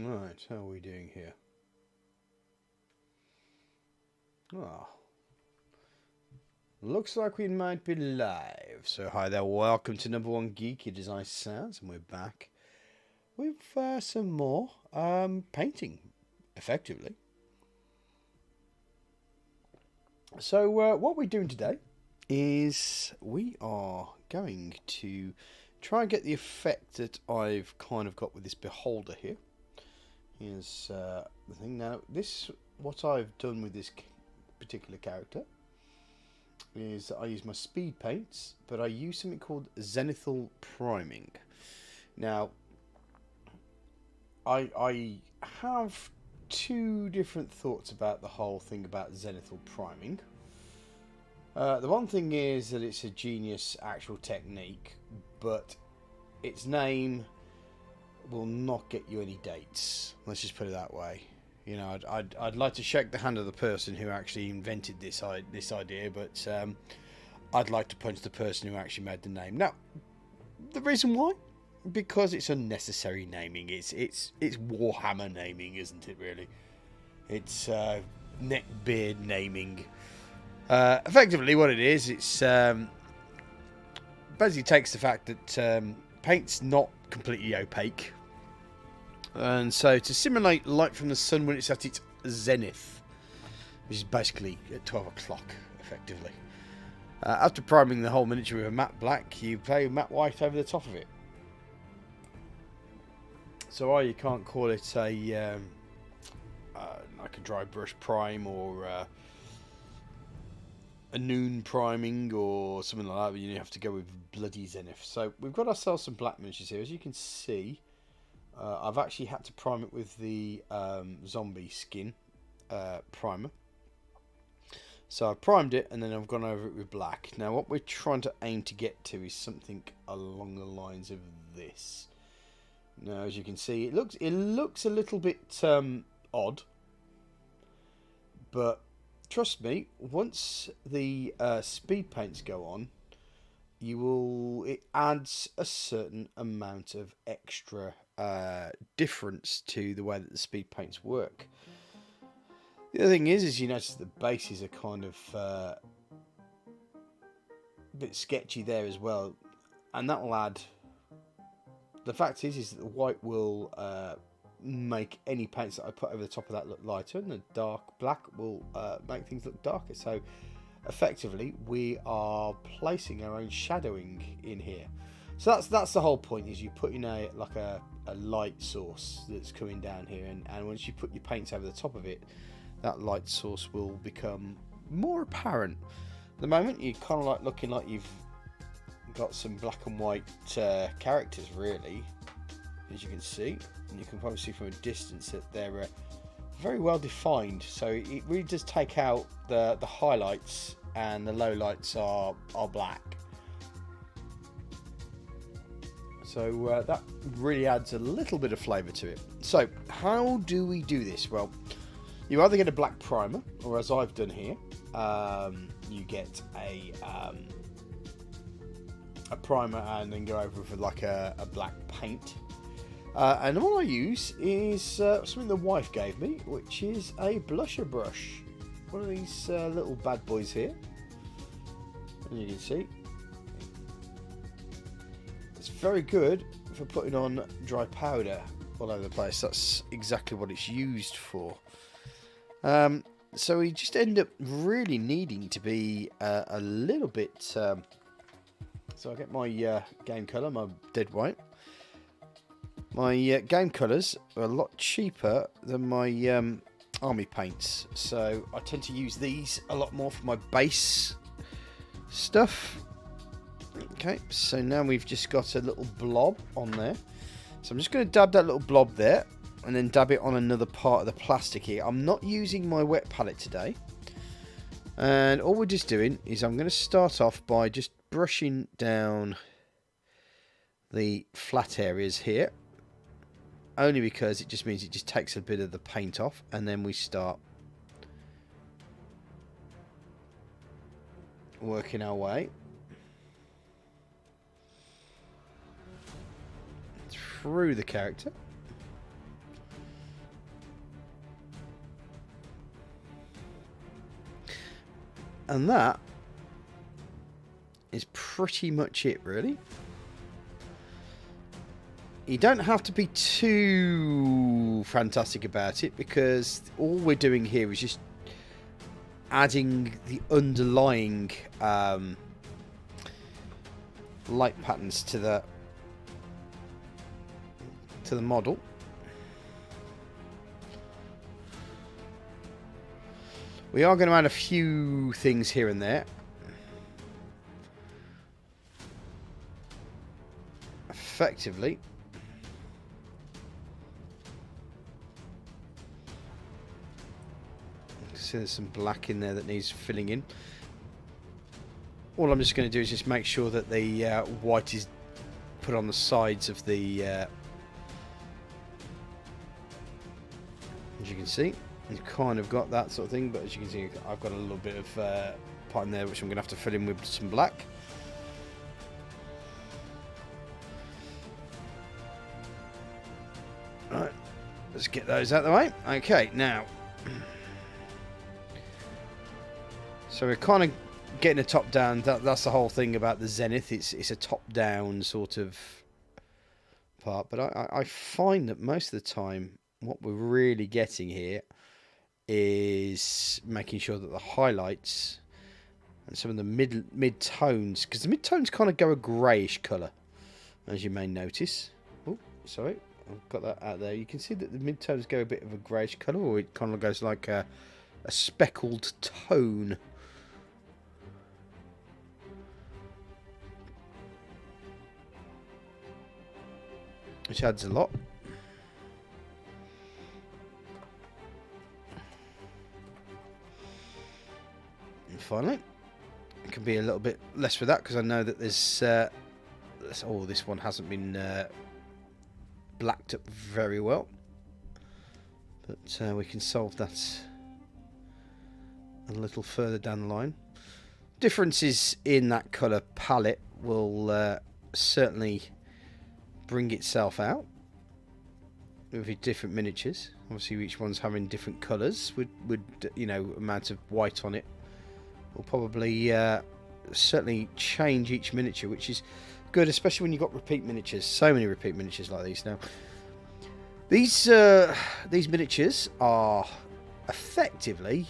Right, how are we doing here? Ah, looks like we might be live. So hi there, welcome to number one Geek. It is I, Sans, and we're back with some more painting, effectively. So what we're doing today is we are going to try and get the effect that I've kind of got with this beholder here. Here's the thing. Now, what I've done with this particular character is I use my speed paints, but I use something called Zenithal Priming. Now, I have two different thoughts about the whole thing about Zenithal Priming. The one thing is that it's a genius actual technique, but its name will not get you any dates. Let's just put it that way. You know, I'd like to shake the hand of the person who actually invented this idea, but I'd like to punch the person who actually made the name. Now, the reason why? Because it's unnecessary naming. It's Warhammer naming, isn't it? Really, it's neckbeard naming. Effectively, what it is, it's basically takes the fact that paint's not completely opaque. And so to simulate light from the sun when it's at its zenith, which is basically at 12 o'clock, effectively. After priming the whole miniature with a matte black, you play matte white over the top of it. So you can't call it a like a dry brush prime or a noon priming or something like that, but you have to go with bloody zenith. So we've got ourselves some black miniatures here, as you can see. I've actually had to prime it with the zombie skin primer. So I've primed it and then I've gone over it with black. Now what we're trying to aim to get to is something along the lines of this. Now as you can see, it looks a little bit odd, but trust me, once the speed paints go on, it adds a certain amount of extra difference to the way that the speed paints work. The other thing is you notice the bases are kind of a bit sketchy there as well, and that will add. The fact is that the white will make any paints that I put over the top of that look lighter, and the dark black will make things look darker. So effectively we are placing our own shadowing in here. So that's the whole point, is you put in a light source that's coming down here, and once you put your paints over the top of it, that light source will become more apparent. At the moment you're kind of like looking like you've got some black and white characters, really, as you can see, and you can probably see from a distance that they're very well defined. So it really does take out the highlights, and the lowlights are black. So that really adds a little bit of flavour to it. So how do we do this? Well, you either get a black primer, or as I've done here, you get a primer and then go over with like a black paint. And all I use is something the wife gave me, which is a blusher brush. One of these little bad boys here. And you can see, it's very good for putting on dry powder all over the place. That's exactly what it's used for. So we just end up really needing to be a little bit. So I get my game colour, my dead white. My game colours are a lot cheaper than my army paints, so I tend to use these a lot more for my base stuff. Okay, so now we've just got a little blob on there. So I'm just going to dab that little blob there, and then dab it on another part of the plastic here. I'm not using my wet palette today. And all we're just doing is I'm going to start off by just brushing down the flat areas here. Only because it just means it just takes a bit of the paint off, and then we start working our way through the character. And that is pretty much it, really. You don't have to be too fantastic about it, because all we're doing here is just adding the underlying light patterns to the model. We are going to add a few things here and there. Effectively, see there's some black in there that needs filling in. All I'm just going to do is just make sure that the white is put on the sides of the as you can see, you've kind of got that sort of thing, but as you can see, I've got a little bit of pattern there which I'm going to have to fill in with some black. Right, let's get those out of the way. Okay, now, so we're kind of getting a top down. That's the whole thing about the Zenith. It's a top down sort of part, but I find that most of the time what we're really getting here is making sure that the highlights and some of the mid tones, because the mid tones kind of go a greyish colour, as you may notice. Oh, sorry, I've got that out there. You can see that the mid tones go a bit of a greyish colour, or it kind of goes like a speckled tone. Which adds a lot. And finally, it can be a little bit less for that, because I know that there's oh, this one hasn't been blacked up very well, but we can solve that a little further down the line. Differences in that colour palette will certainly bring itself out with different miniatures. Obviously each one's having different colours with you know, amount of white on it will probably certainly change each miniature, which is good, especially when you've got repeat miniatures. So many repeat miniatures like these now. These miniatures are effectively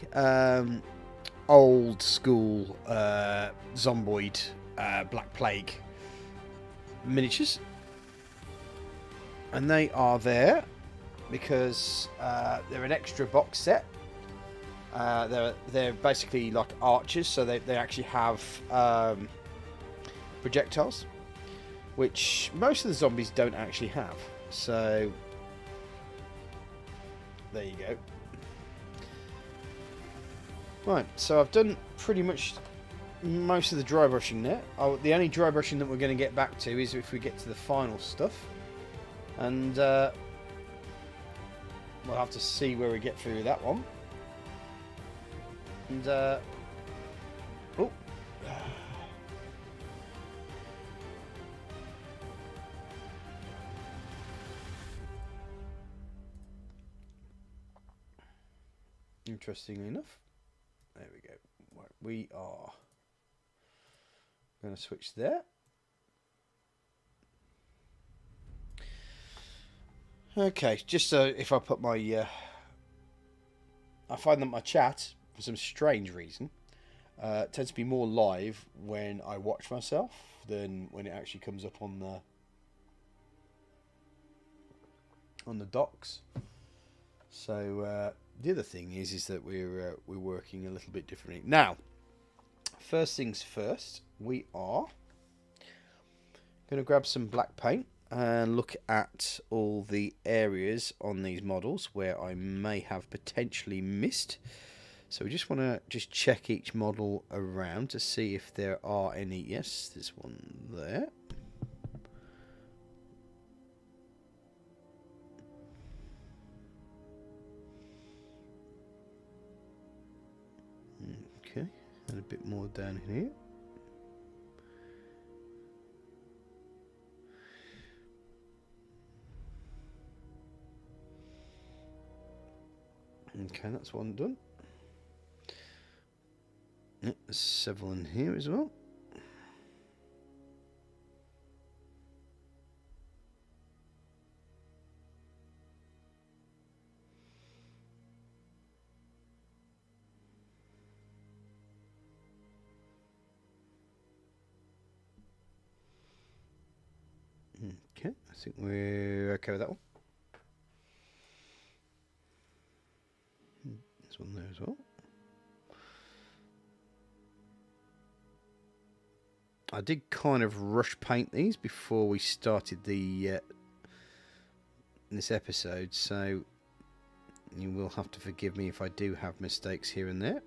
old school Zomboid Black Plague miniatures, and they are there because they're an extra box set. They're basically like archers, so they actually have projectiles, which most of the zombies don't actually have. So there you go. Right, so I've done pretty much most of the dry brushing there. The only dry brushing that we're going to get back to is if we get to the final stuff, and we'll have to see where we get through that one. And oh, interestingly enough, there we go. Right, we are going to switch there. Okay, just so if I put my I find that my chat, for some strange reason, tends to be more live when I watch myself than when it actually comes up on the docs. So the other thing is that we're working a little bit differently now. First things first, we are going to grab some black paint and look at all the areas on these models where I may have potentially missed. So we just want to check each model around to see if there are any. Yes, there's one there. Okay, and a bit more down here. Okay, that's one done. Yeah, there's several in here as well. Okay, I think we're okay with that one. There's one there as well. I did kind of rush paint these before we started the this episode, so you will have to forgive me if I do have mistakes here and there.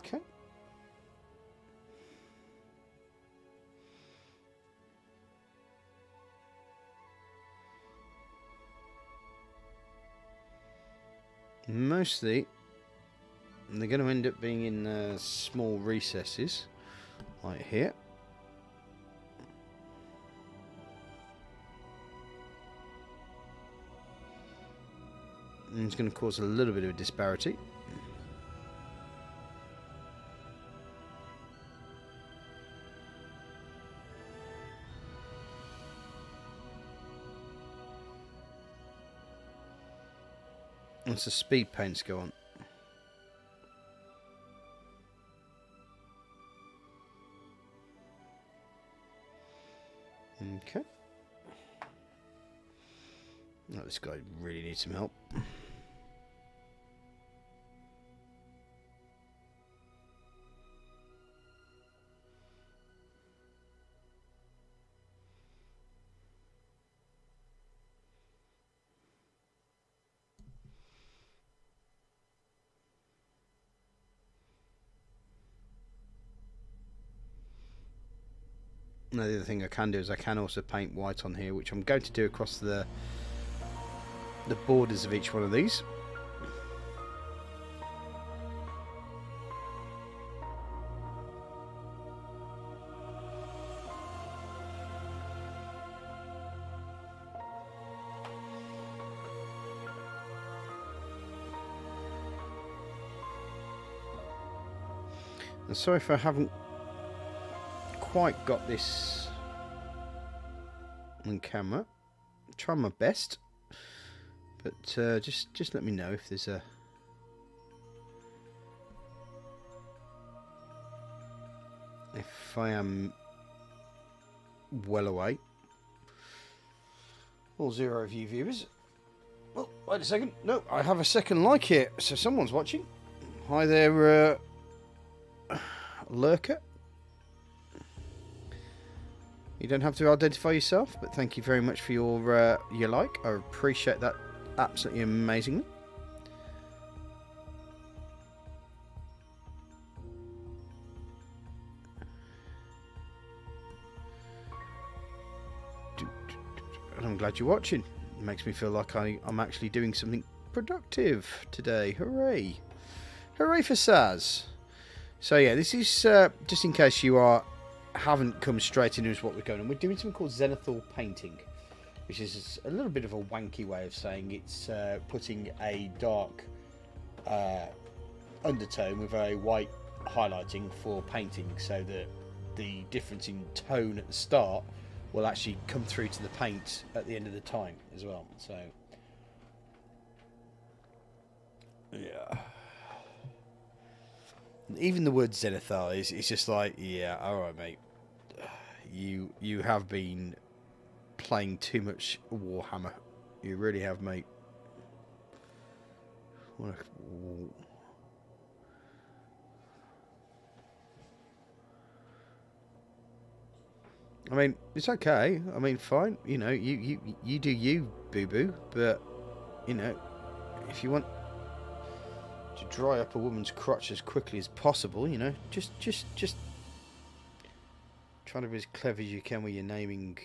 Okay. Mostly, they're going to end up being in small recesses, like here. And it's going to cause a little bit of a disparity. Once the speed paints go on. Okay. Oh, this guy really needs some help. Now the other thing I can do is I can also paint white on here, which I'm going to do across the borders of each one of these. And sorry if I haven't quite got this on camera. I'm trying my best, but just let me know if there's if I am well away. All 0 of you viewers. Oh, wait a second. No, I have a second like here, so someone's watching. Hi there, lurker. You don't have to identify yourself, but thank you very much for your like. I appreciate that absolutely amazingly. And I'm glad you're watching. It makes me feel like I'm actually doing something productive today. Hooray! Hooray for Saz! So yeah, this is just in case you haven't come straight into what we're going on. We're doing something called Zenithal painting, which is a little bit of a wanky way of saying it's putting a dark undertone with a white highlighting for painting, so that the difference in tone at the start will actually come through to the paint at the end of the time as well. So yeah, even the word Zenithal is just like, yeah, alright mate, you have been playing too much Warhammer. You really have, mate. I mean, it's okay. I mean, fine. You know, you do you, boo-boo. But, you know, if you want to dry up a woman's crotch as quickly as possible, you know, just try to be as clever as you can with your naming.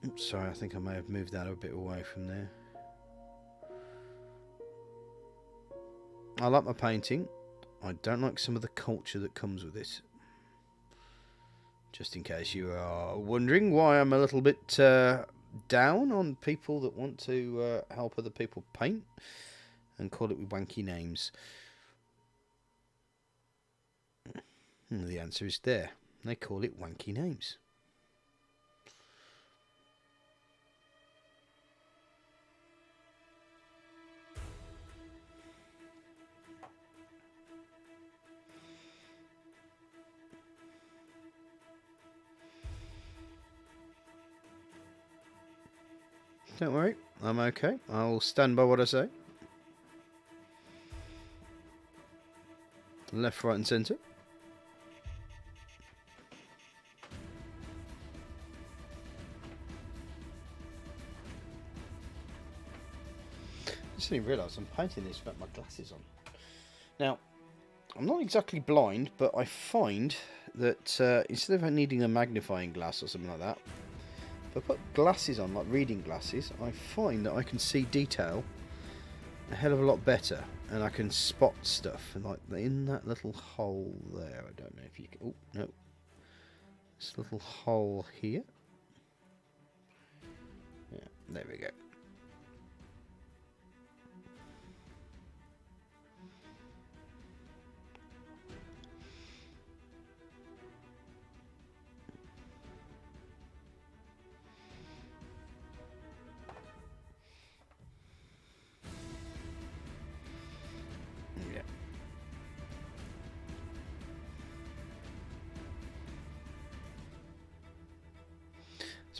Oops, sorry, I think I may have moved that a bit away from there. I like my painting. I don't like some of the culture that comes with it. Just in case you are wondering why I'm a little bit down on people that want to help other people paint and call it with wanky names. And the answer is there. They call it wanky names. Don't worry, I'm okay. I'll stand by what I say. Left, right and centre. I just didn't realise I'm painting this without my glasses on. Now, I'm not exactly blind, but I find that instead of needing a magnifying glass or something like that, if I put glasses on, like reading glasses, I find that I can see detail a hell of a lot better, and I can spot stuff. And like in that little hole there, I don't know if you can. Oh no, this little hole here. Yeah, there we go.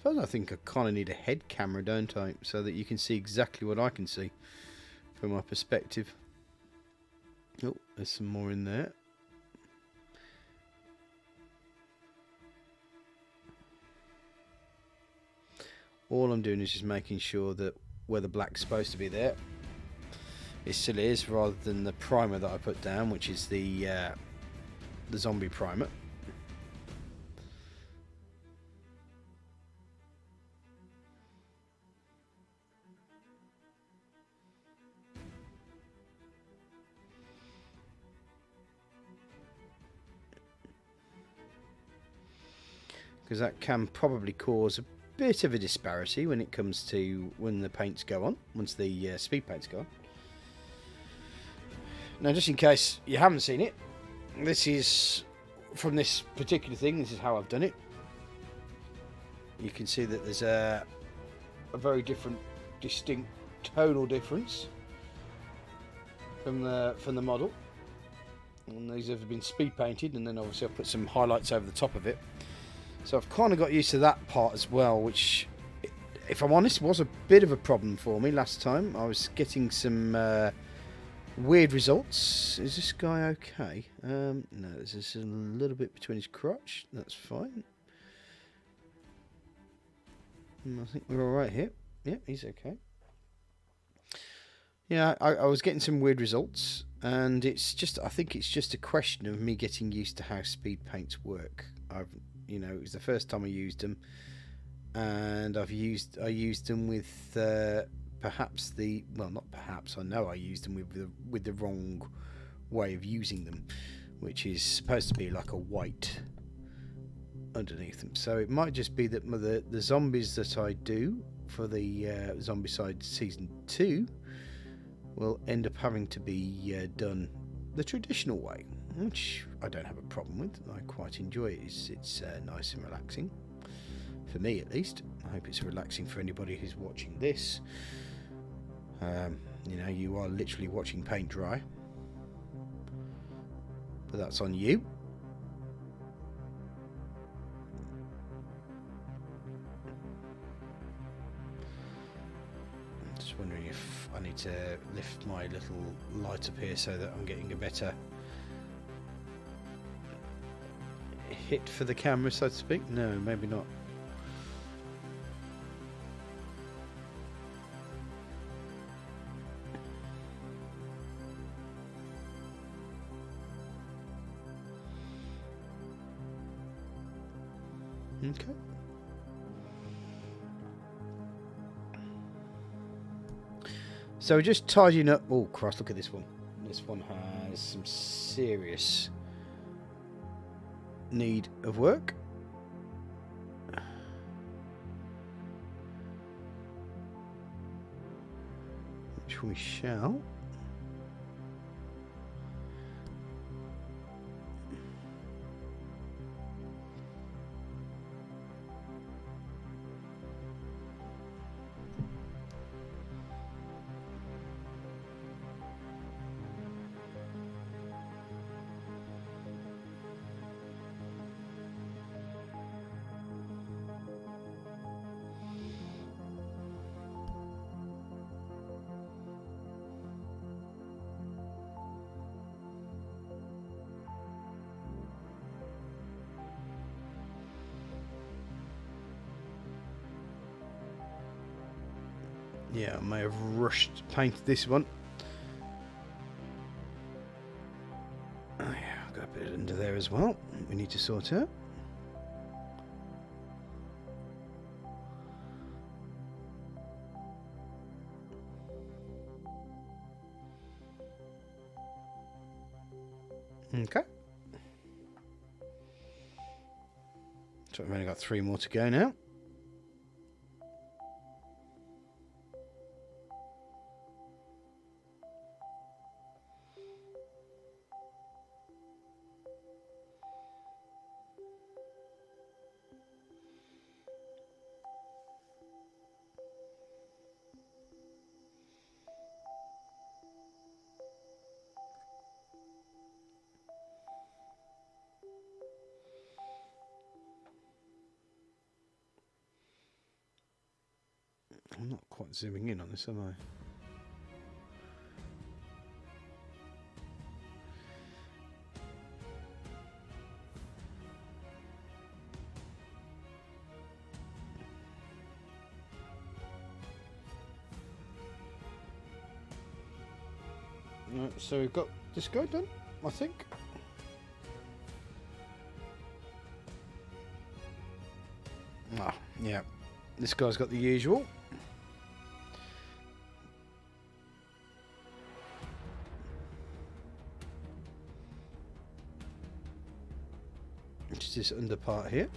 I think I kind of need a head camera, don't I? So that you can see exactly what I can see from my perspective. Oh, there's some more in there. All I'm doing is just making sure that where the black's supposed to be there, it still is, rather than the primer that I put down, which is the zombie primer. Because that can probably cause a bit of a disparity when it comes to when the paints go on, once the speed paints go on. Now, just in case you haven't seen it, this is from this particular thing. This is how I've done it. You can see that there's a very different, distinct tonal difference from the model. And these have been speed painted, and then obviously I've put some highlights over the top of it. So I've kind of got used to that part as well, which, if I'm honest, was a bit of a problem for me last time. I was getting some weird results. Is this guy okay? No, there's just a little bit between his crotch. That's fine. I think we're alright here. Yeah, he's okay. Yeah, I was getting some weird results, and I think it's just a question of me getting used to how speed paints work. You know, it was the first time I used them, and I used them with perhaps I know I used them with the wrong way of using them, which is supposed to be like a white underneath them. So it might just be that the zombies that I do for the Zombicide Season 2 will end up having to be done the traditional way, which I don't have a problem with. I quite enjoy it. It's nice and relaxing, for me at least. I hope it's relaxing for anybody who's watching this. You know, you are literally watching paint dry, but that's on you. I'm just wondering if I need to lift my little light up here so that I'm getting a better hit for the camera, so to speak. No, maybe not. Okay. So we're just tidying up. Oh Christ, look at this one. This one has some serious need of work. Which we shall. Yeah, I may have rushed painted this one. Oh yeah, I've got a bit under there as well. We need to sort out. Okay. So we've only got 3 more to go now. I'm not quite zooming in on this, am I? Right, so we've got this guy done, I think. Ah, yeah. This guy's got the usual. Which is this under part here.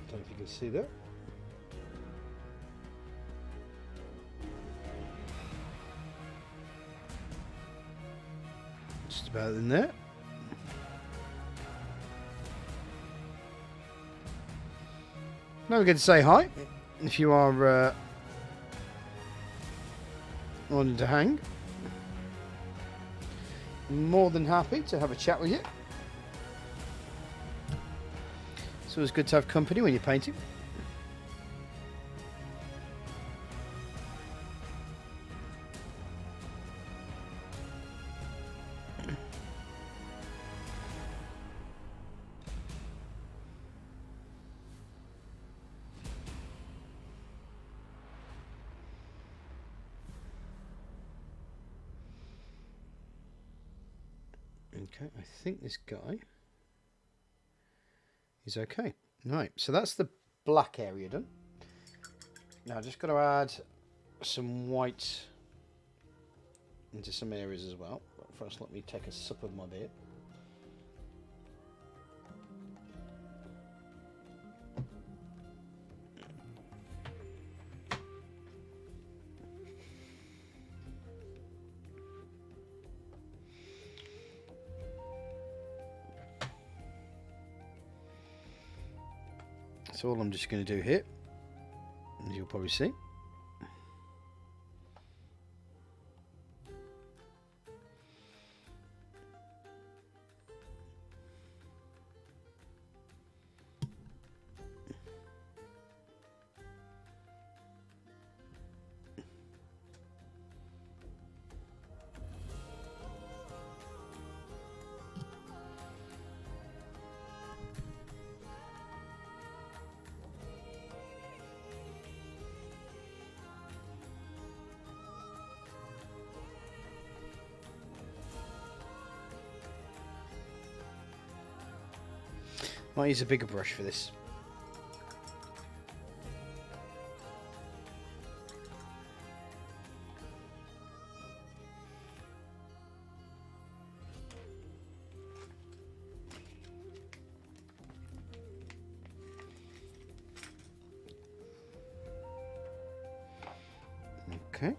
Don't know if you can see that. Just about in there. Now we're going to say hi if you are wanting to hang. More than happy to have a chat with you. It's always good to have company when you're painting. Okay, I think this guy is okay. Right, so that's the black area done. Now I've just got to add some white into some areas as well. But first let me take a sip of my beer. So all I'm just going to do here, as you'll probably see, Might use a bigger brush for this. Okay.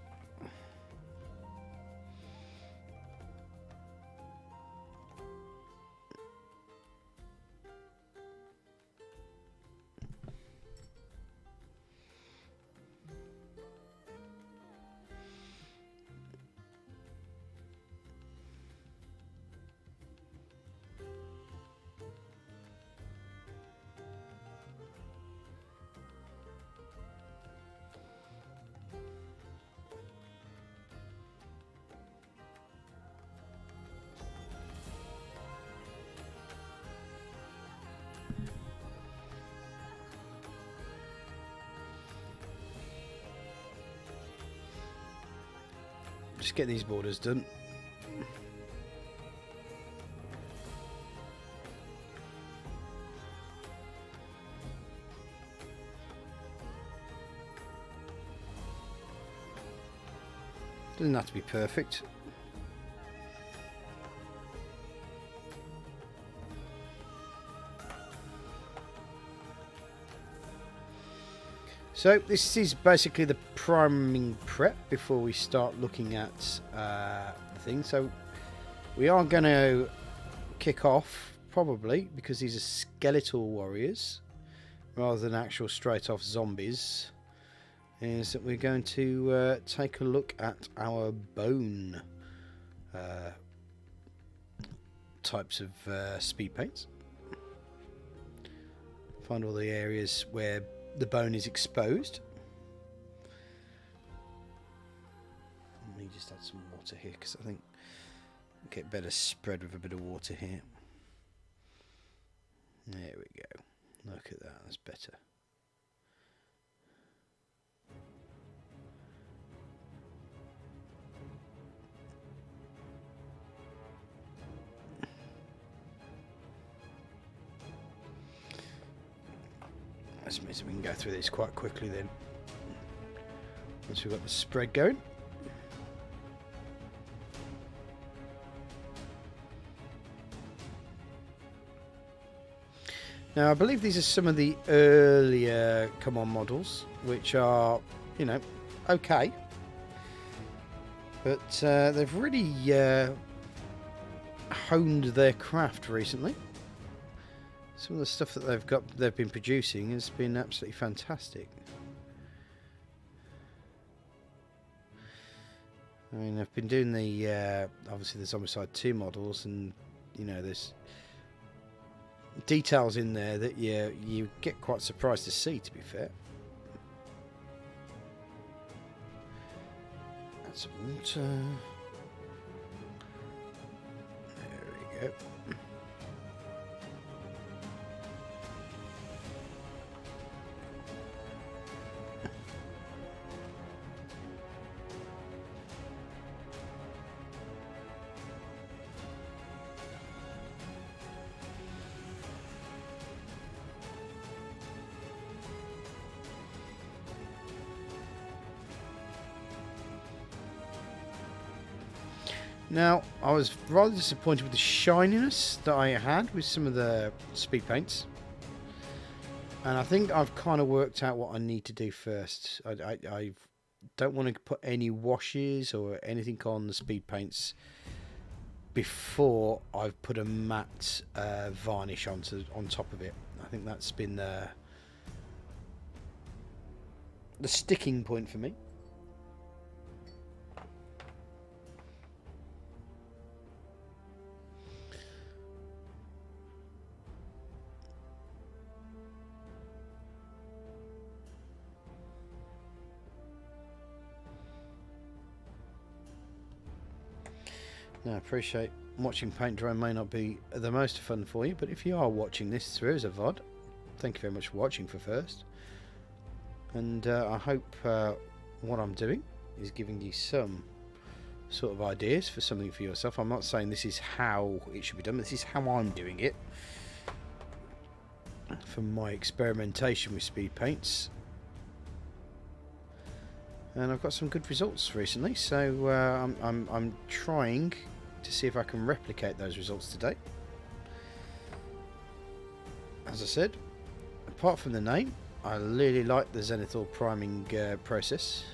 Just get these borders done. Doesn't have to be perfect. So this is basically the priming prep before we start looking at the thing. So we are going to kick off, probably, because these are skeletal warriors rather than actual straight off zombies, is that we're going to take a look at our bone types of speed paints. Find all the areas where the bone is exposed. Let me just add some water here, because I think we'll get better spread with a bit of water here. There we go. Look at that, that's better. That means we can go through this quite quickly then, once we've got the spread going. Now I believe these are some of the earlier Camo models, which are, you know, okay, but they've really honed their craft recently. Some of the stuff that they've been producing has been absolutely fantastic. I mean, I've been doing the obviously the Zombicide 2 models, and you know, there's details in there that you get quite surprised to see, to be fair. Add some water. There we go. Now, I was rather disappointed with the shininess that I had with some of the speed paints, and I think I've kind of worked out what I need to do first. I don't want to put any washes or anything on the speed paints before I've put a matte varnish on top of it. I think that's been the sticking point for me. Now, I appreciate watching paint dry may not be the most fun for you, but if you are watching this through as a VOD, thank you very much for watching for first. And I hope what I'm doing is giving you some sort of ideas for something for yourself. I'm not saying this is how it should be done, but this is how I'm doing it. from my experimentation with speed paints, and I've got some good results recently. So I'm trying to see if I can replicate those results today. As I said, apart from the name, I really like the Zenithal Priming process.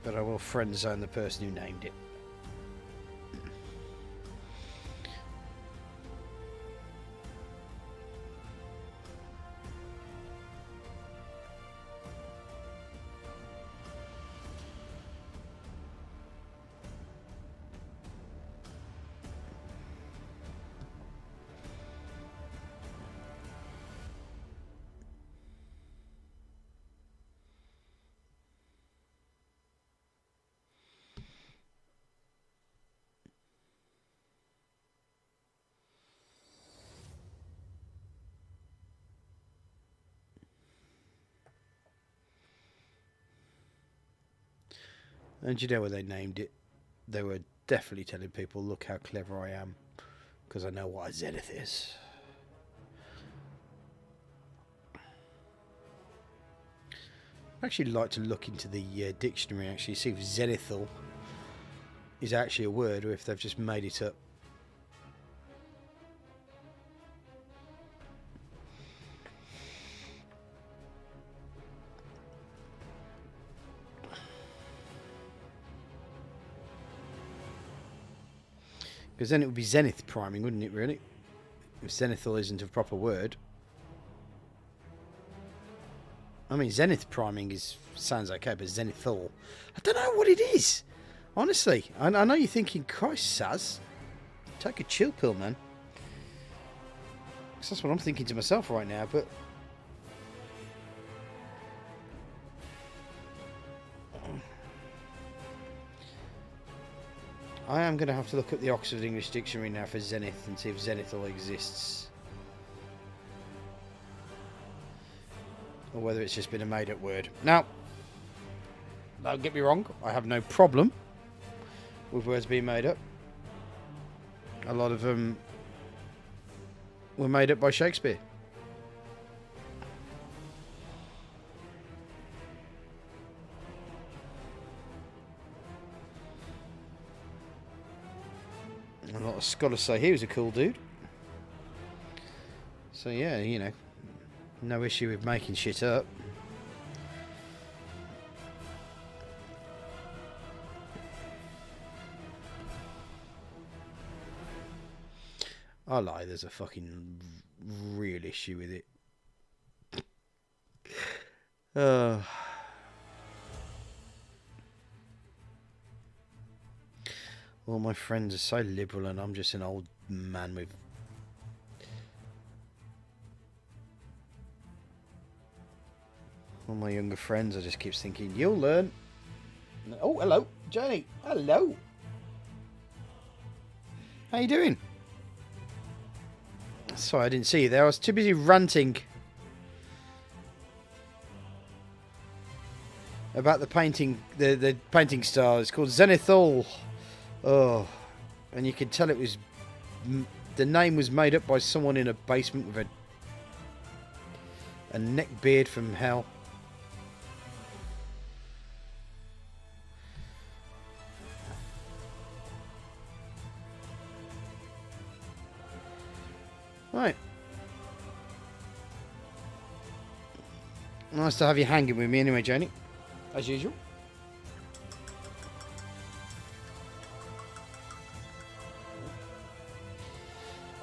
But I will friend zone the person who named it. And you know when they named it, they were definitely telling people, look how clever I am, because I know what a zenith is. I'd actually like to look into the dictionary, actually, see if zenithal is actually a word or if they've just made it up. Because then it would be zenith priming, wouldn't it, really? If zenithal isn't a proper word. I mean, zenith priming sounds okay, but zenithal, I don't know what it is. Honestly, I know you're thinking, Christ, Saz, take a chill pill, man. 'Cause that's what I'm thinking to myself right now, but... I am going to have to look at the Oxford English Dictionary now for zenith and see if zenithal exists. Or whether it's just been a made-up word. Now, don't get me wrong, I have no problem with words being made up. A lot of them were made up by Shakespeare. A lot of scholars say he was a cool dude. So yeah, you know, no issue with making shit up. I lie, there's a fucking real issue with it. All my friends are so liberal and I'm just an old man with... All my younger friends, I just keep thinking, you'll learn. Oh, hello, Johnny. Hello. How you doing? Sorry, I didn't see you there. I was too busy ranting about the painting, the painting style. It's called Zenithal. Oh, and you could tell it was... The name was made up by someone in a basement with a neck beard from hell. Right. Nice to have you hanging with me anyway, Janie. As usual.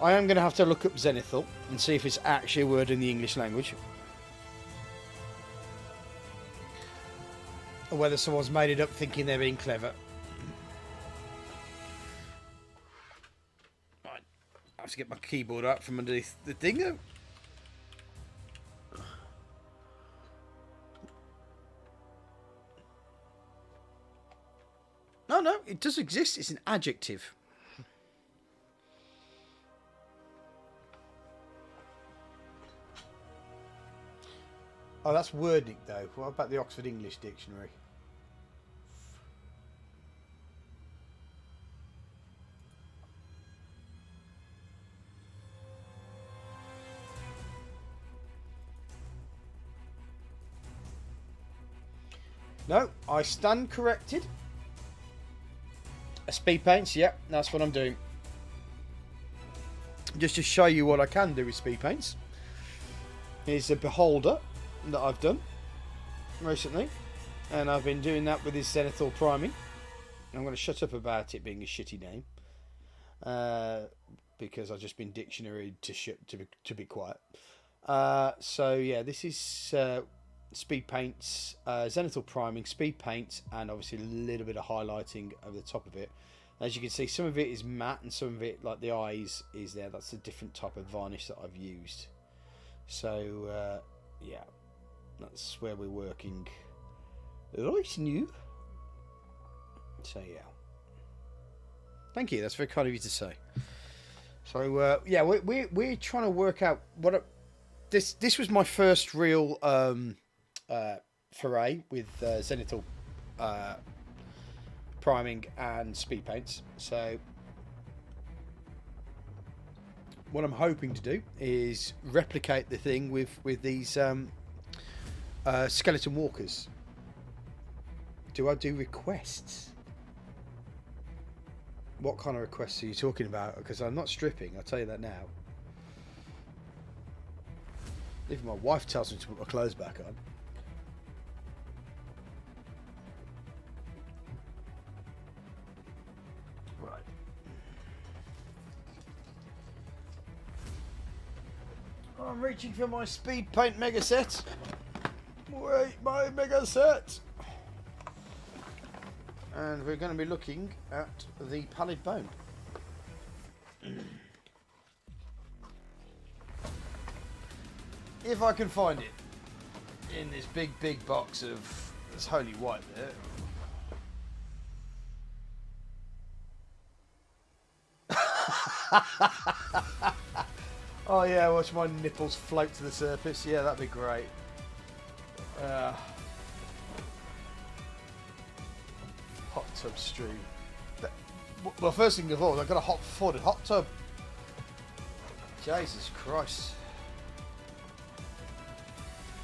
I am going to have to look up zenithal and see if it's actually a word in the English language. Or whether someone's made it up thinking they're being clever. Right. I have to get my keyboard up from underneath the thing though. No, it does exist. It's an adjective. Oh, that's Wordnik though. What about the Oxford English Dictionary? No, I stand corrected. Speed paints, yep, that's what I'm doing. Just to show you what I can do with speed paints. Here's a beholder that I've done recently. And I've been doing that with this Zenithal Priming. I'm going to shut up about it being a shitty name. Because I've just been dictionaried to be quiet. So yeah, this is speed paints, Zenithal Priming, speed paints, and obviously a little bit of highlighting over the top of it. As you can see, some of it is matte and some of it, like the eyes, is there. That's a different type of varnish that I've used. So yeah, that's where we're working right new. So yeah, thank you. That's very kind of you to say. So yeah, we're trying to work out what this was my first real foray with Zenithal priming and speed paints. So what I'm hoping to do is replicate the thing with these skeleton walkers. Do I do requests? What kind of requests are you talking about? Because I'm not stripping, I'll tell you that now. Even my wife tells me to put my clothes back on. Right. I'm reaching for my speed paint mega set. Wait, my mega set. And we're going to be looking at the pallid bone. If I can find it in this big box of this holy white there. Oh yeah, watch my nipples float to the surface. Yeah, that'd be great. Hot tub stream. Well, first thing of all, I've got a flooded hot tub. Jesus Christ.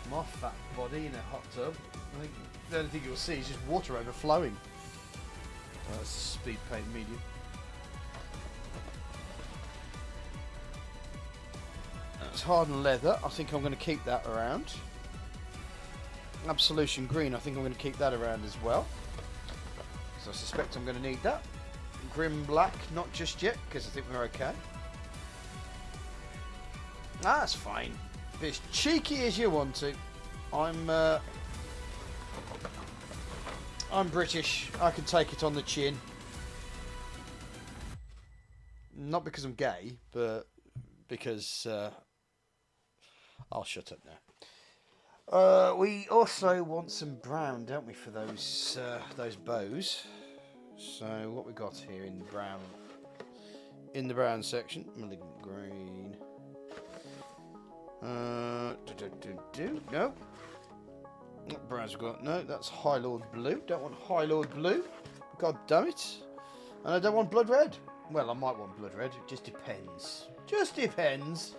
My fat body in a hot tub. I think the only thing you'll see is just water overflowing. That's speed paint medium. That's hardened leather. I think I'm going to keep that around. Absolution green. I think I'm going to keep that around as well. I suspect I'm going to need that. Grim black, not just yet, because I think we're okay. That's fine. Be as cheeky as you want to. I'm British. I can take it on the chin. Not because I'm gay, but because I'll shut up now. We also want some brown, don't we, for those bows? So what we got here in brown, in the brown section, malignant green. No. What browns we got? No, that's High Lord blue. Don't want High Lord blue. God damn it! And I don't want blood red. Well, I might want blood red. It just depends. Just depends.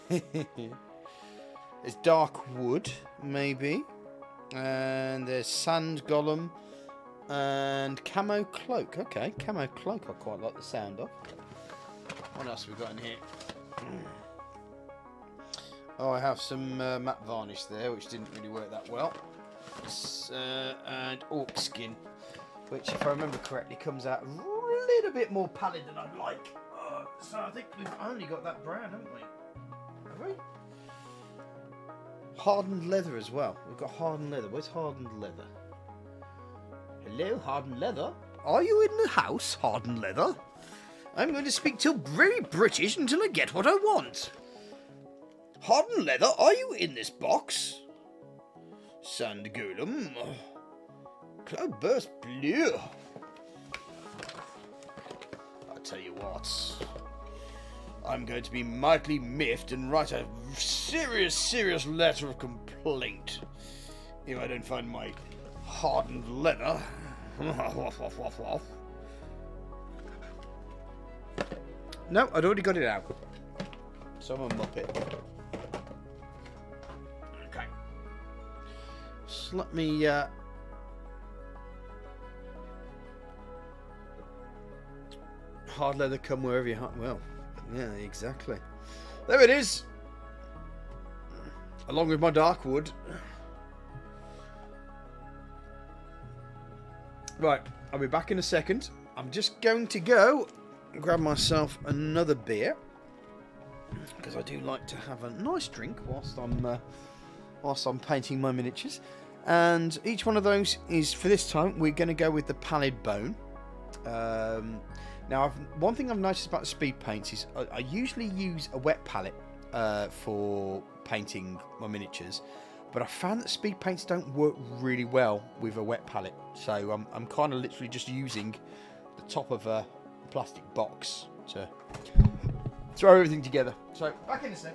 There's dark wood, maybe. And there's sand golem and camo cloak. Okay, camo cloak I quite like the sound of. What else have we got in here? Oh, I have some matte varnish there, which didn't really work that well. And orc skin, which, if I remember correctly, comes out a little bit more pallid than I'd like. So I think we've only got that brown, haven't we? Have we? Hardened leather as well. We've got hardened leather. Where's hardened leather? Hello, hardened leather? Are you in the house, hardened leather? I'm going to speak till very British until I get what I want. Hardened leather, are you in this box? Sand golem. Cloudburst blue. I tell you what. I'm going to be mightily miffed and write a serious letter of complaint if I don't find my hardened leather. No, I'd already got it out. So I'm a muppet. Okay. just let me hard leather come wherever you well, yeah, exactly. There it is, along with my dark wood. Right, I'll be back in a second. I'm just going to go grab myself another beer, because I do like to have a nice drink whilst I'm painting my miniatures. And each one of those is, for this time, we're going to go with the pallid bone. Now, one thing I've noticed about the speed paints is I usually use a wet palette for painting my miniatures, but I found that speed paints don't work really well with a wet palette. So I'm kind of literally just using the top of a plastic box to throw everything together. So back in a sec.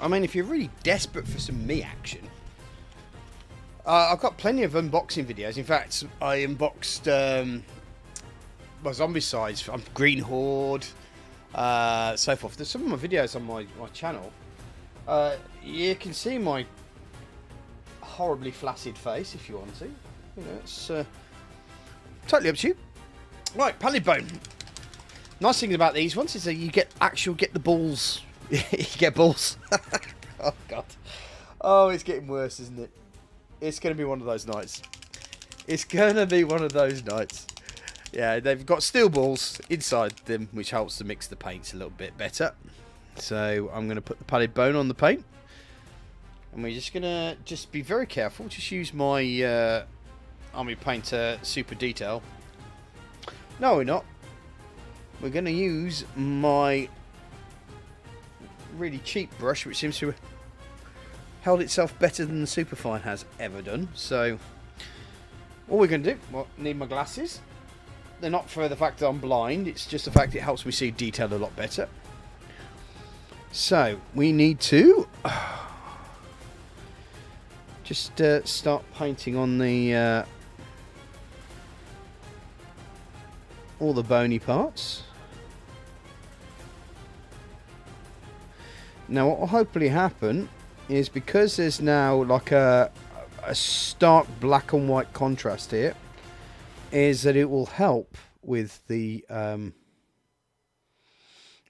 I mean, if you're really desperate for some me action, I've got plenty of unboxing videos. In fact, I unboxed my Zombicides, Green Horde, so forth. There's some of my videos on my channel. You can see my horribly flaccid face if you want to. You know, it's totally up to you. Right, pallid bone. Nice thing about these ones is that you get the balls. You get balls. Oh god. Oh, it's getting worse, isn't it? It's going to be one of those nights. It's going to be one of those nights. Yeah, they've got steel balls inside them, which helps to mix the paints a little bit better. So I'm going to put the pallid bone on the paint. And we're just going to be very careful. Just use my Army Painter Super Detail. No, we're not. We're going to use my really cheap brush, which seems to have held itself better than the Superfine has ever done. So all we're going to do, well, need my glasses. They're not for the fact that I'm blind, it's just the fact it helps me see detail a lot better. So we need to just start painting on the all the bony parts. Now what will hopefully happen is, because there's now like a stark black and white contrast here, is that it will help with the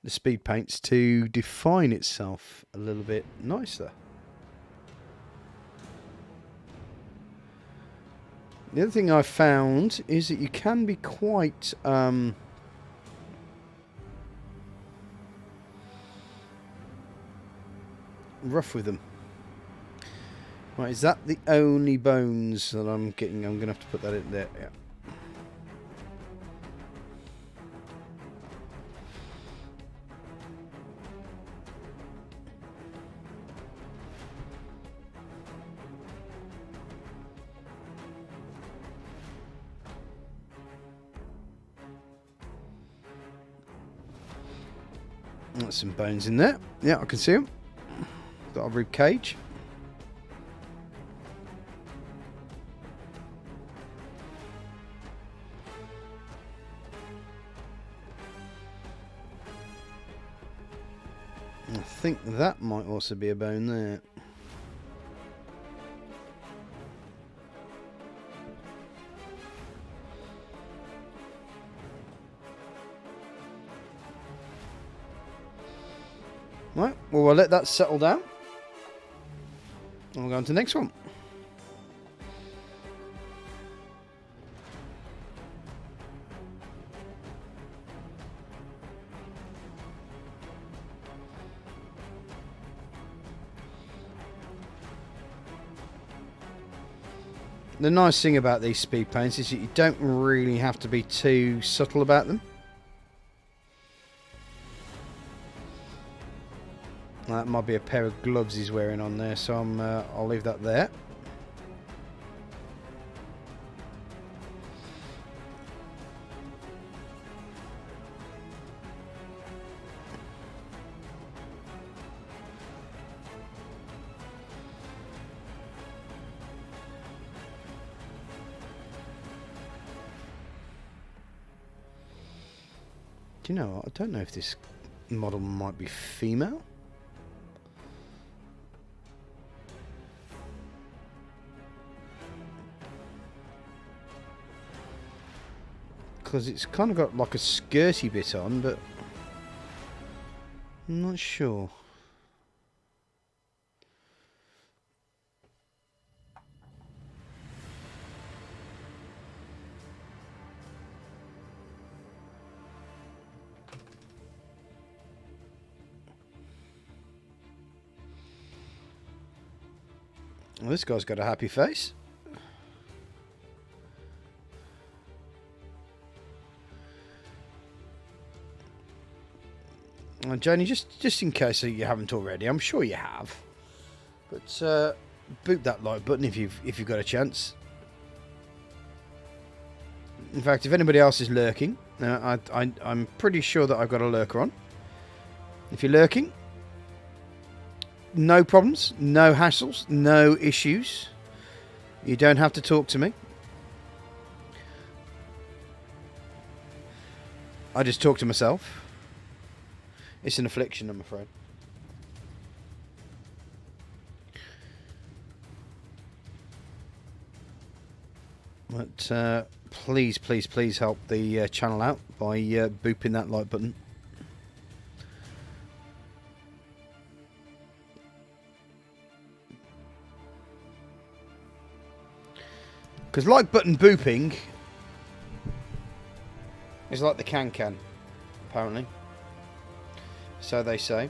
speed paints to define itself a little bit nicer. The other thing I found is that you can be quite rough with them. Right, is that the only bones that I'm getting? I'm going to have to put that in there. Yeah. That's some bones in there. Yeah, I can see them. Got a rib cage. think that might also be a bone there. Right, well, we'll let that settle down. And we'll go on to the next one. The nice thing about these speed paints is that you don't really have to be too subtle about them. That might be a pair of gloves he's wearing on there, so I'll leave that there. Do you know what? I don't know if this model might be female. Because it's kind of got like a skirty bit on, but I'm not sure. Well, this guy's got a happy face. Joni, just in case you haven't already, I'm sure you have, but boot that like button if you've got a chance. In fact, if anybody else is lurking, I'm pretty sure that I've got a lurker on. If you're lurking, no problems, no hassles, no issues. You don't have to talk to me. I just talk to myself. It's an affliction, I'm afraid. But please, please, please help the channel out by booping that like button. Because like button booping is like the can, apparently. So they say.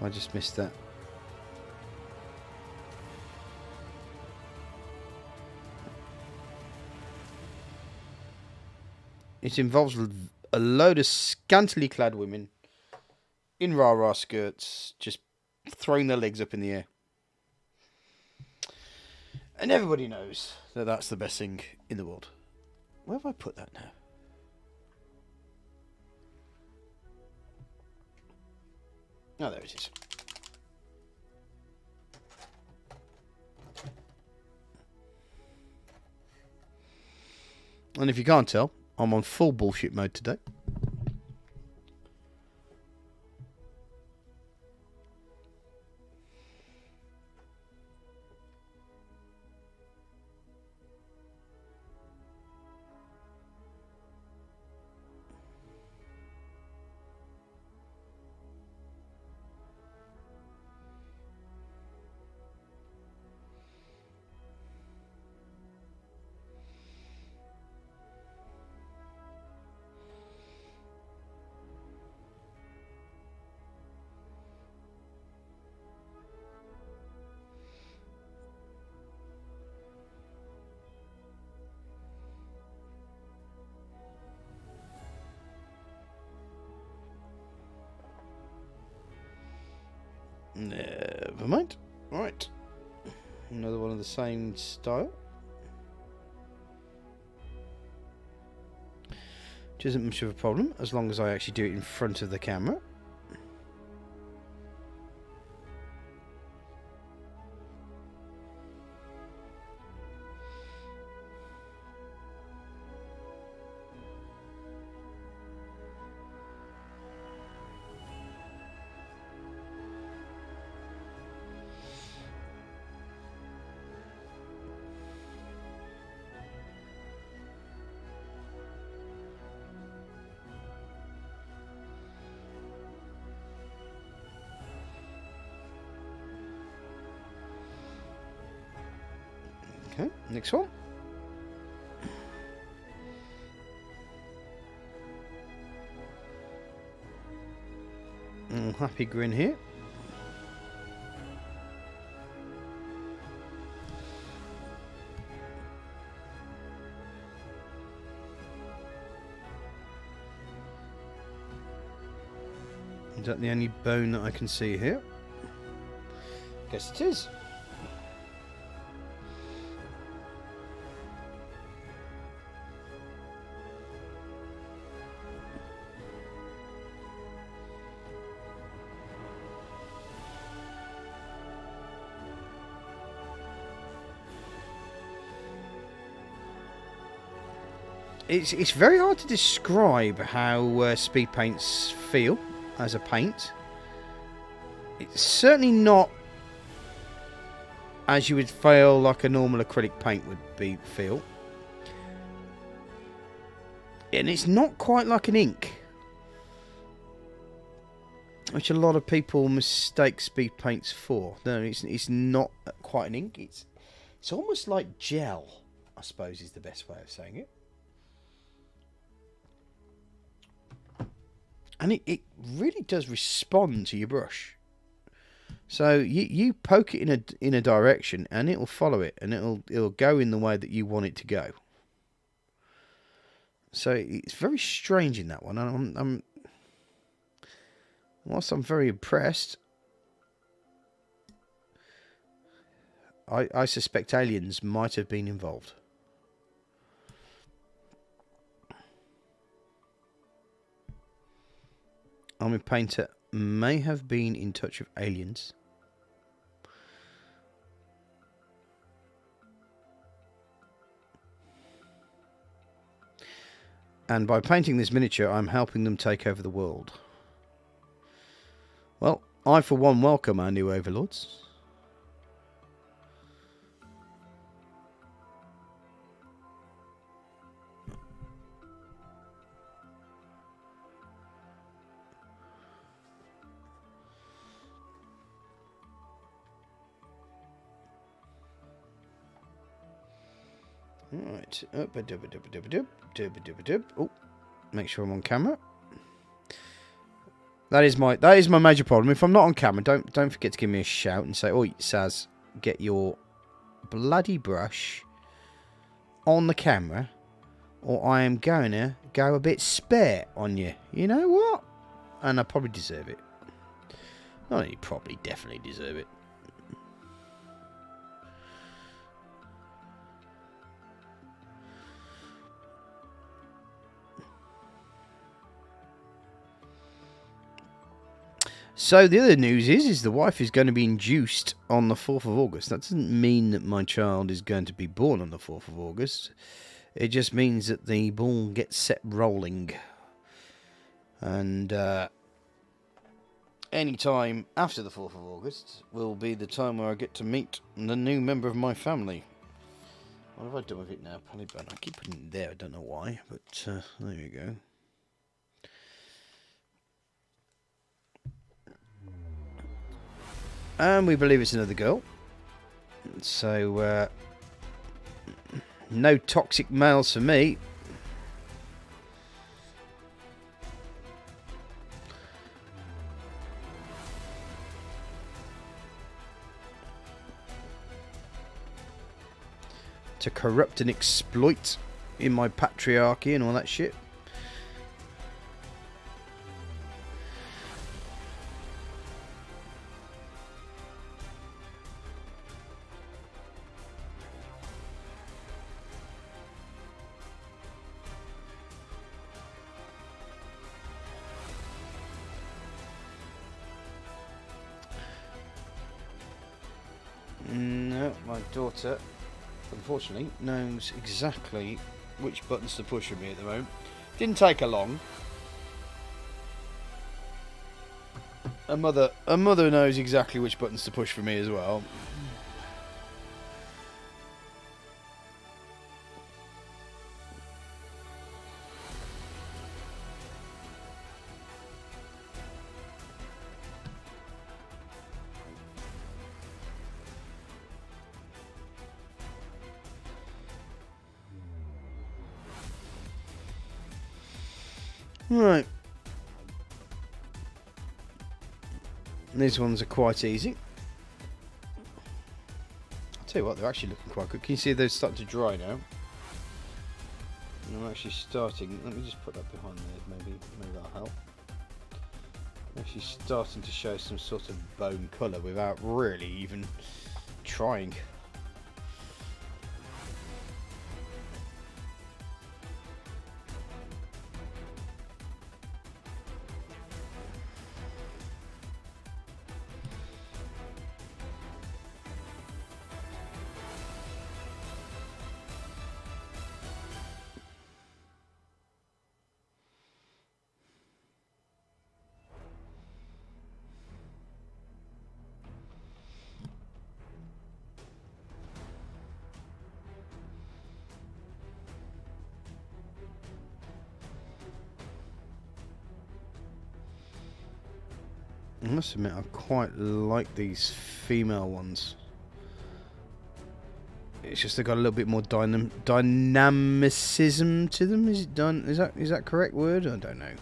I just missed that. It involves a load of scantily clad women in rah-rah skirts just throwing their legs up in the air. And everybody knows that that's the best thing in the world. Where have I put that now? Oh, there it is. And if you can't tell, I'm on full bullshit mode today. Never mind. Right. Another one of the same style. Which isn't much of a problem, as long as I actually do it in front of the camera. Okay, next one. Happy grin here. Is that the only bone that I can see here? Guess it is. It's very hard to describe how speed paints feel as a paint. It's certainly not as you would feel like a normal acrylic paint would feel. And it's not quite like an ink, which a lot of people mistake speed paints for. No, it's not quite an ink. It's almost like gel, I suppose is the best way of saying it. And it really does respond to your brush. So you poke it in a direction and it'll follow it, and it'll go in the way that you want it to go. So it's very strange in that one. Whilst I'm very impressed, I suspect aliens might have been involved. Army Painter may have been in touch with aliens. And by painting this miniature, I'm helping them take over the world. Well, I for one welcome our new overlords. Right. Oh, make sure I'm on camera. That is my major problem. If I'm not on camera, don't forget to give me a shout and say, "Oi, Saz, get your bloody brush on the camera, or I am going to go a bit spare on you." You know what? And I probably deserve it. Not only probably, definitely deserve it. So the other news is the wife is going to be induced on the 4th of August. That doesn't mean that my child is going to be born on the 4th of August. It just means that the ball gets set rolling. And any time after the 4th of August will be the time where I get to meet the new member of my family. What have I done with it now? Polybone. I keep putting it there. I don't know why, but there we go. And we believe it's another girl. So, no toxic males for me. To corrupt and exploit in my patriarchy and all that shit. No, my daughter, unfortunately, knows exactly which buttons to push for me at the moment. Didn't take her long. Her mother knows exactly which buttons to push for me as well. Right. These ones are quite easy. I'll tell you what, they're actually looking quite good. Can you see they're starting to dry now? And I'm actually starting. Let me just put that behind there. Maybe that'll help. I'm actually starting to show some sort of bone colour without really even trying. I must admit, I quite like these female ones. It's just they've got a little bit more dynamicism to them. Is that correct word? I don't know.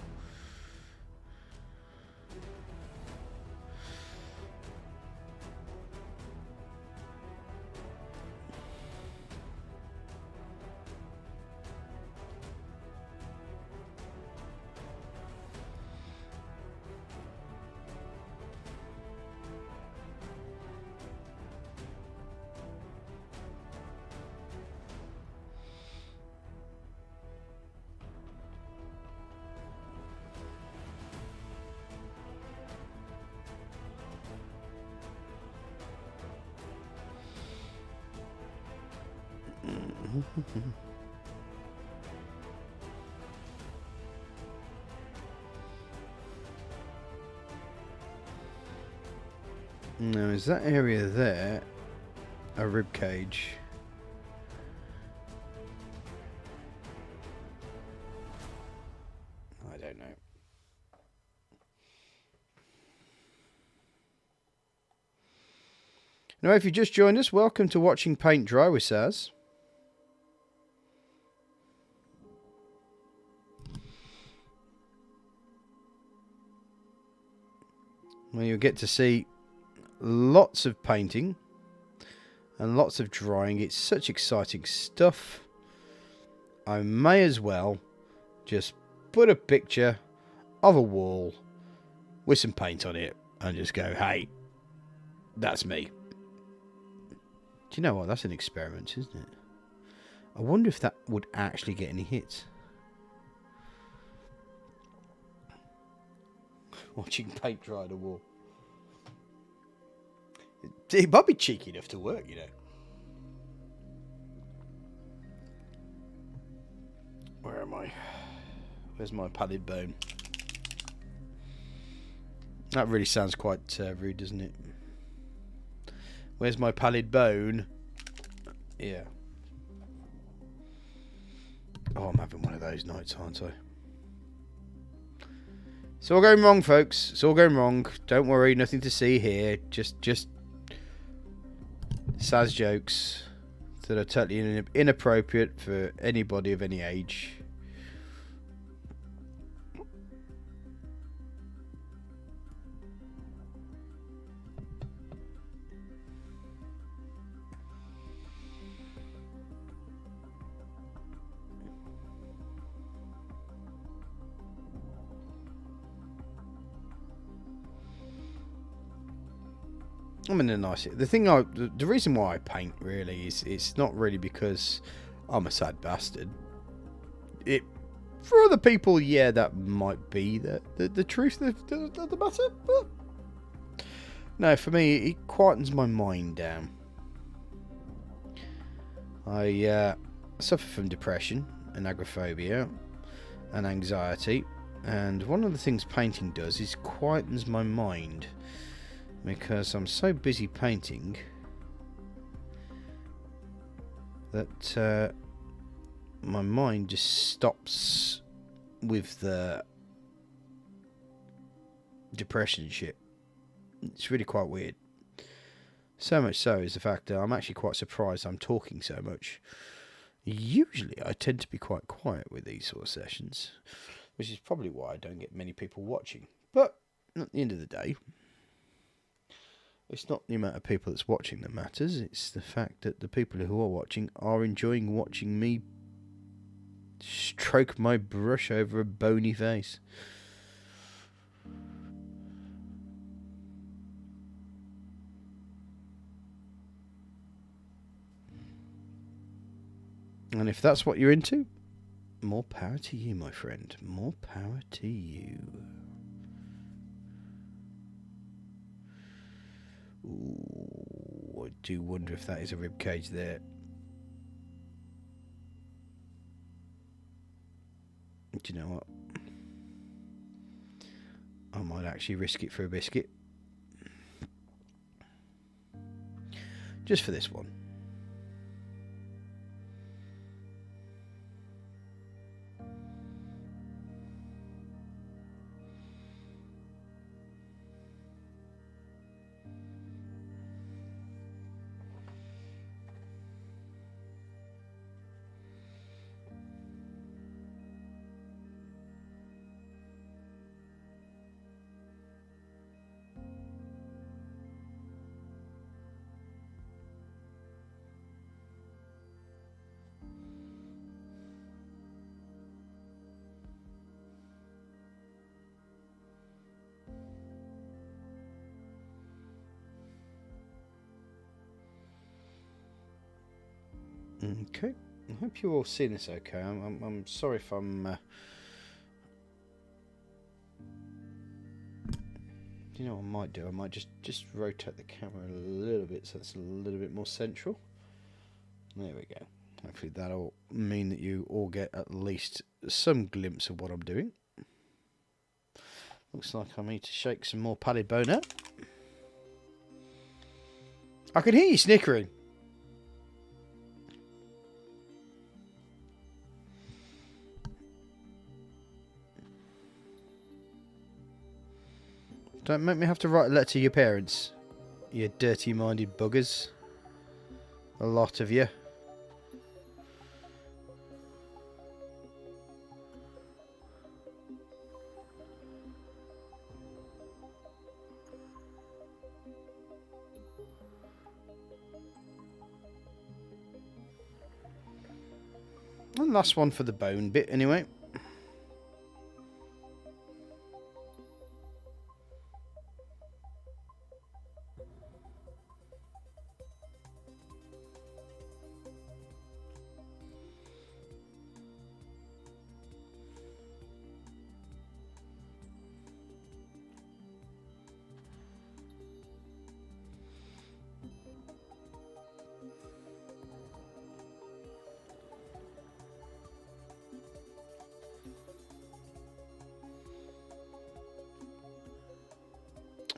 Now, is that area there a rib cage? I don't know. Now, if you just joined us, welcome to watching paint dry with Saz. Well, you'll get to see lots of painting and lots of drying. It's such exciting stuff. I may as well just put a picture of a wall with some paint on it and just go, hey, that's me. Do you know what? That's an experiment, isn't it? I wonder if that would actually get any hits. Watching paint dry on a wall. It might be cheeky enough to work, you know. Where am I? Where's my pallid bone? That really sounds quite rude, doesn't it? Where's my pallid bone? Yeah. Oh, I'm having one of those nights, aren't I? It's all going wrong, folks. It's all going wrong. Don't worry, nothing to see here. Just Saz jokes that are totally inappropriate for anybody of any age. I'm in a nice. The reason why I paint really is it's not really because I'm a sad bastard. For other people, yeah, that might be the truth of the matter. But no, for me, it quietens my mind down. I suffer from depression and agoraphobia and anxiety, and one of the things painting does is quietens my mind. Because I'm so busy painting that my mind just stops with the depression shit. It's really quite weird. So much so is the fact that I'm actually quite surprised I'm talking so much. Usually I tend to be quite quiet with these sort of sessions. which is probably why I don't get many people watching. But at the end of the day, it's not the amount of people that's watching that matters, it's the fact that the people who are watching are enjoying watching me stroke my brush over a bony face. And if that's what you're into, more power to you, my friend. More power to you. Ooh, I do wonder if that is a rib cage there. Do you know what? I might actually risk it for a biscuit. Just for this one. Okay, I hope you all seen this okay. I'm sorry if I'm... you know what I might do? I might just rotate the camera a little bit so it's a little bit more central. There we go. Hopefully that'll mean that you all get at least some glimpse of what I'm doing. Looks like I need to shake some more pallid bone out. I can hear you snickering. Don't make me have to write a letter to your parents, you dirty-minded buggers. A lot of you. And last one for the bone bit, anyway.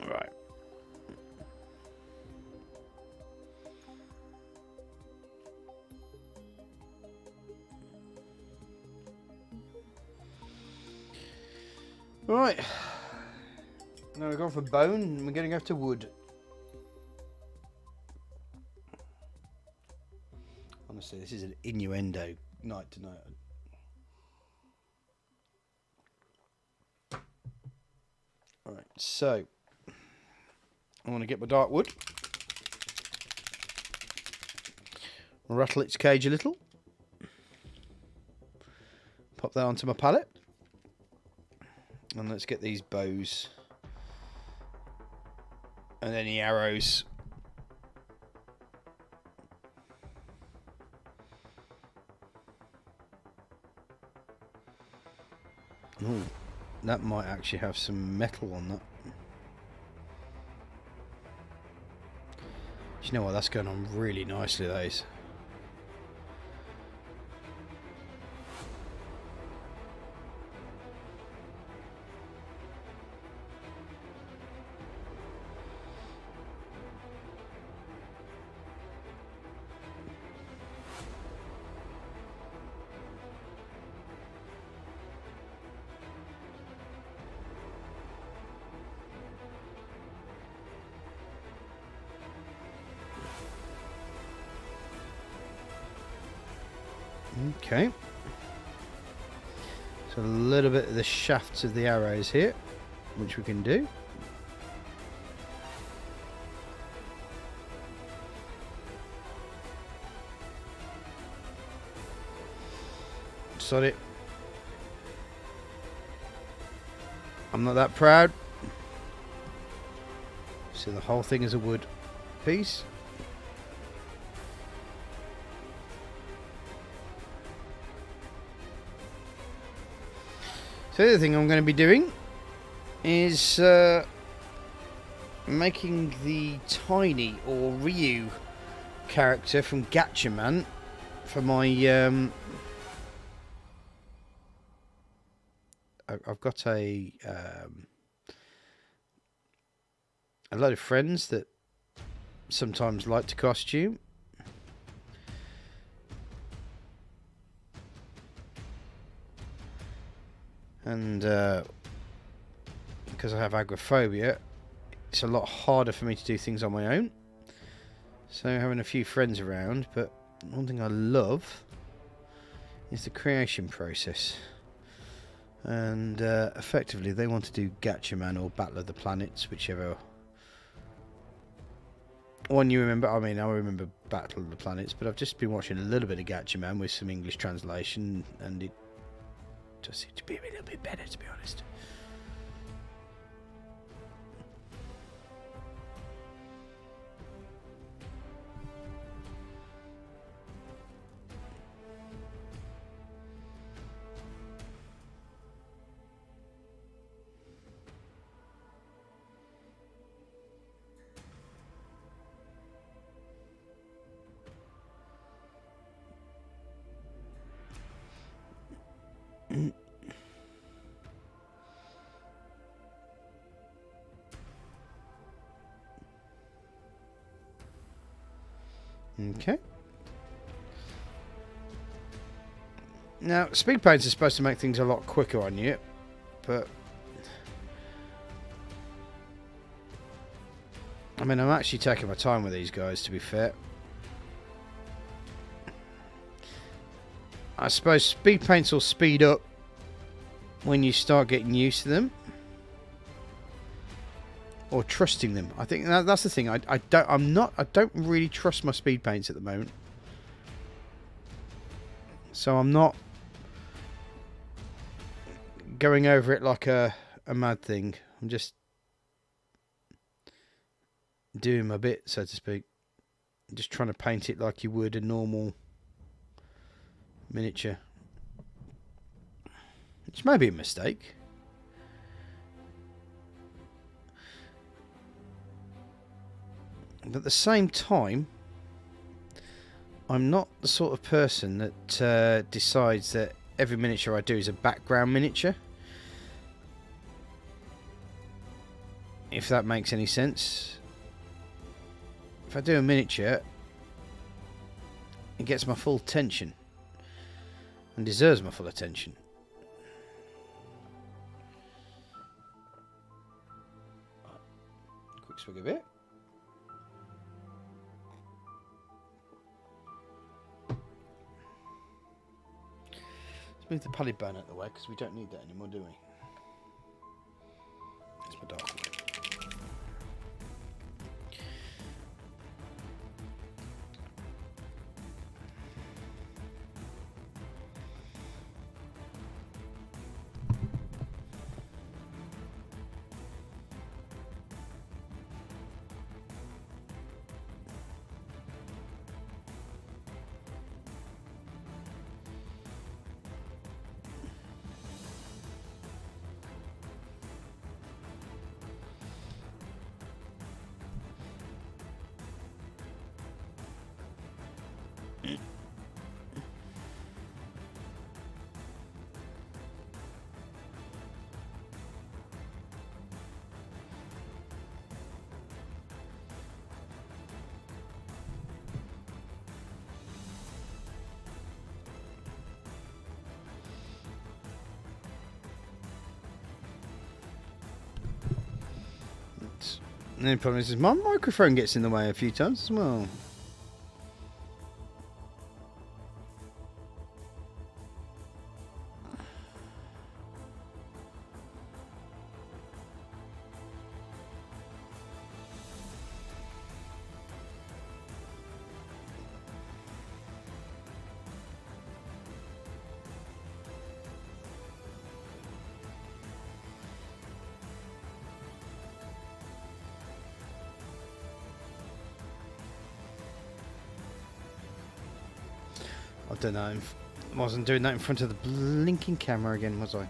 Right. Right. Now we've gone for bone and we're going to go to wood. Honestly, this is an innuendo night tonight. Alright, so I want to get my dark wood, rattle its cage a little, pop that onto my palette, and let's get these bows and any arrows. Ooh, that might actually have some metal on that. Do you know what? That's going on really nicely, those. Okay. So a little bit of the shafts of the arrows here, which we can do. Sod it. I'm not that proud. So the whole thing is a wood piece. So the other thing I'm going to be doing is making the Tiny or Ryu character from Gatchaman for my I've got a lot of friends that sometimes like to costume. And because I have agoraphobia, it's a lot harder for me to do things on my own. So having a few friends around, but one thing I love is the creation process. And effectively they want to do Gatchaman or Battle of the Planets, whichever one you remember. I mean, I remember Battle of the Planets, but I've just been watching a little bit of Gatchaman with some English translation, and it does seem to be a little bit better, to be honest. Okay. Now, Speedpaints is supposed to make things a lot quicker on you, but I mean, I'm actually taking my time with these guys, to be fair. I suppose Speedpaints will speed up when you start getting used to them, or trusting them. I think that's the thing. I don't really trust my Speedpaints at the moment, so I'm not going over it like a mad thing. I'm just doing my bit, so to speak. I'm just trying to paint it like you would a normal miniature, which may be a mistake. But at the same time, I'm not the sort of person that decides that every miniature I do is a background miniature. If that makes any sense. If I do a miniature, it gets my full attention and deserves my full attention. Quick swig of it. Let's move the pally bone out of the way, because we don't need that anymore, do we? That's my dark one. The only problem is my microphone gets in the way a few times as well. I don't know. I wasn't doing that in front of the blinking camera again, was I?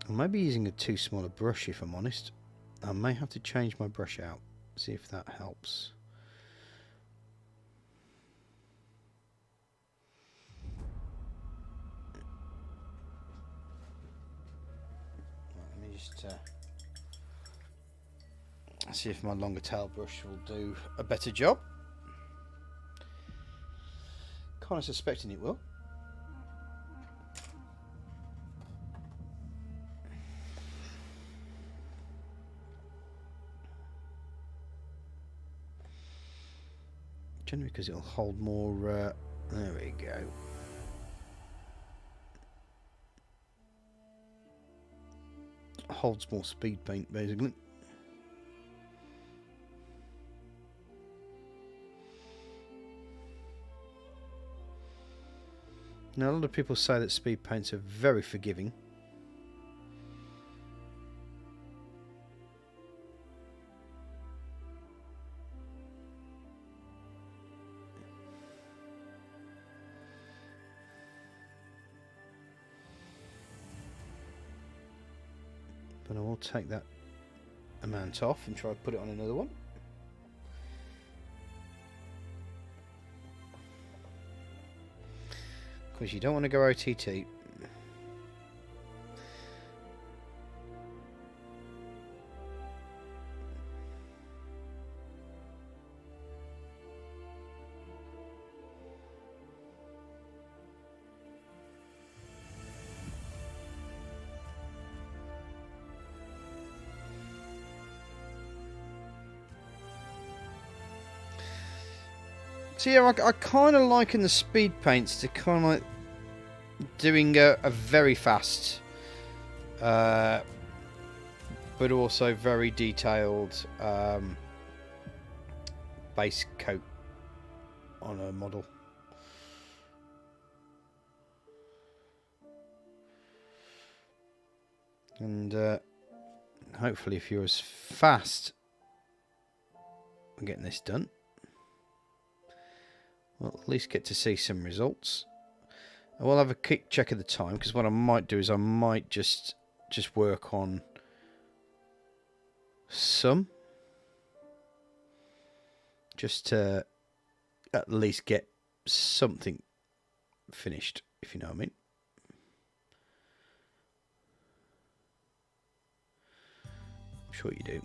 I may be using a too small a brush, if I'm honest. I may have to change my brush out, see if that helps. Let me just see if my longer tail brush will do a better job. Kind of suspecting it will. Generally because it'll hold more, there we go. Holds more speed paint basically. Now a lot of people say that speed paints are very forgiving. But I will take that amount off and try to put it on another one. Because you don't want to go OTT. So yeah, I kind of liken the speed paints to kind of like doing a very fast, but also very detailed base coat on a model. And hopefully if you're as fast on getting this done, we'll at least get to see some results. I will have a quick check of the time, because what I might do is I might just work on some, just to at least get something finished, if you know what I mean. I'm sure you do.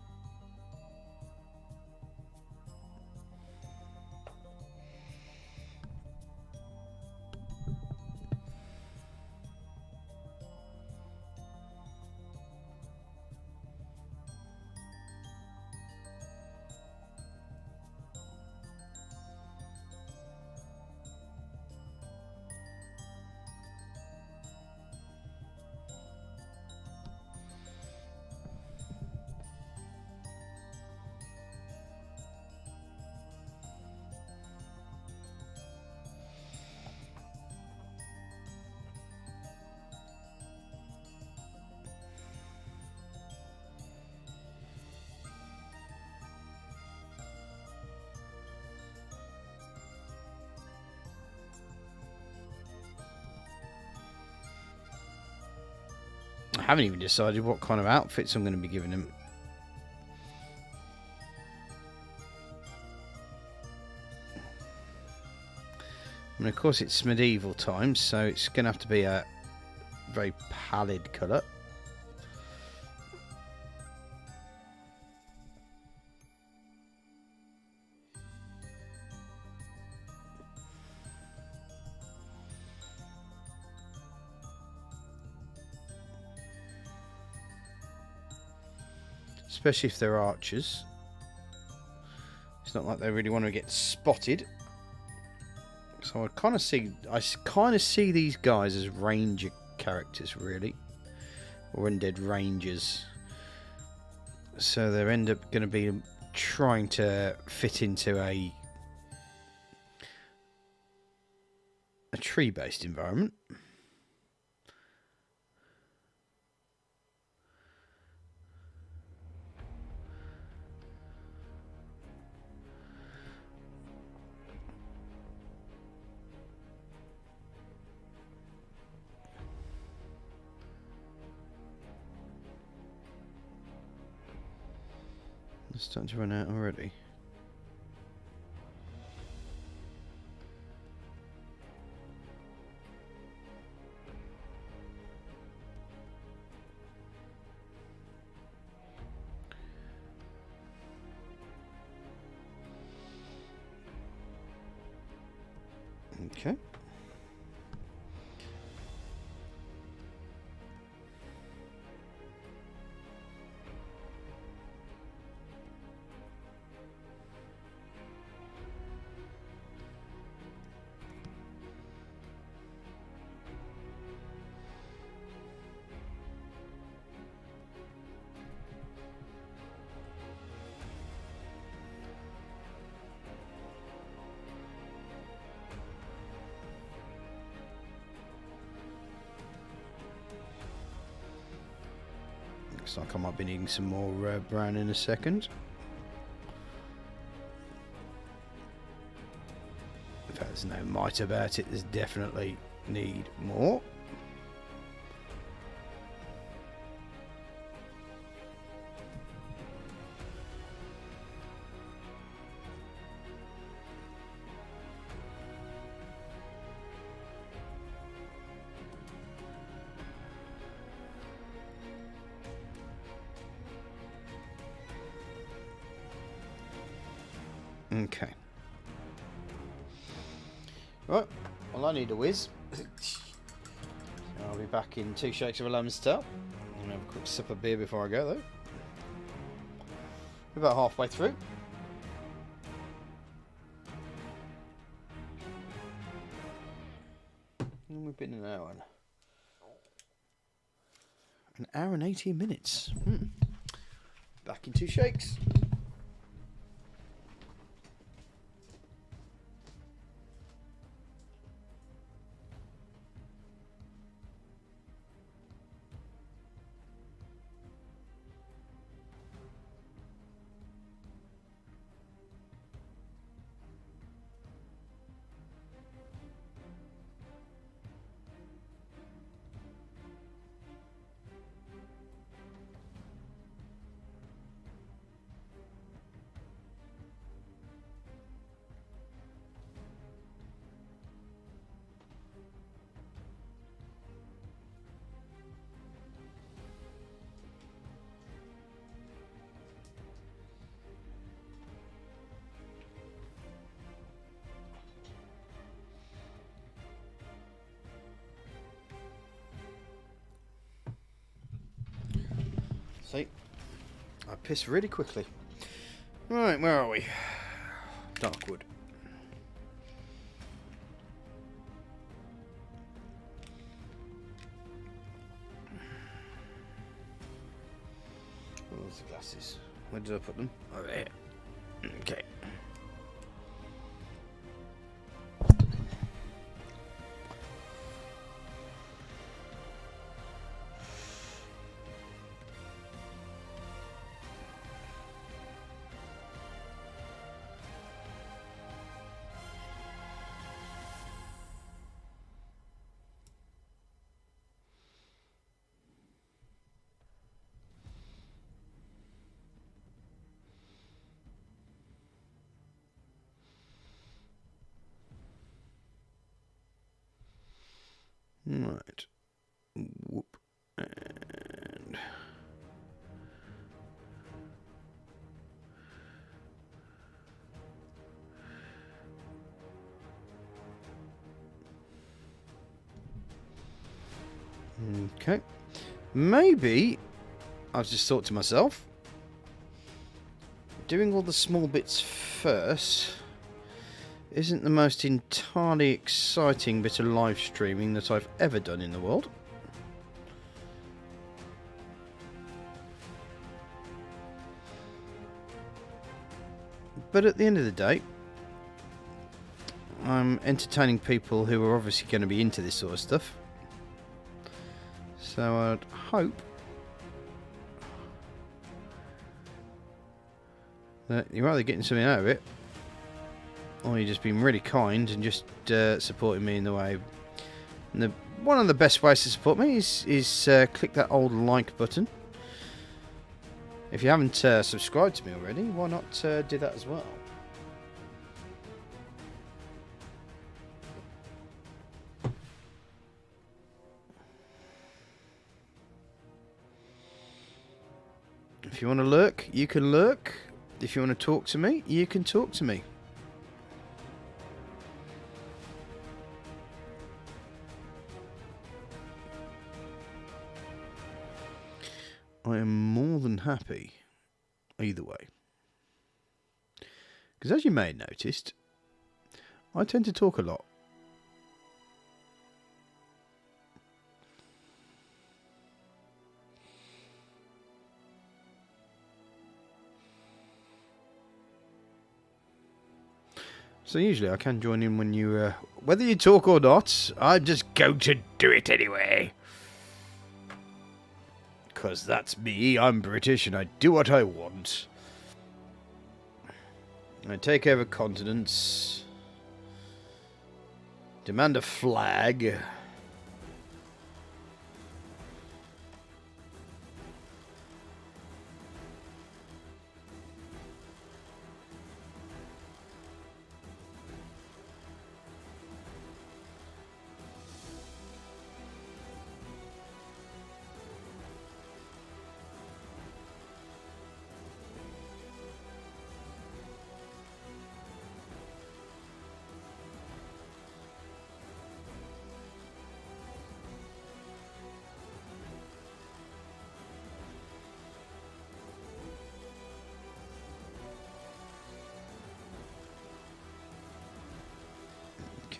I haven't even decided what kind of outfits I'm going to be giving him. I mean, of course, it's medieval times, so it's going to have to be a very pallid colour. Especially if they're archers. It's not like they really want to get spotted. So I kind of see these guys as ranger characters, really, or undead rangers. So they end up going to be trying to fit into a tree-based environment. It's starting to run out already. Okay. Looks like I might be needing some more brown in a second. In fact, there's no might about it. There's definitely need more. Okay. Right, well I need a whiz. I'll be back in 2 shakes of a lemon's tail. I'm going to have a quick sip of beer before I go though. We're about halfway through. And we've been an hour. An hour and 18 minutes. Back in 2 shakes. See, I piss really quickly. Right, where are we? Darkwood. Where's the glasses? Where did I put them? Over here. Okay. Right. Whoop. And okay. Maybe I've just thought to myself, doing all the small bits first isn't the most entirely exciting bit of live streaming that I've ever done in the world. But at the end of the day, I'm entertaining people who are obviously going to be into this sort of stuff. So I'd hope that you're either getting something out of it, or you're just being really kind and just supporting me in the way. And one of the best ways to support me is click that old like button. If you haven't subscribed to me already, why not do that as well? If you want to lurk, you can lurk. If you want to talk to me, you can talk to me. I am more than happy either way. Because as you may have noticed, I tend to talk a lot. So usually I can join in when you, whether you talk or not, I'm just going to do it anyway. Because that's me, I'm British and I do what I want. I take over continents. Demand a flag.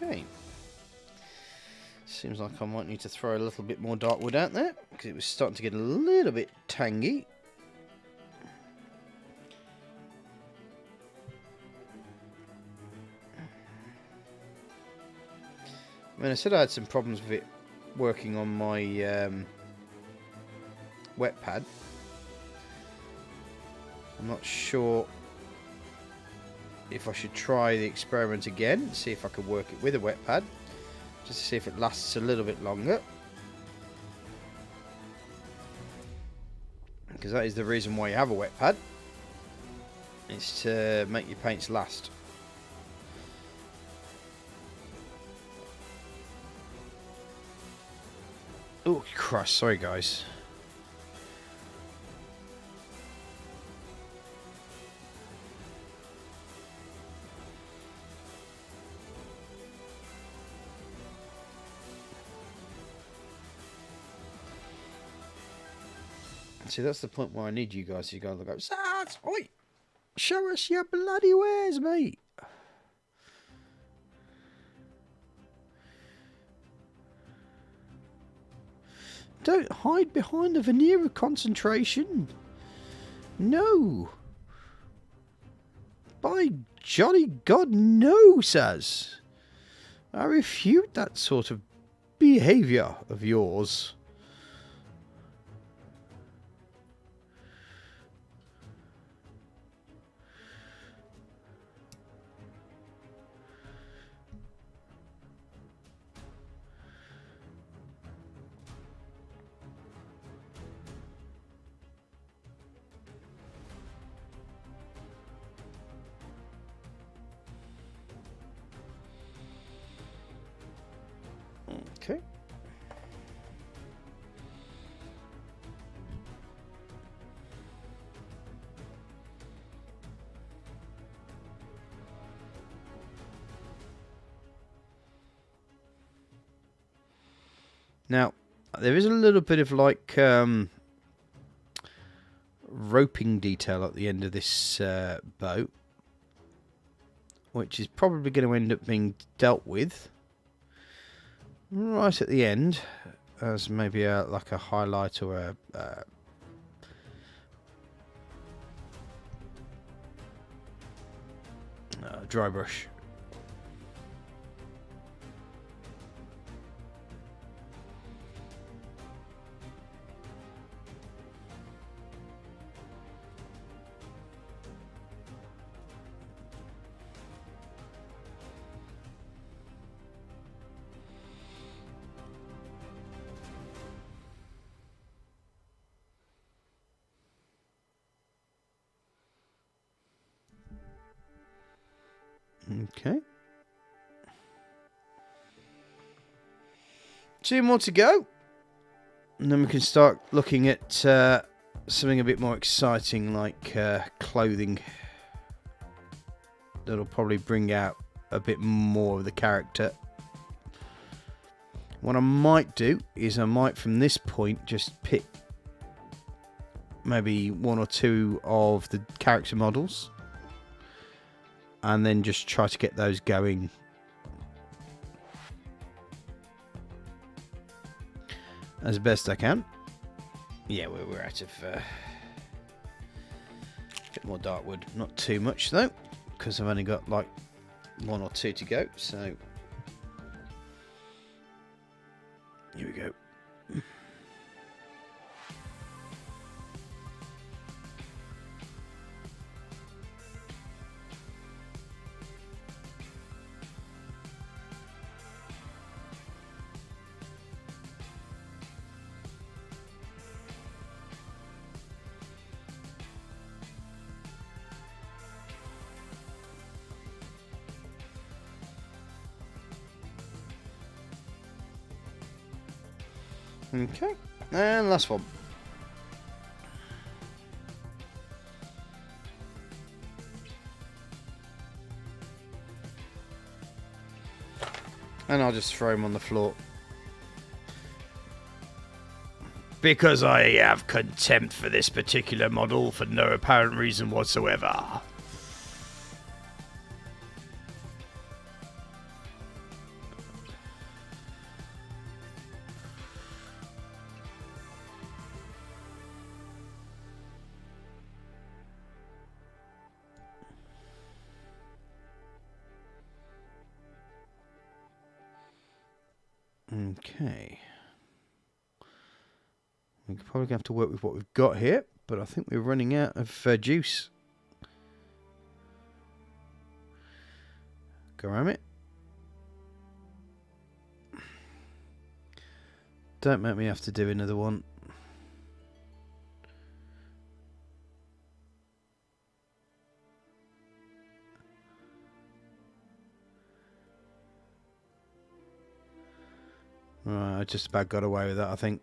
Okay. Seems like I might need to throw a little bit more dark wood out there, because it was starting to get a little bit tangy. I mean, I said I had some problems with it working on my wet pad. I'm not sure if I should try the experiment again, see if I could work it with a wet pad, just to see if it lasts a little bit longer. Because that is the reason why you have a wet pad. It's to make your paints last. Oh, Christ, sorry guys. See, that's the point where I need you guys to go, Zaz, oi, show us your bloody wares, mate. Don't hide behind the veneer of concentration. No. By jolly God, no, Saz. I refute that sort of behaviour of yours. Okay. Now, there is a little bit of like roping detail at the end of this boat, which is probably going to end up being dealt with right at the end as maybe like a highlight or a dry brush. Okay. 2 more to go. And then we can start looking at something a bit more exciting, like clothing. That'll probably bring out a bit more of the character. What I might do is I might, from this point, just pick maybe 1 or 2 of the character models. And then just try to get those going as best I can. Yeah, we're out of a bit more dark wood. Not too much though, because I've only got like 1 or 2 to go. So here we go. Okay, and last one. And I'll just throw him on the floor. Because I have contempt for this particular model for no apparent reason whatsoever. Okay. We're probably going to have to work with what we've got here, but I think we're running out of juice. Go ram it. Don't make me have to do another one. Right, I just about got away with that, I think.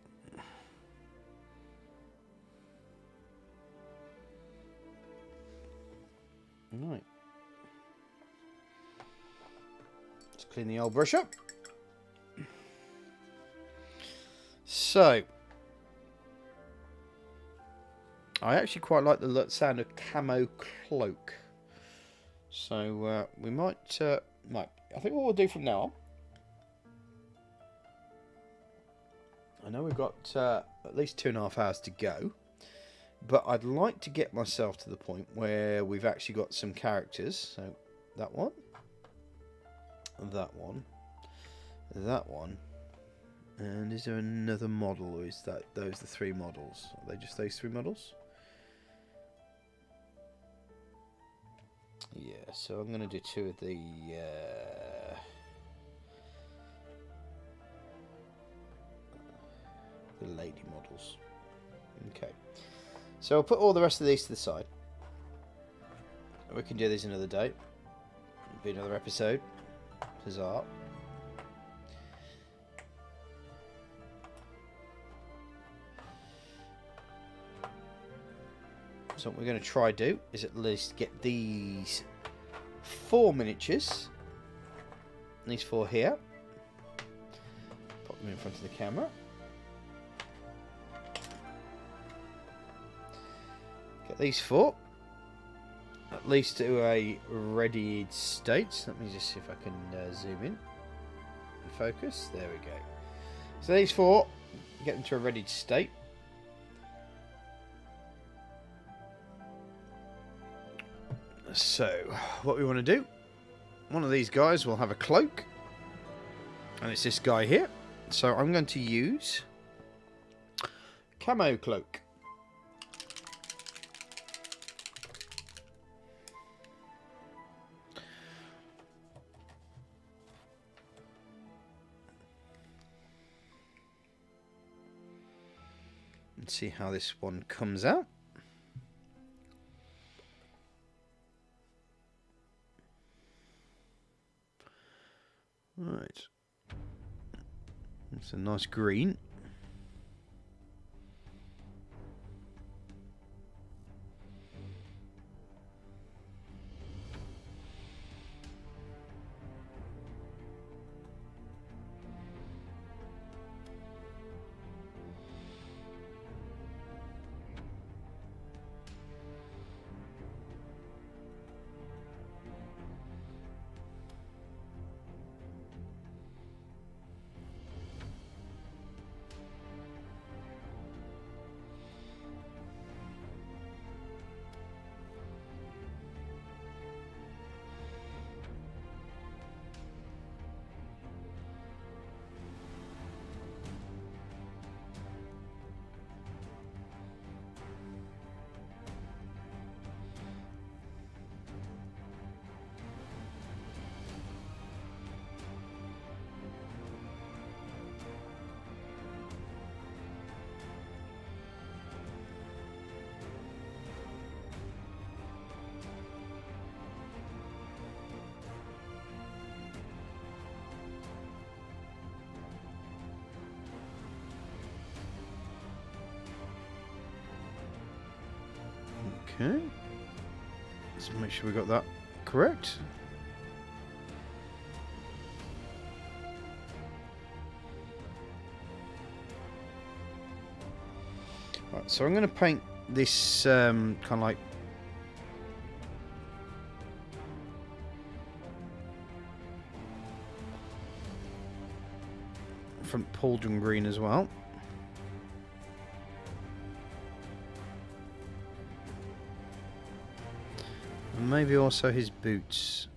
Right. Let's clean the old brush up. So, I actually quite like the sound of Camo Cloak. So, we might, I think what we'll do from now on, I know we've got at least 2.5 hours to go, but I'd like to get myself to the point where we've actually got some characters. So that one, that one, that one, and is there another model, or is that those the 3 models? Are they just those 3 models? Yeah, so I'm going to do 2 of the lady models. Okay, so I'll put all the rest of these to the side. We can do these another day. It'll be another episode. Huzzah. So what we're going to try do is at least get these 4 miniatures. These 4 here. Pop them in front of the camera. Get these 4 at least to a readied state. Let me just see if I can zoom in and focus. There we go. So these 4, get them to a readied state. So what we want to do, one of these guys will have a cloak, and it's this guy here. So I'm going to use Camo Cloak. And see how this one comes out. It's a nice green. Okay, let's make sure we got that correct. Right, so I'm going to paint this kind of like front pauldron green as well. Maybe also his boots.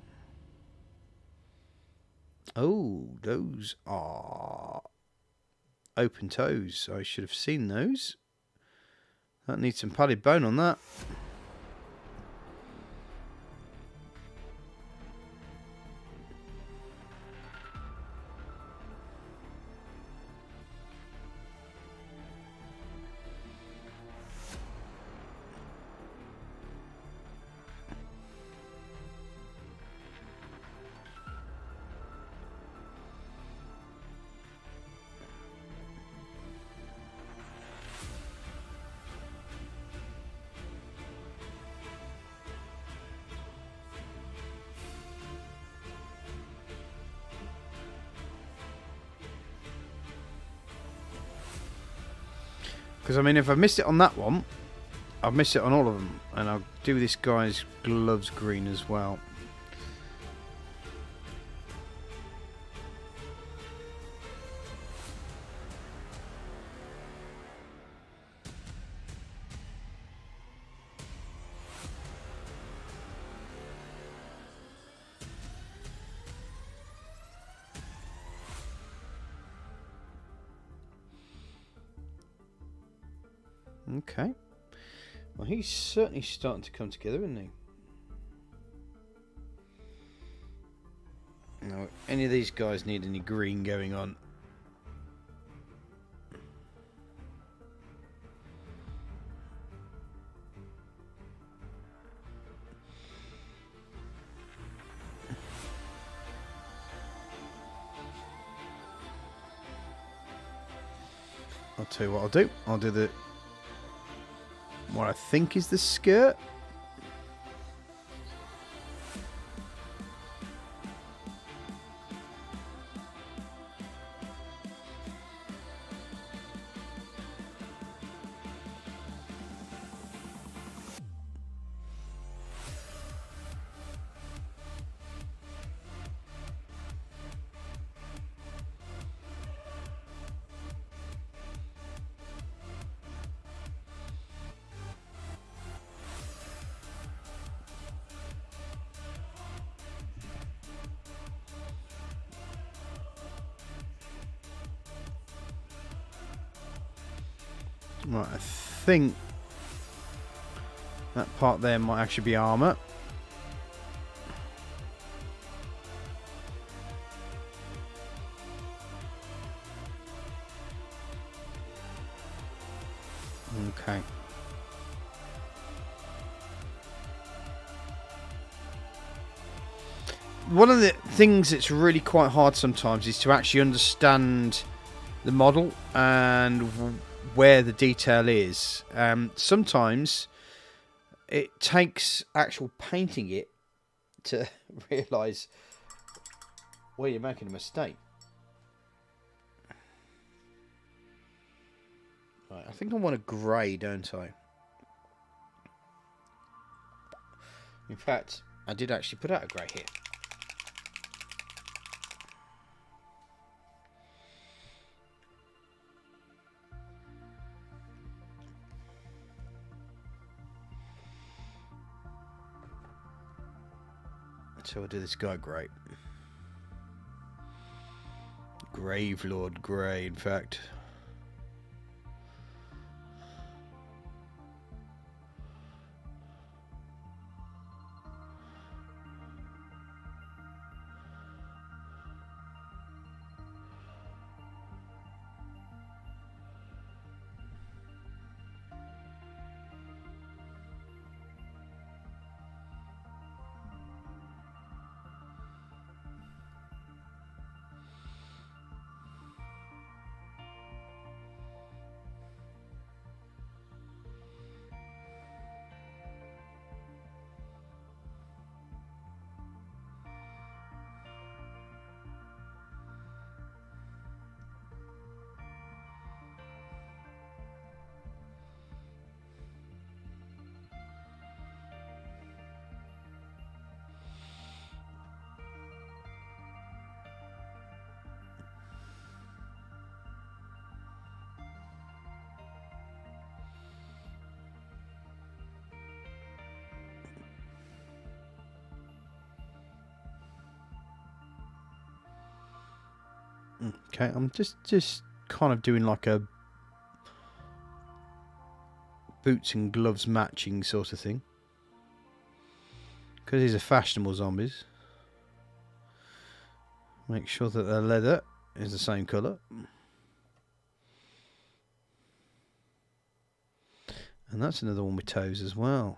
Oh, those are open toes. I should have seen those. That needs some padded bone on that. Because, I mean, if I missed it on that one, I've missed it on all of them. And I'll do this guy's gloves green as well. Okay. Well, he's certainly starting to come together, isn't he? Now, any of these guys need any green going on? I'll tell you what I'll do. I'll do the what I think is the skirt. Right, I think that part there might actually be armour. Okay. One of the things that's really quite hard sometimes is to actually understand the model and where the detail is. Sometimes it takes actual painting it to realise where you're making a mistake. Right, I think I want a grey, don't I? In fact, I did actually put out a grey here. So I'll do this guy grey. Gravelord Grey, in fact. Okay, I'm just kind of doing like a boots and gloves matching sort of thing. Because these are fashionable zombies. Make sure that the leather is the same colour. And that's another one with toes as well.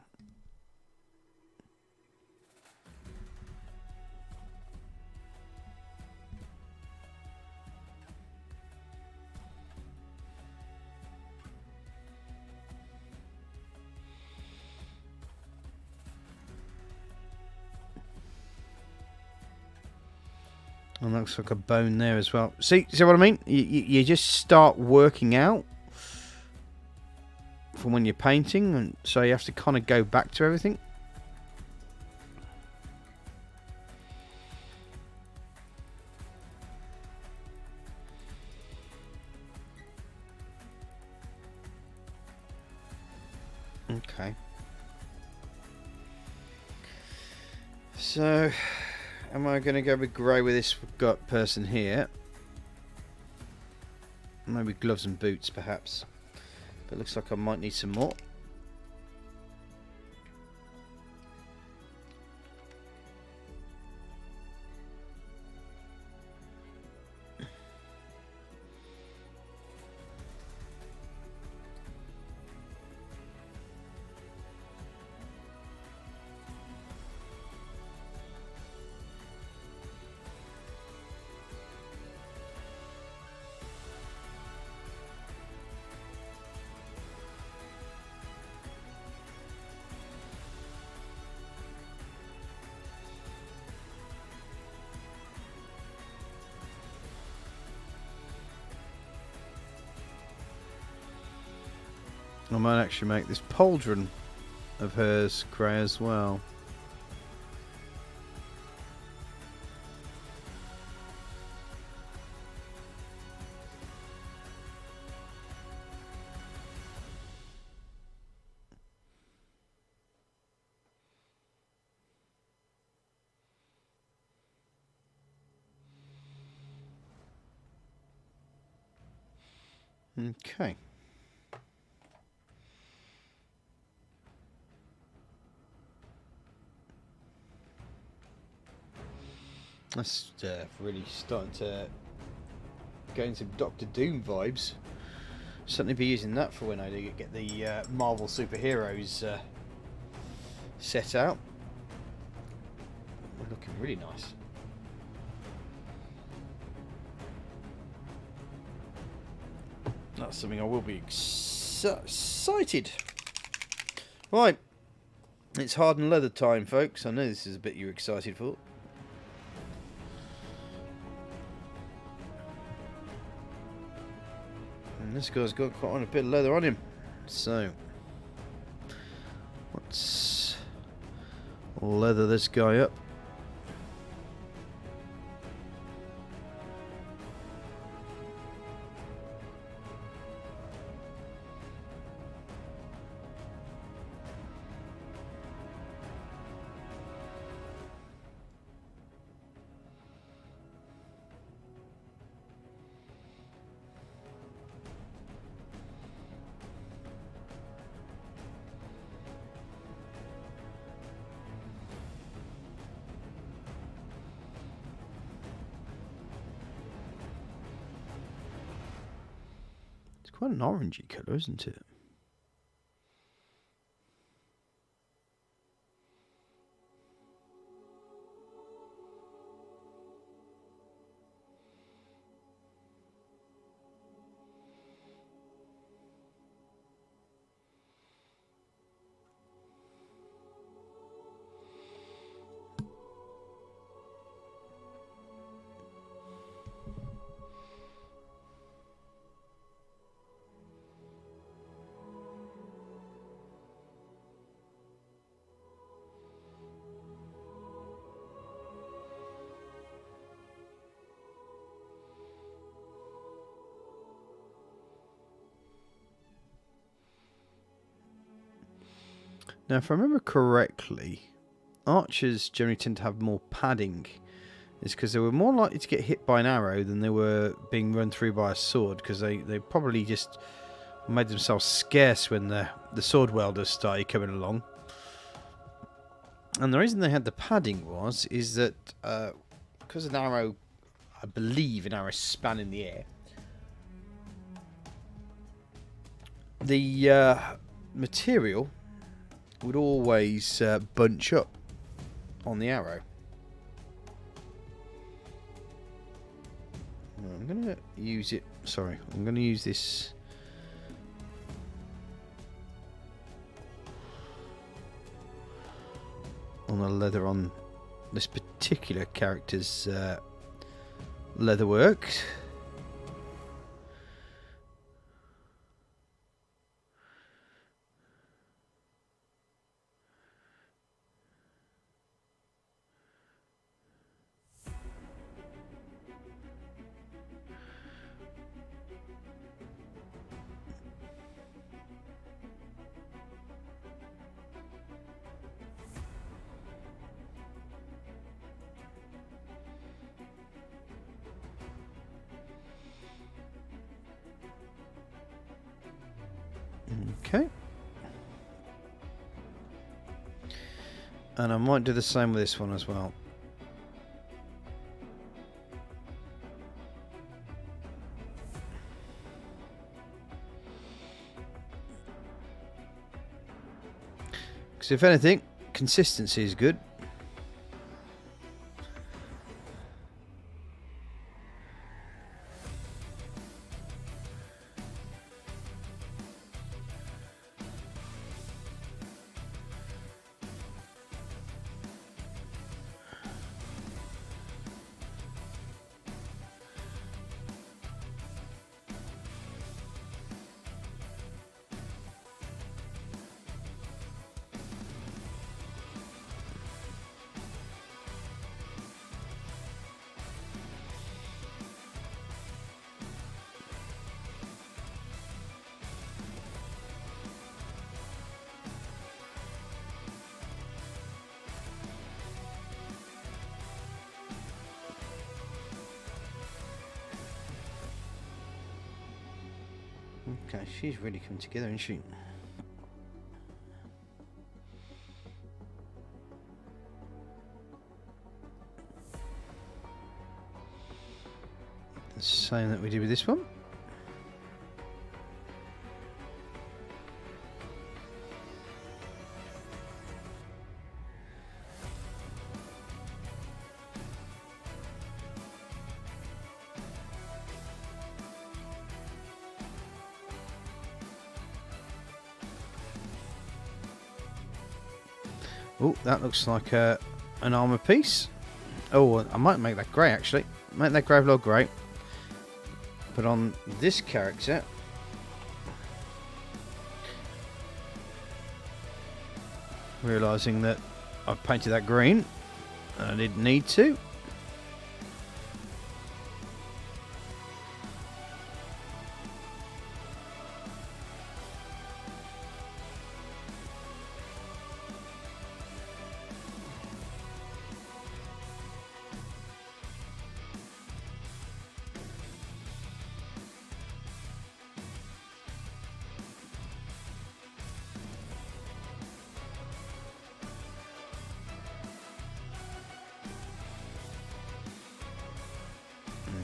And looks like a bone there as well. See what I mean? You just start working out from when you're painting, and so you have to kind of go back to everything. Okay. So, am I going to go with grey with this person here? Maybe gloves and boots, perhaps. But it looks like I might need some more. I might actually make this pauldron of hers grey as well. Okay. That's really starting to go into Doctor Doom vibes. Certainly be using that for when I do get the Marvel superheroes set out. We're looking really nice. That's something I will be excited. Right, it's hardened leather time, folks. I know this is a bit you're excited for. And this guy's got quite a bit of leather on him. So, let's leather this guy up. Quite an orangey colour, isn't it? Now, if I remember correctly, archers generally tend to have more padding. It's because they were more likely to get hit by an arrow than they were being run through by a sword, because they probably just made themselves scarce when the sword welders started coming along. And the reason they had the padding is that because an arrow, I believe an arrow span in the air, the material would always bunch up on the arrow. I'm going to use it. Sorry, I'm going to use this. On the leather on this particular character's leatherwork. Okay. And I might do the same with this one as well. Because if anything, consistency is good. Okay, she's really come together, isn't she? The same that we did with this one. Oh, that looks like an armour piece. Oh, I might make that grey actually. Make that Gravelord grey. But on this character, realising that I've painted that green and I didn't need to.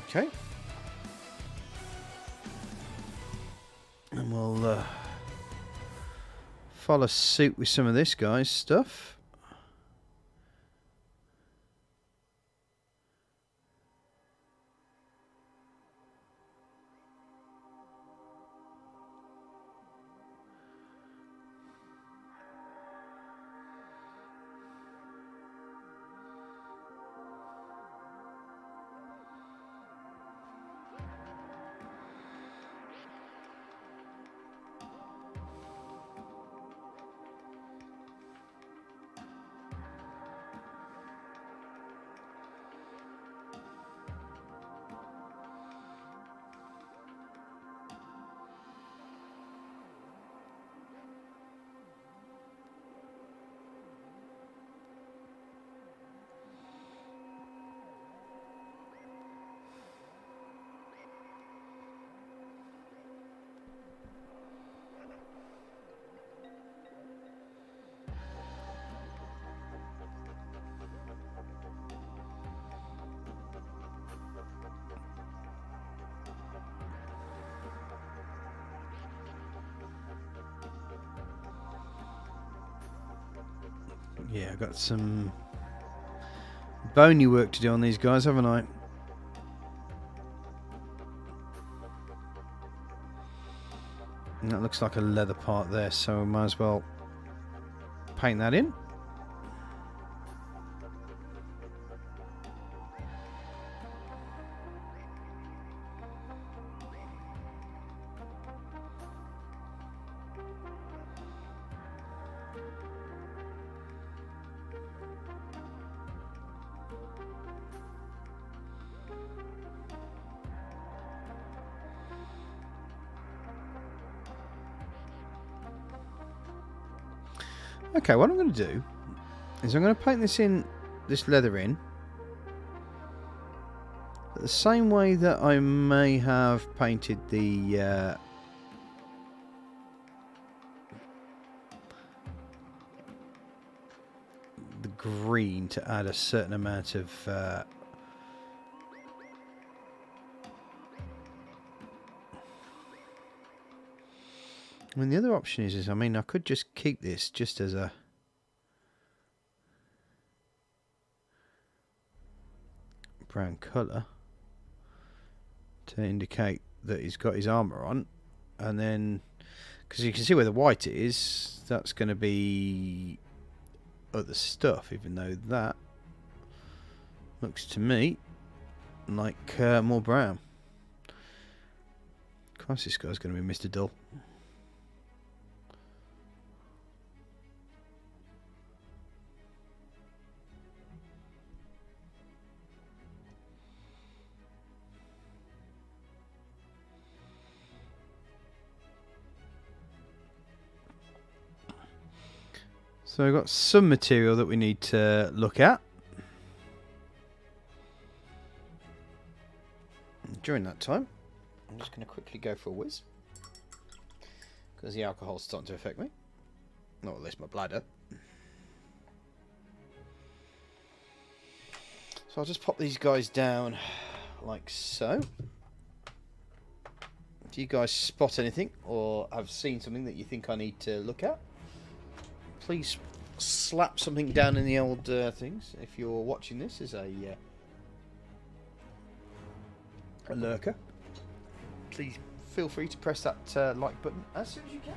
Okay. And we'll follow suit with some of this guy's stuff. Yeah, I've got some bony work to do on these guys, haven't I? And that looks like a leather part there, so I might as well paint that in. Okay, what I'm going to do is I'm going to paint this leather in the same way that I may have painted the green to add a certain amount of I mean, the other option is I mean, I could just keep this just as a brown colour to indicate that he's got his armour on, and then because you can see where the white is, that's going to be other stuff, even though that looks to me like more brown. Christ, this guy's going to be Mr. Dull. So we've got some material that we need to look at. During that time, I'm just going to quickly go for a whiz, because the alcohol's starting to affect me. Not at least my bladder. So I'll just pop these guys down like so. Do you guys spot anything or have seen something that you think I need to look at? Please slap something down in the old things if you're watching this as a lurker. Please feel free to press that like button as soon as you can.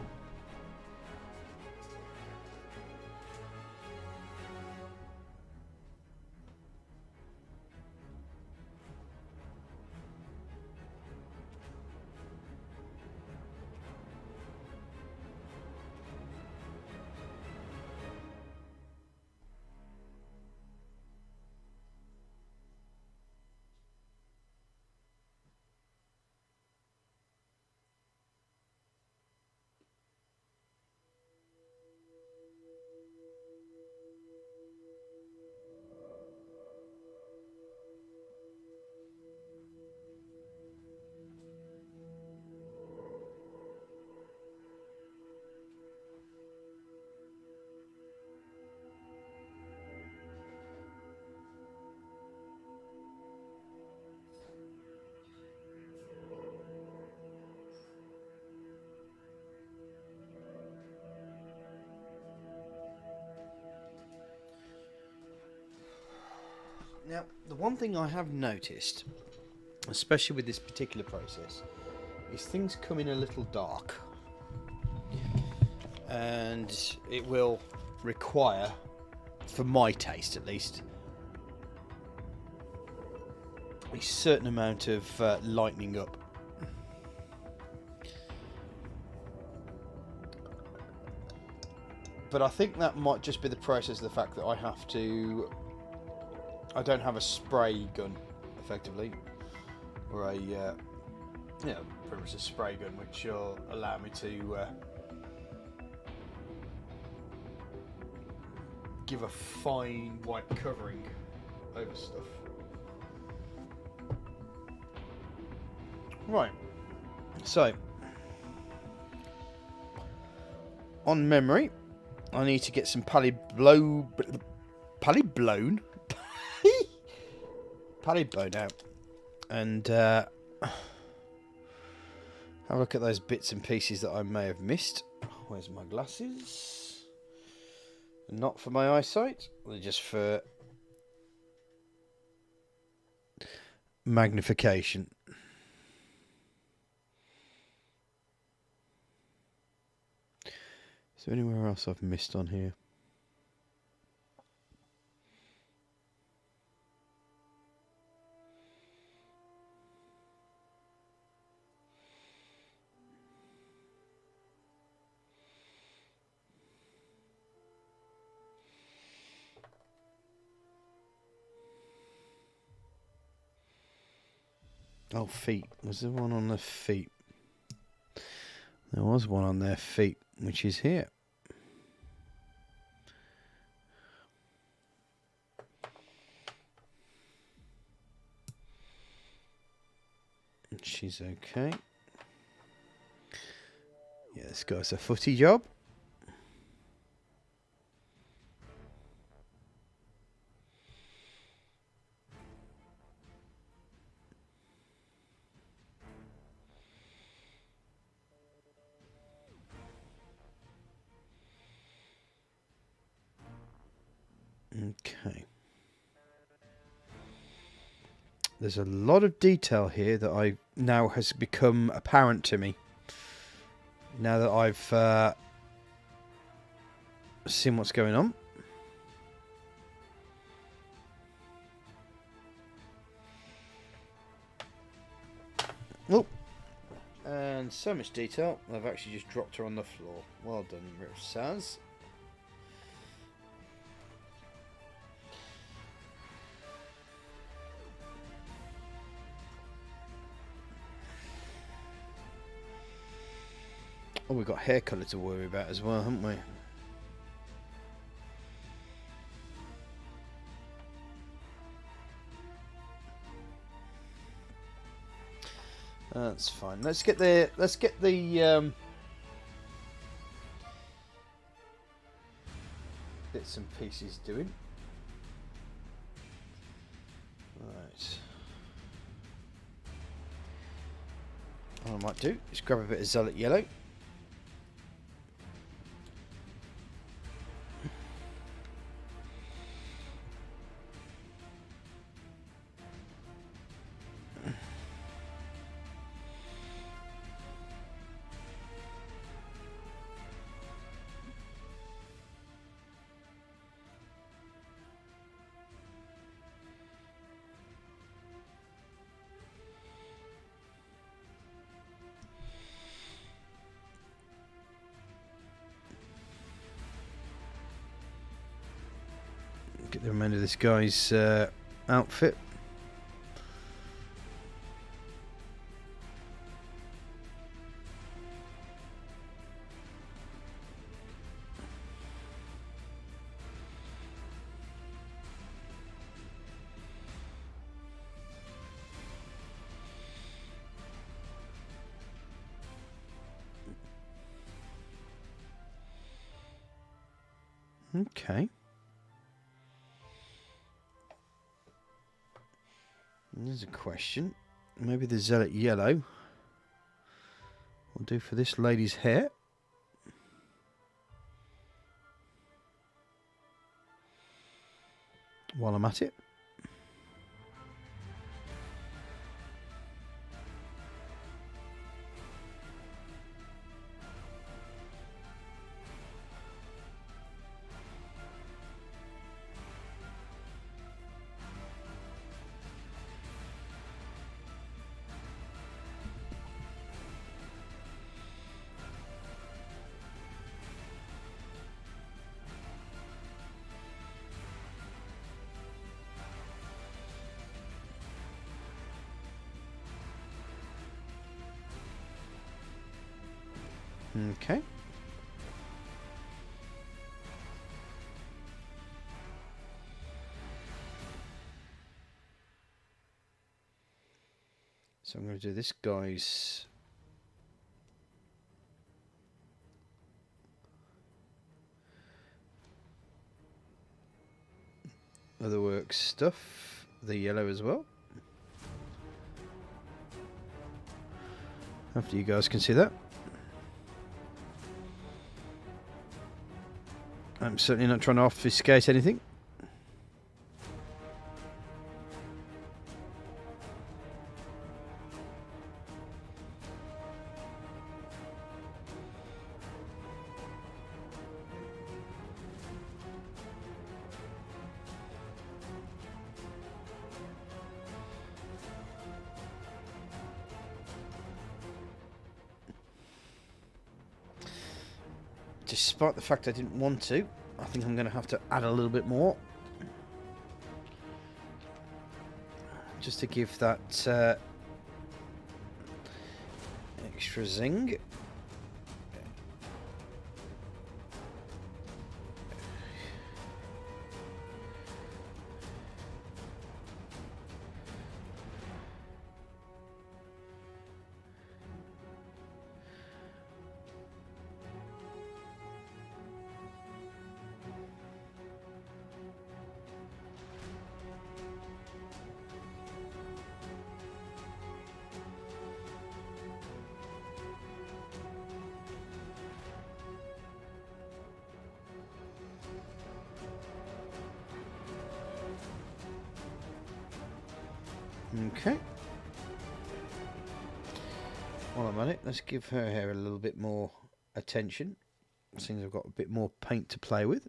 Now, the one thing I have noticed, especially with this particular process, is things come in a little dark. And it will require, for my taste at least, a certain amount of lightening up. But I think that might just be the process of the fact that I don't have a spray gun, effectively, or a, pretty much a spray gun, which will allow me to give a fine white covering over stuff. Right, so on memory, I need to get some palibone out and have a look at those bits and pieces that I may have missed. Where's my glasses? Not for my eyesight, they're just for magnification. Is there anywhere else I've missed on here? Oh, feet. Was there one on the feet? There was one on their feet, which is here. She's okay. Yeah, this guy's a footy job. Okay. There's a lot of detail here that now has become apparent to me. Now that I've seen what's going on. Oh, and so much detail. I've actually just dropped her on the floor. Well done, Saz. Oh, we've got hair colour to worry about as well, haven't we? That's fine. Let's get the bits and pieces doing. Right. What I might do is grab a bit of Zealot Yellow. Get the remainder of this guy's outfit. Okay. There's a question. Maybe the Zealot Yellow will do for this lady's hair. While I'm at it. Okay. So I'm going to do this guy's other work stuff, the yellow as well. Hopefully you guys can see that. I'm certainly not trying to obfuscate anything. Despite the fact I didn't want to, I think I'm going to have to add a little bit more. Just to give that extra zing. Okay. While I'm at it, let's give her hair a little bit more attention. Seems I've got a bit more paint to play with.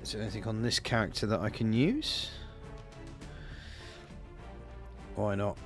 Is there anything on this character that I can use? Why not?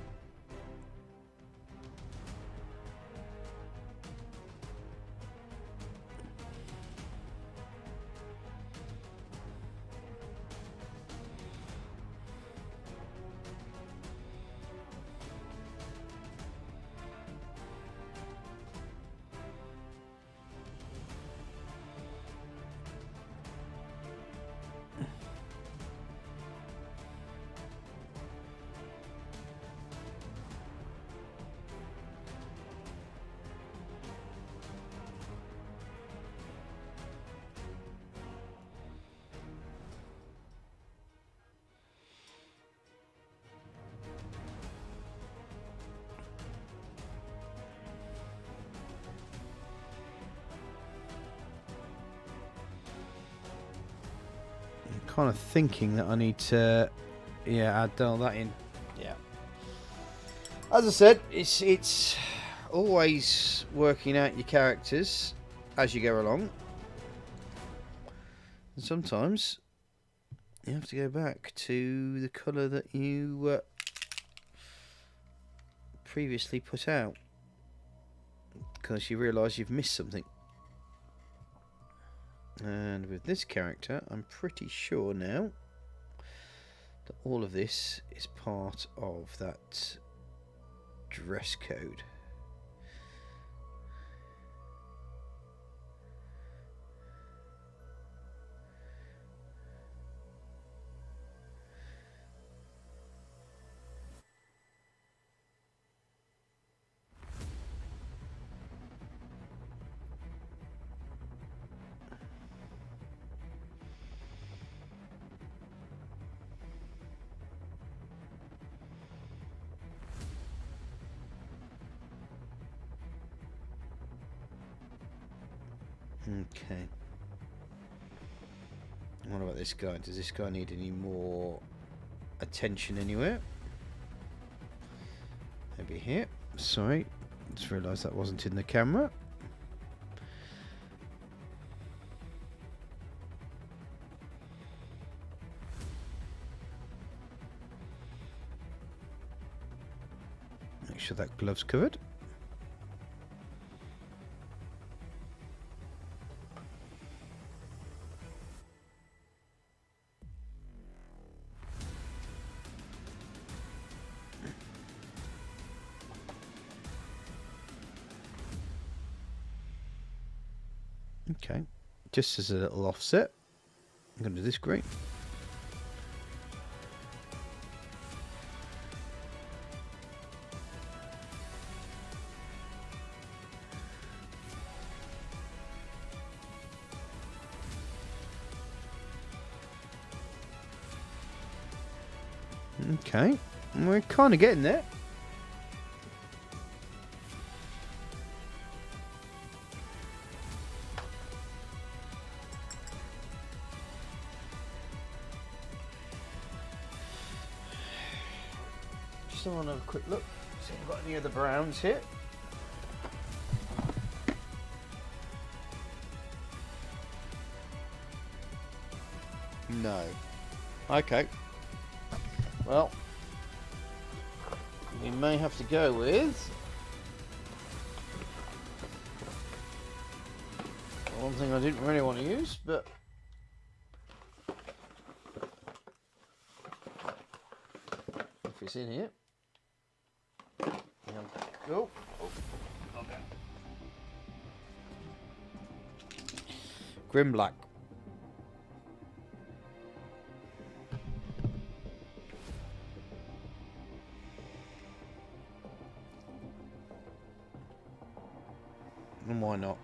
Kind of thinking that I need to, add all that in. Yeah. As I said, it's always working out your characters as you go along, and sometimes you have to go back to the colour that you previously put out because you realise you've missed something. And with this character, I'm pretty sure now that all of this is part of that dress code. Okay. What about this guy? Does this guy need any more attention anywhere? Maybe here. Sorry, just realised that wasn't in the camera. sure that glove's covered. Okay, just as a little offset, I'm going to do this green. Okay, we're kind of getting there. Just want to have a quick look, see if we've got any other browns here. No. Okay. Well, we may have to go with one thing I didn't really want to use, but if it's in here, oh, okay. Grim Black. And why not?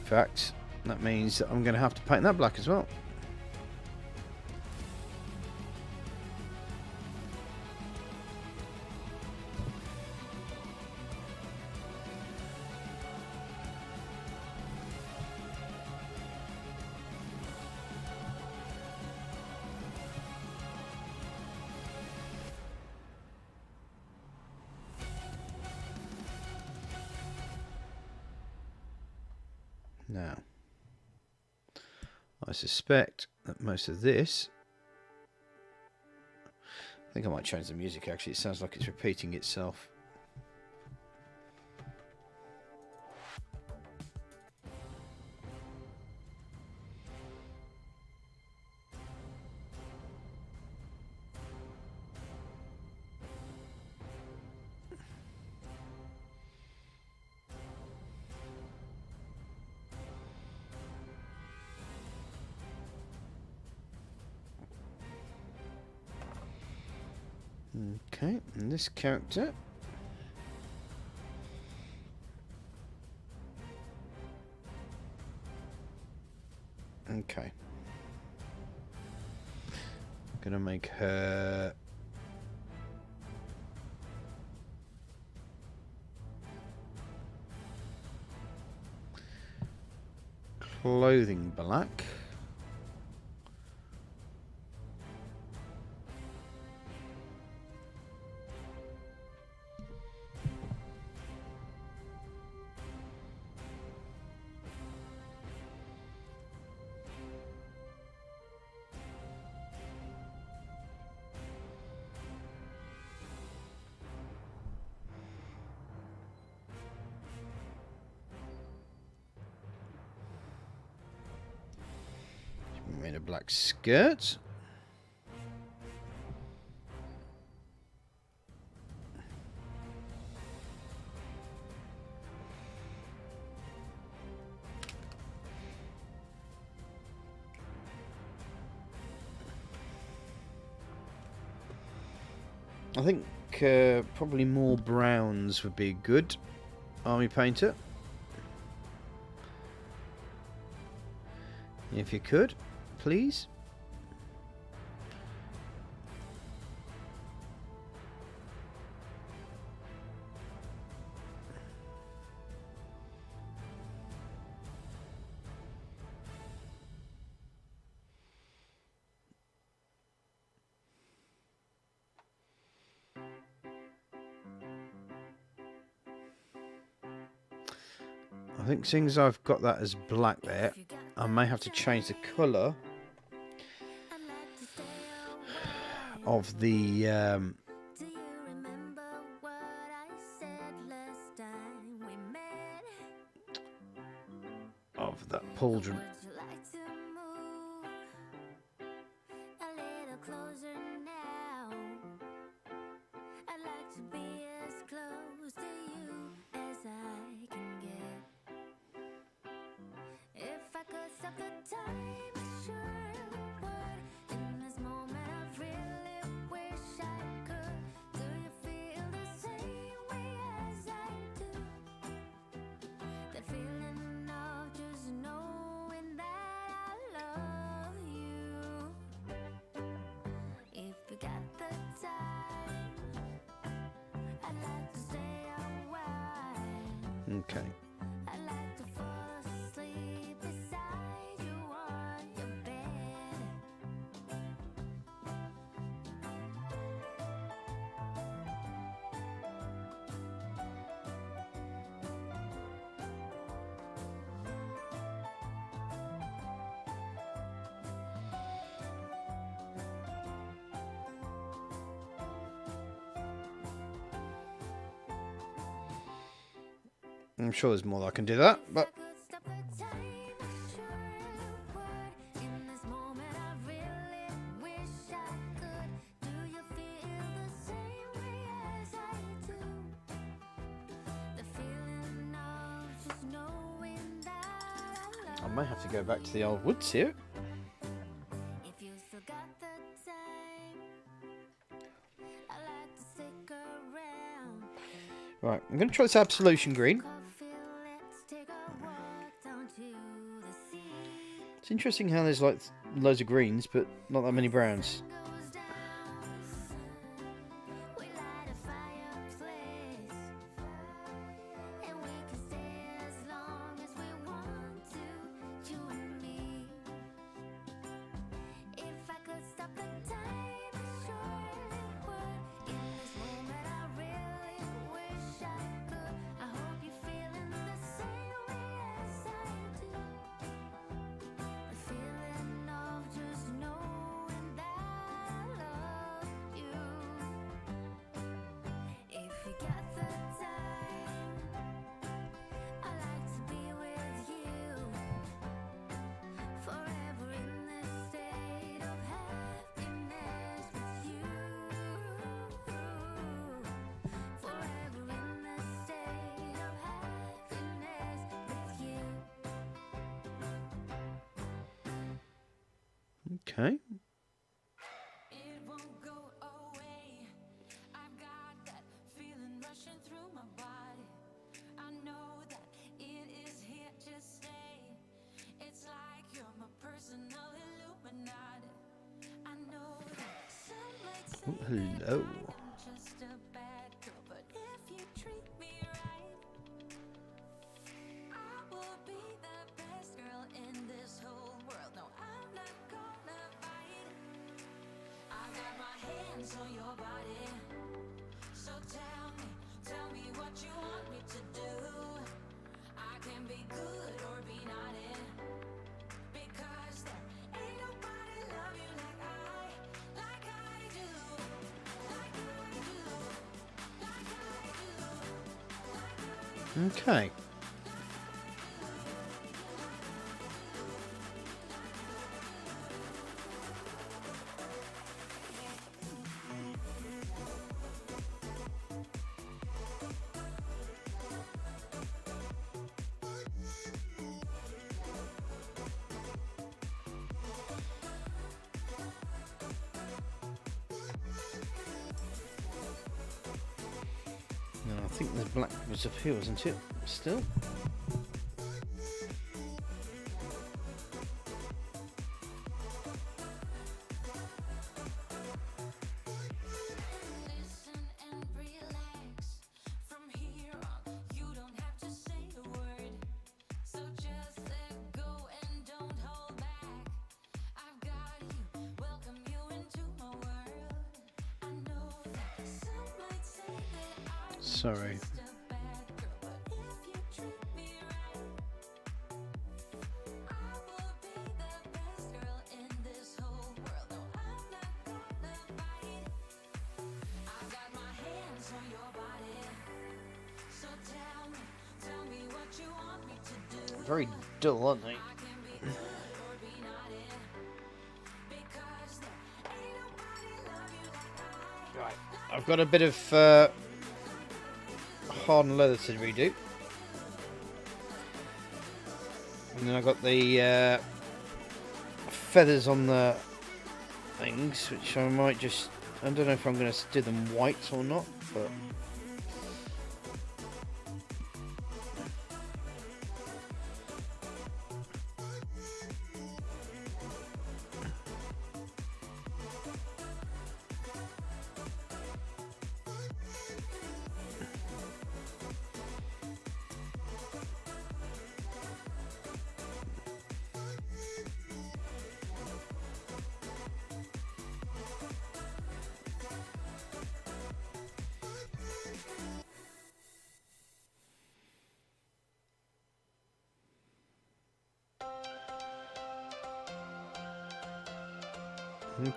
Fact, that means that I'm going to have to paint that black as well. Now, I suspect that most of this, I think I might change the music actually, it sounds like it's repeating itself. Okay, and this character, okay, gonna make her clothing black. paint a black skirt. I think probably more browns would be good. Army painter. If you could, please. I think seeing as I've got that as black there, I may have to change the colour of the of that pauldron. Okay. I'm sure there's more that I can do that, but I might have to go back to the old woods here. Right, I'm going to try this Absolution Green. It's interesting how there's like loads of greens, but not that many browns. Okay. It won't go away. I've got that feeling rushing through my body. I know that it is here to stay. It's like you're my personal Illuminati. I know that some might say Hello. I'm just a bad girl, but if you treat me right, I will be the best girl in this whole world. No, I'm not gonna fight. I got my hands on your body, so tell me what you want me to do. I can be good or be naughty, because there ain't nobody love you like I do, like I do, like I do, like I do. Okay. think the black was up here, wasn't it? Still? Listen and relax. From here on, you don't have to say a word. So just let go and don't hold back. I've got you, welcome you into my world. I know that some might say that I'm Sorry. just a bad girl, but if you treat me right, I will be the best girl in this whole world. No, I'm not gonna bite. I've got my hands on your body. So tell me what you want me to do. Very dull, aren't they? I can be good or be naughty. Because there ain't nobody love you like I. Right. I've got a bit of hardened leather to redo. And then I've got the feathers on the things, which I might just... I don't know if I'm going to do them white or not, but...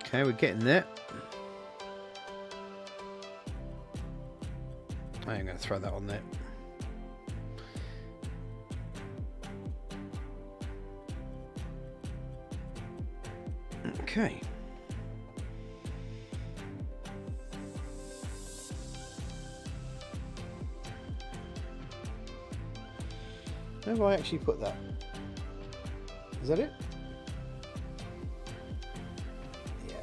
Okay, we're getting there. I am going to throw that on there. Okay. Where have I actually put that? Is that it? Yeah.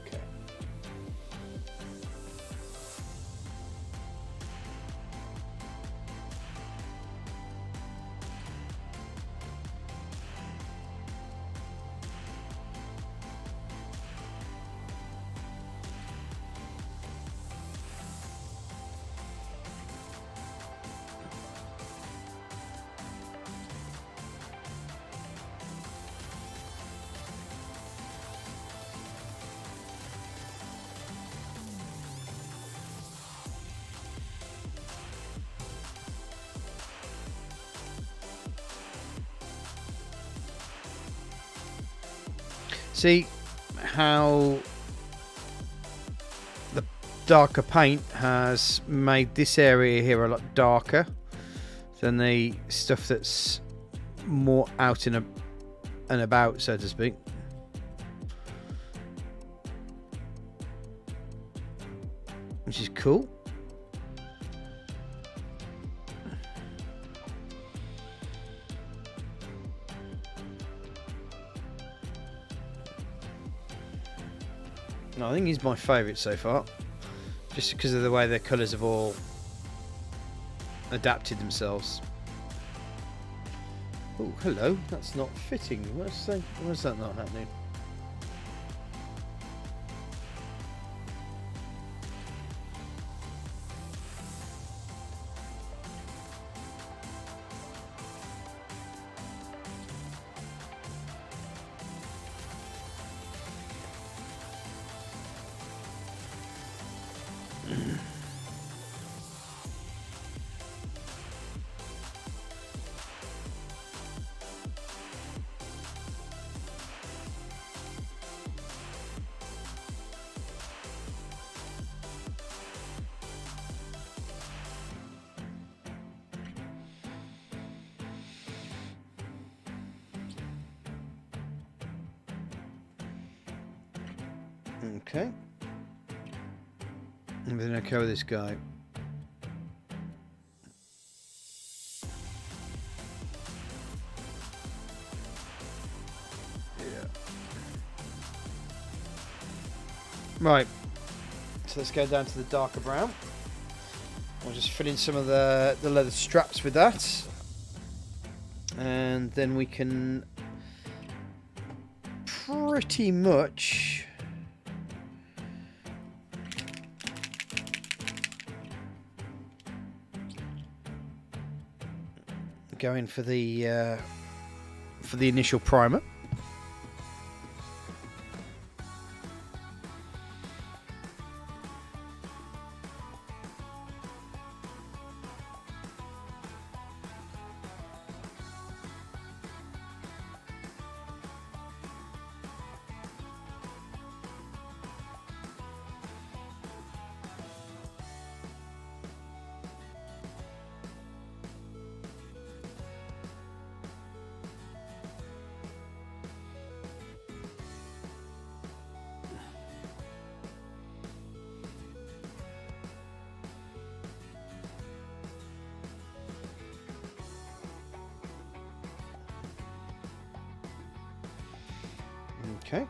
Okay. See how the darker paint has made this area here a lot darker than the stuff that's more out and about, so to speak. Which is cool. No, I think he's my favourite so far, just because of the way their colours have all adapted themselves. Oh, hello, that's not fitting. What's that not happening? Okay. Everything okay with this guy? Yeah. Right. So let's go down to the darker brown. I'll just fill in some of the leather straps with that, and then we can pretty much go in for the initial primer. Okay.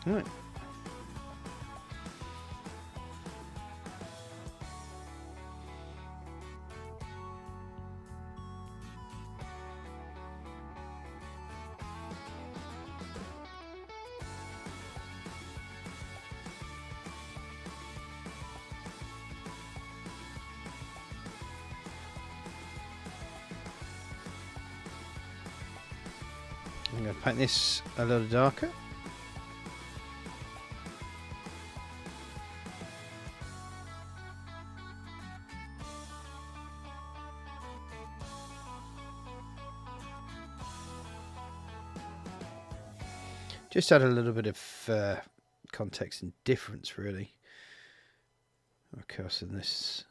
All right. I'm going to paint this a little darker. Just add a little bit of context and difference, really. Of course, in this.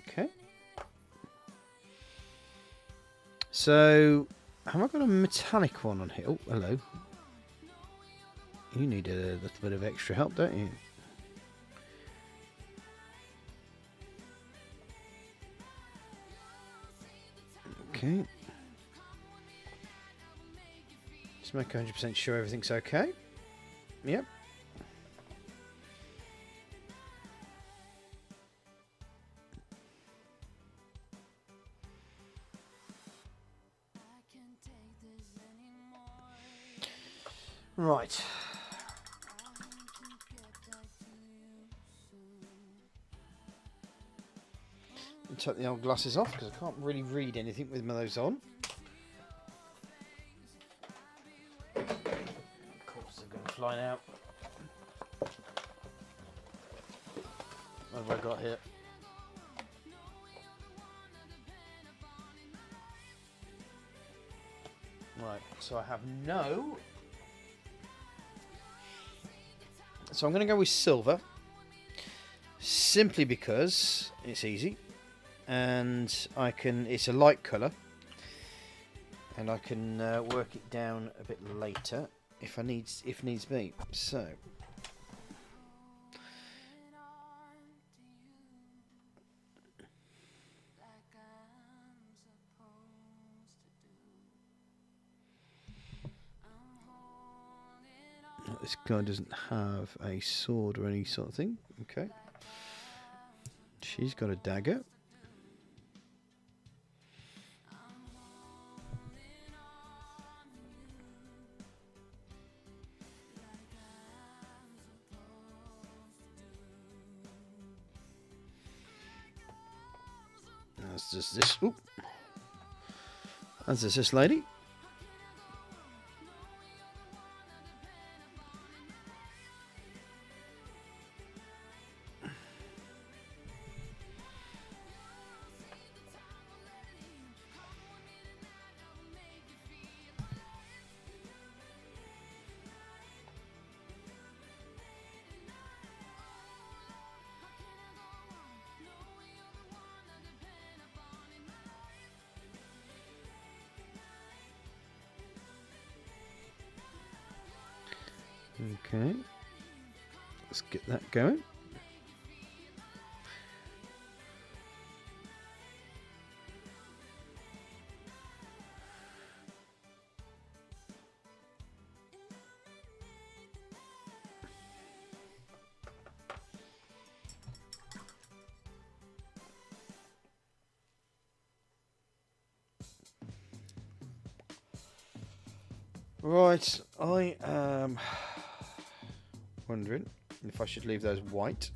Okay. So, have I got a metallic one on here? Oh, hello. You need a little bit of extra help, don't you? Okay. Just make 100% sure everything's okay. Yep. Right. Take the old glasses off because I can't really read anything with those on. Of course they're going to fly out. What have I got here? Right, so I have no... So I'm going to go with silver, simply because it's easy, and I can. It's a light colour, and I can work it down a bit later if needs be. So. This guy doesn't have a sword or any sort of thing. Okay. She's got a dagger. That's just this. Oop. That's just this lady. Okay. Let's get that going. Right, I am wondering if I should leave those white.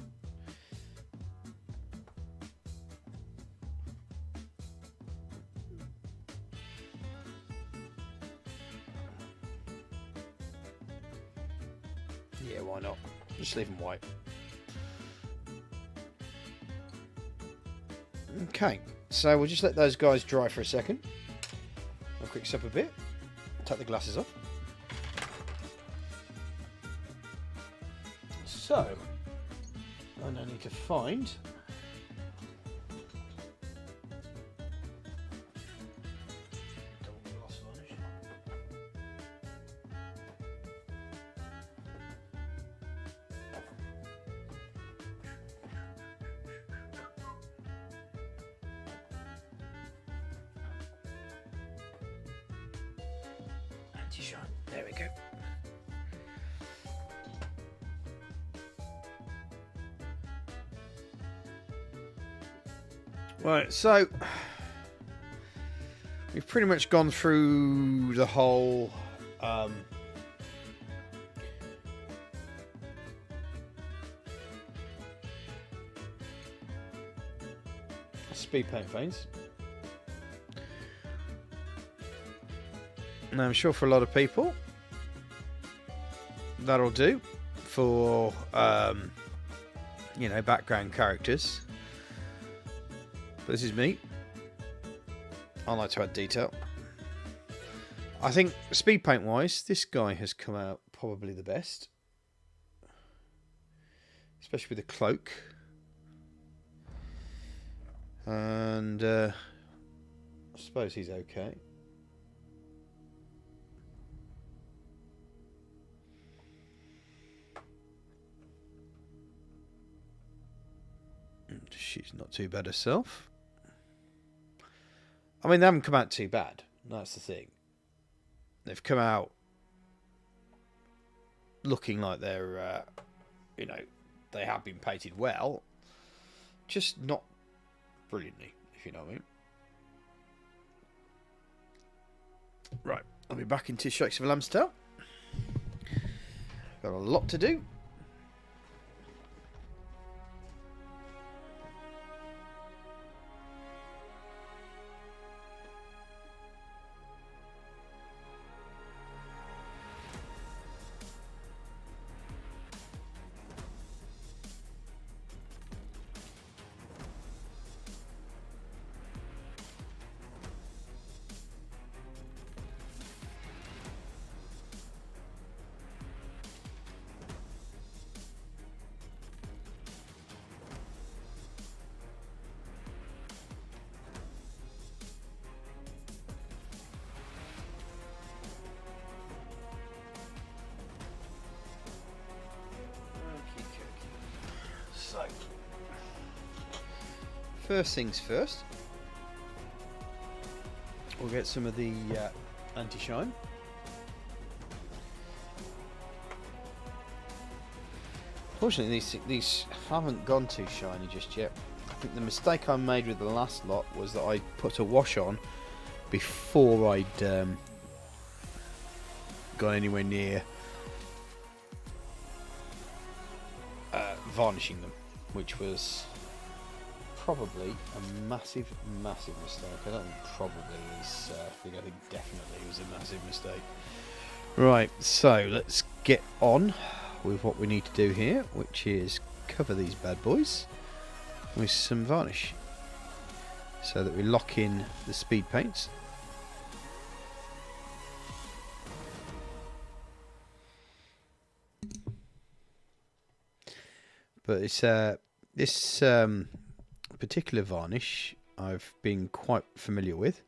Yeah, why not? Just leave them white. Okay, so we'll just let those guys dry for a second. I'll quick sup a bit. Take the glasses off. So, I now need to find double gloss varnish. Anti-shine. There we go. Right, so we've pretty much gone through the whole speed paint phase. Now I'm sure for a lot of people that'll do for you know, background characters. But this is me. I like to add detail. I think speed paint wise, this guy has come out probably the best, especially with the cloak. And I suppose he's okay. She's not too bad herself. I mean, they haven't come out too bad. That's the thing. They've come out looking like they're, you know, they have been painted well. Just not brilliantly, if you know what I mean. Right, I'll be back in 2 strokes of a lamb's tail. Got a lot to do. So, first things first, we'll get some of the anti-shine. Fortunately, these haven't gone too shiny just yet. I think the mistake I made with the last lot was that I put a wash on before I'd gone anywhere near varnishing them, which was probably a massive mistake. I don't think probably is I think definitely it was a massive mistake. Right, so let's get on with what we need to do here, which is cover these bad boys with some varnish so that we lock in the speed paints. But it's this particular varnish I've been quite familiar with.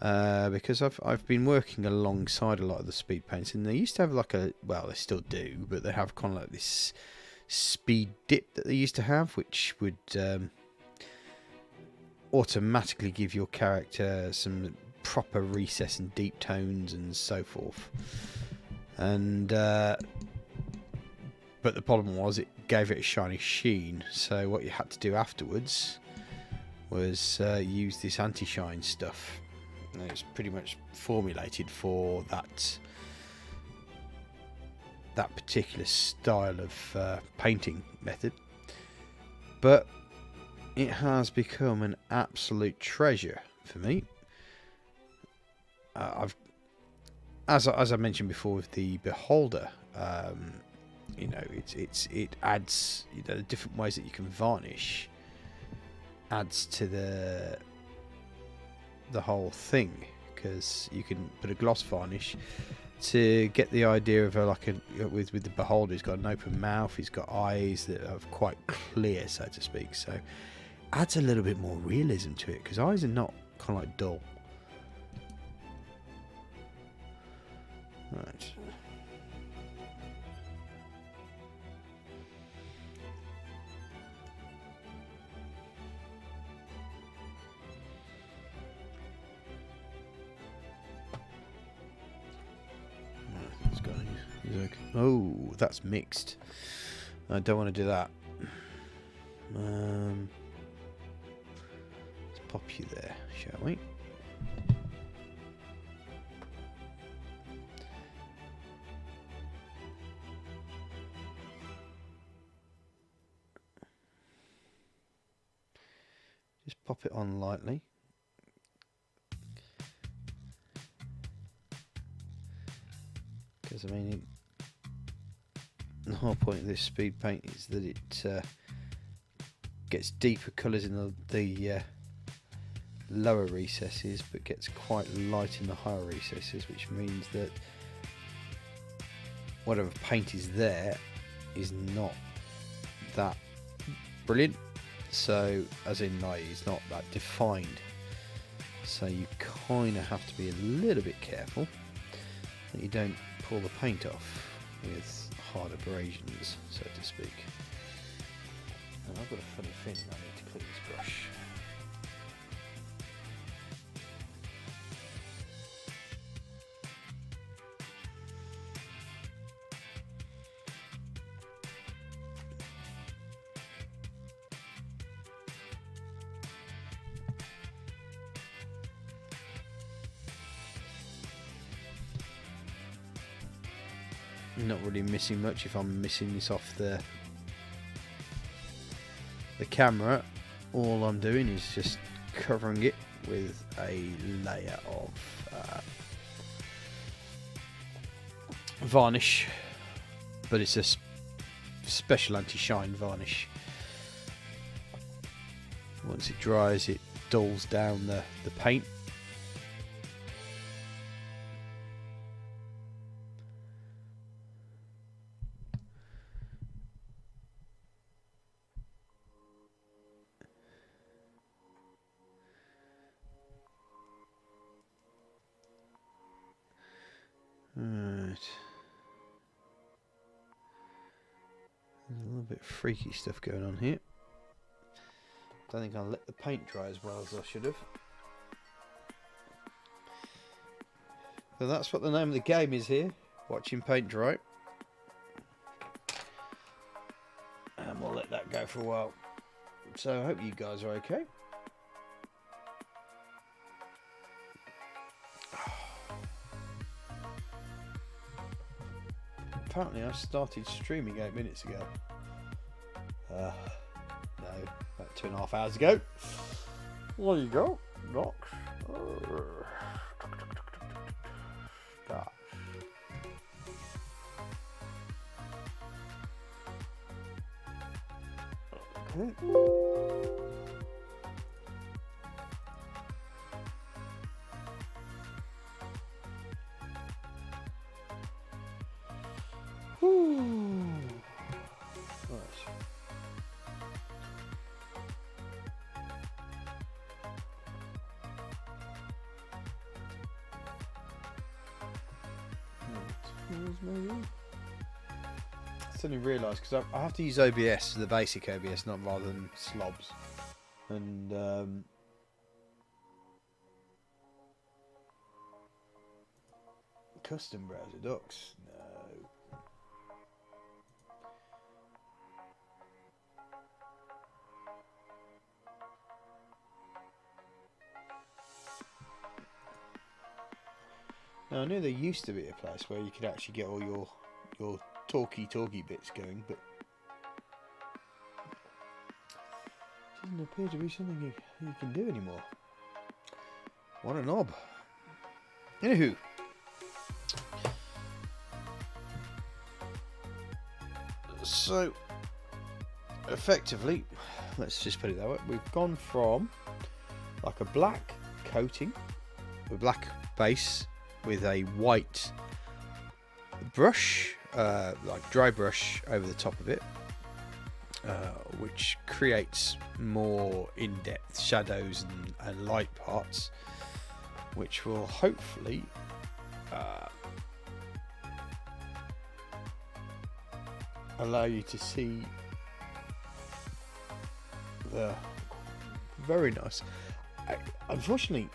because I've been working alongside a lot of the speed paints, and they used to have like a, well, they still do, but they have kind of like this speed dip that they used to have, which would automatically give your character some proper recess and deep tones and so forth. And but the problem was it gave it a shiny sheen, so what you had to do afterwards was use this anti-shine stuff. And it's pretty much formulated for that particular style of painting method, but it has become an absolute treasure for me. As I mentioned before with the Beholder, you know, it adds, you know, the different ways that you can varnish adds to the whole thing, because you can put a gloss varnish to get the idea of with the Beholder. He's got an open mouth, he's got eyes that are quite clear, so to speak, so adds a little bit more realism to it, because eyes are not kind of like dull. Right. Oh, that's mixed. I don't want to do that. Let's pop you there, shall we? Just pop it on lightly. Because I mean, the whole point of this speed paint is that it gets deeper colours in the lower recesses, but gets quite light in the higher recesses, which means that whatever paint is there is not that brilliant. So, as in, like, it's not that defined. So you kind of have to be a little bit careful that you don't pull the paint off with hard abrasions, so to speak. And I've got a funny feeling I need to clean this brush. Not really missing much if I'm missing this off the camera. All I'm doing is just covering it with a layer of varnish, but it's a special anti-shine varnish. Once it dries, it dulls down the paint. Right. There's a little bit of freaky stuff going on here. Don't think I'll let the paint dry as well as I should have. So that's what the name of the game is here, watching paint dry. And we'll let that go for a while. So I hope you guys are okay. Apparently I started streaming 8 minutes ago. No, about 2.5 hours ago. There you go. Knox. Start. Okay. maybe. I suddenly realised because I have to use OBS, the basic OBS, not rather than slobs, and custom browser docs. No. Now I knew there used to be a place where you could actually get all your talky bits going, but it doesn't appear to be something you can do anymore. What a knob. Anywho. So, effectively, let's just put it that way, we've gone from like a black coating, a black base with a white brush, like dry brush over the top of it, which creates more in-depth shadows and light parts, which will hopefully allow you to see the very nice. Unfortunately,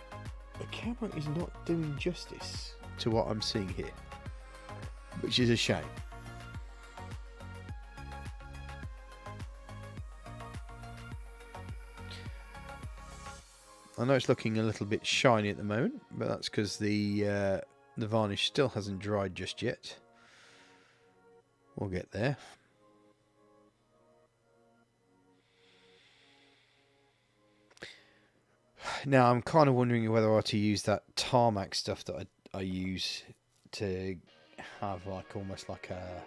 the camera is not doing justice to what I'm seeing here, which is a shame. I know it's looking a little bit shiny at the moment, but that's because the varnish still hasn't dried just yet. We'll get there. Now I'm kind of wondering whether I ought to use that tarmac stuff that I use to have like almost like a...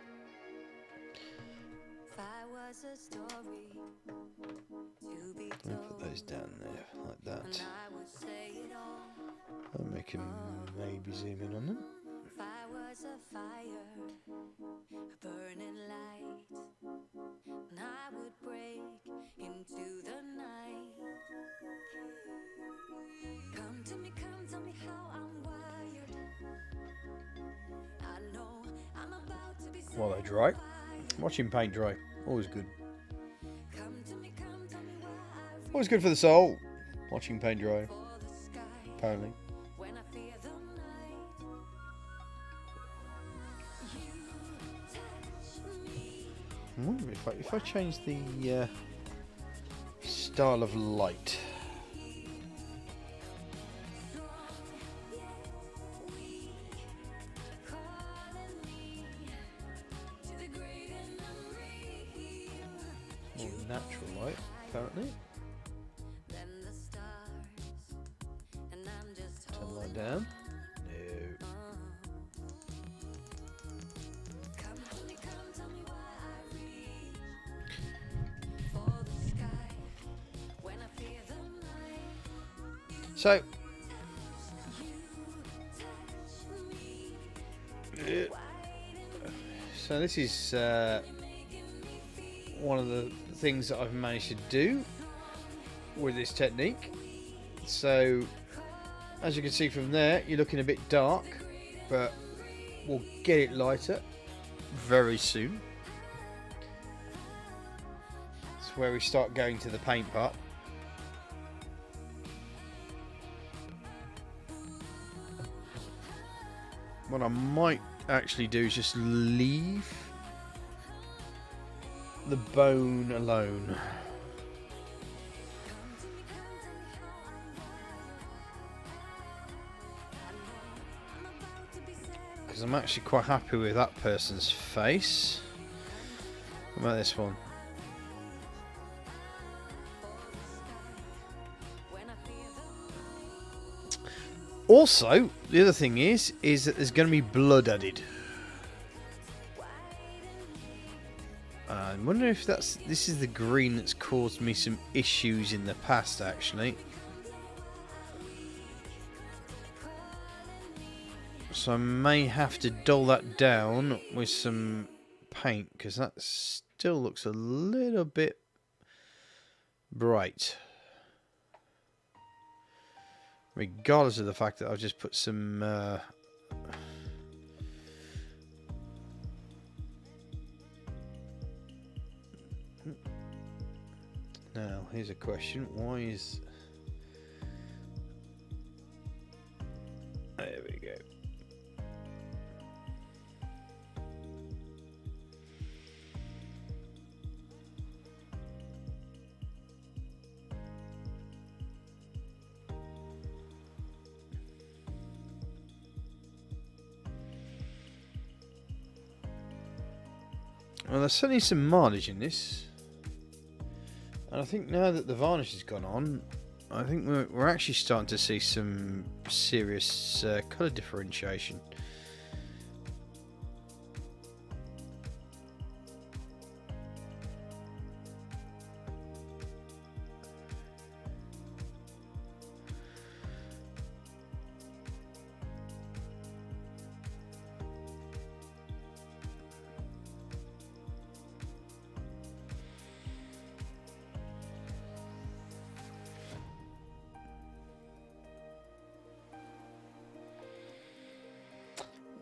I'll put those down there like that. I'll make them maybe zoom in on them. If I was a fire, a burning light, and I would break into the night. Come tell me how I'm wired. I know I'm about to be While they dry, watching paint dry, always good. Come tell me why I Always good for the soul. Watching paint dry, for the sky apparently. when I fear the night. You touch me. I wonder if I change the style of light. More natural light, apparently. Then the stars, and I'm just Turn light down. No. come tell me why I reach for the sky when I fear the night. So, so this is one of the things that I've managed to do with this technique. So, as you can see from there, you're looking a bit dark, but we'll get it lighter very soon. It's where we start going to the paint part. What I might actually do is just leave the bone alone. Because I'm actually quite happy with that person's face. What about this one? Also, the other thing is that there's going to be blood added. I'm wondering if this is the green that's caused me some issues in the past, actually. So I may have to dull that down with some paint, because that still looks a little bit bright. Regardless of the fact that I've just put some here's a question. Why is... There we go. Well, there's certainly some mileage in this, and I think now that the varnish has gone on, I think we're actually starting to see some serious colour differentiation.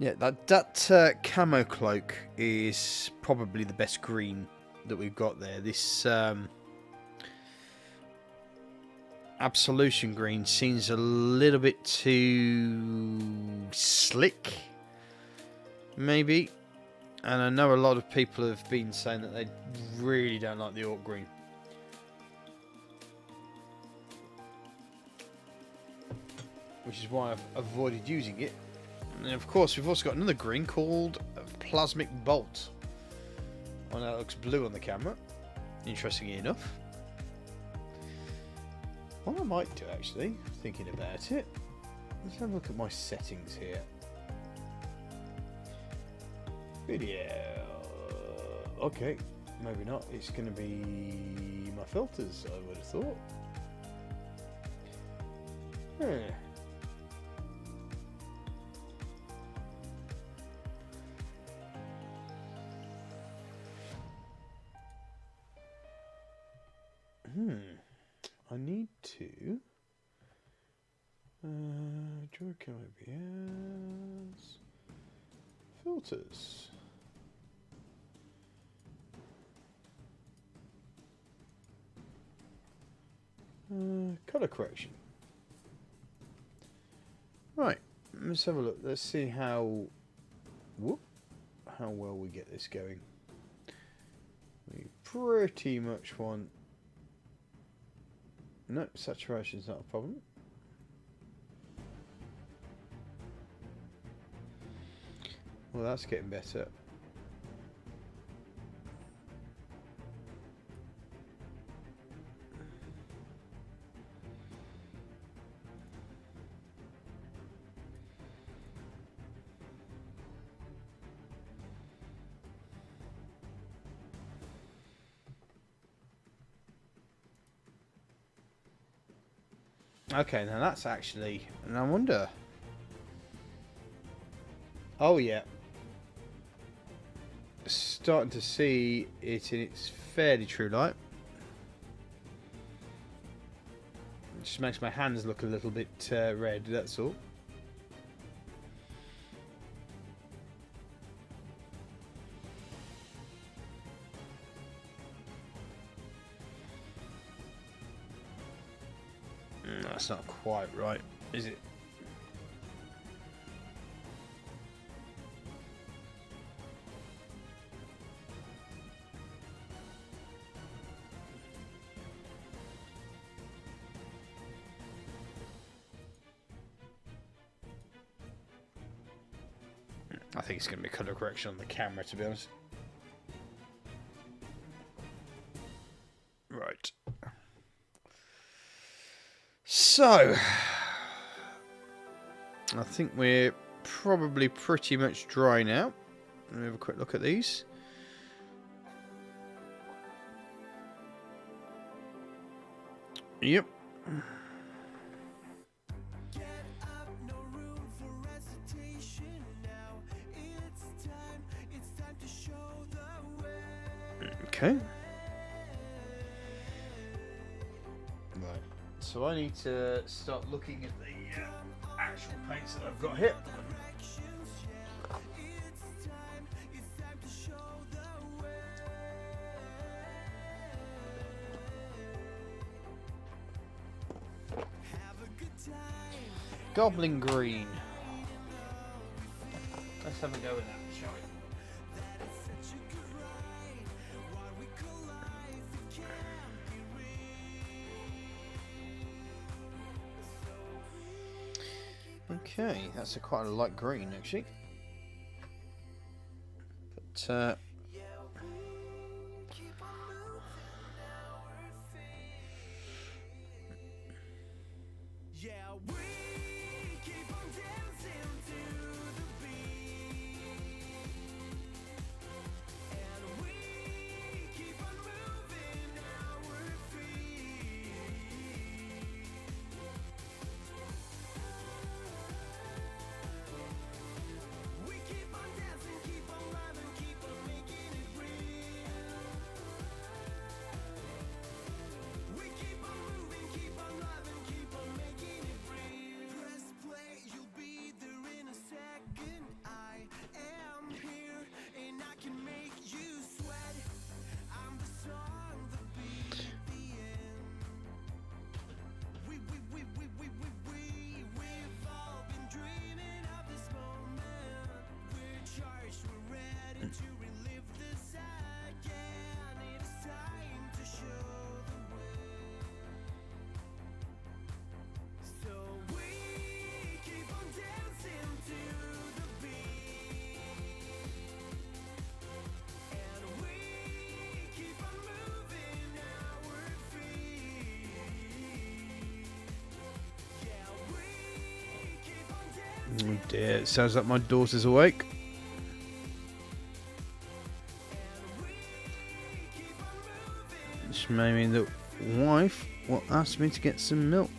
Yeah, that Camo Cloak is probably the best green that we've got there. This Absolution Green seems a little bit too slick, maybe. And I know a lot of people have been saying that they really don't like the Orc Green. Which is why I've avoided using it. And of course, we've also got another green called Plasmic Bolt. Oh, that looks blue on the camera. Interestingly enough. What I might do, actually, thinking about it, let's have a look at my settings here. Video. Okay, maybe not. It's going to be my filters, I would have thought. I need to draw OBS filters. Color correction. Right, let's have a look. Let's see how well we get this going. We pretty much want... No, saturation's not a problem. Well, that's getting better. Okay, now that's actually... And I wonder... Oh, yeah. Starting to see it in its fairly true light. It just makes my hands look a little bit red, that's all. That's not quite right, is it? I think it's going to be colour correction on the camera, to be honest. Right. So, I think we're probably pretty much dry now. Let me have a quick look at these. Yep. Okay. Right. So I need to start looking at the actual paints that I've got here. Goblin Green. Let's have a go with that, shall we? Okay, that's quite a light green actually. But oh dear, it sounds like my daughter's awake. Which may mean the wife will ask me to get some milk.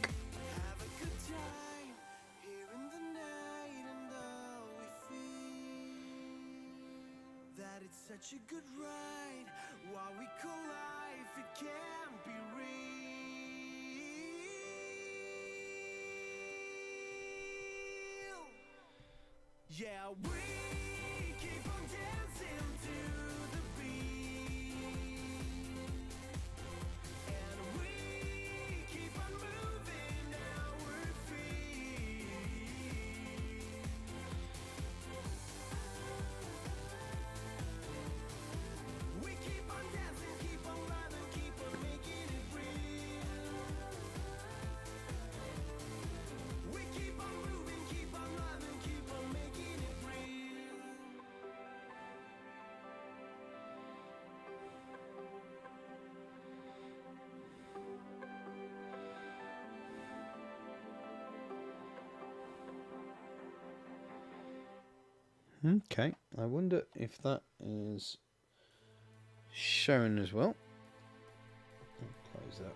Yeah, we keep on dancing to the beat, and we keep on moving our feet. We keep on dancing, keep on loving, keep on making it real. We keep on moving, keep on loving, keep on making it real. Okay, I wonder if that is shown as well. Close that.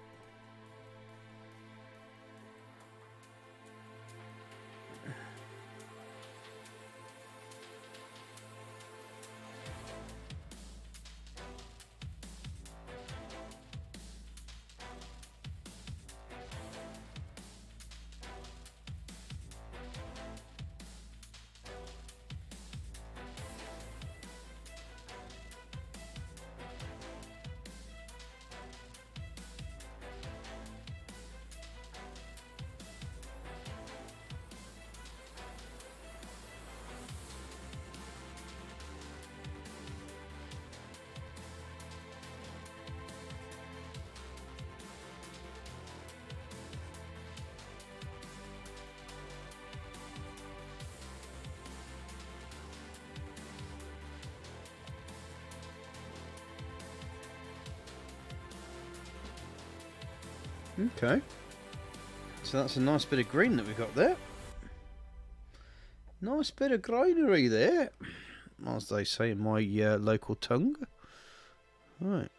Okay, so that's a nice bit of green that we've got there. Nice bit of greenery there, as they say in my local tongue. Right.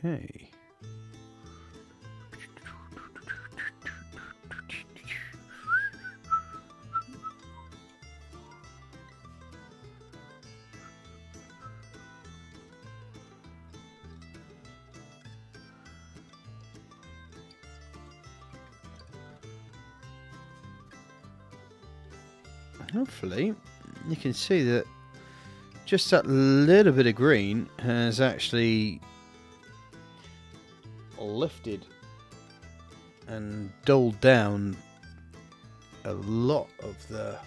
Okay. Hopefully you can see that just that little bit of green has actually lifted and dulled down a lot of the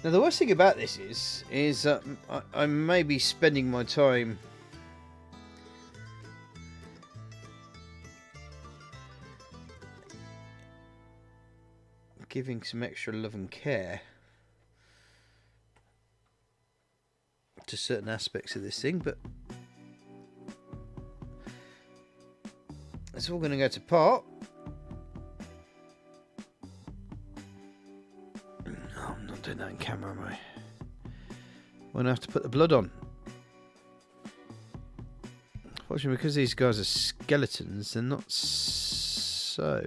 Now the worst thing about this is that I may be spending my time giving some extra love and care to certain aspects of this thing, but it's all going to go to pot. I'm not doing that in camera, am I? I'm going to have to put the blood on. Fortunately, because these guys are skeletons, they're not so...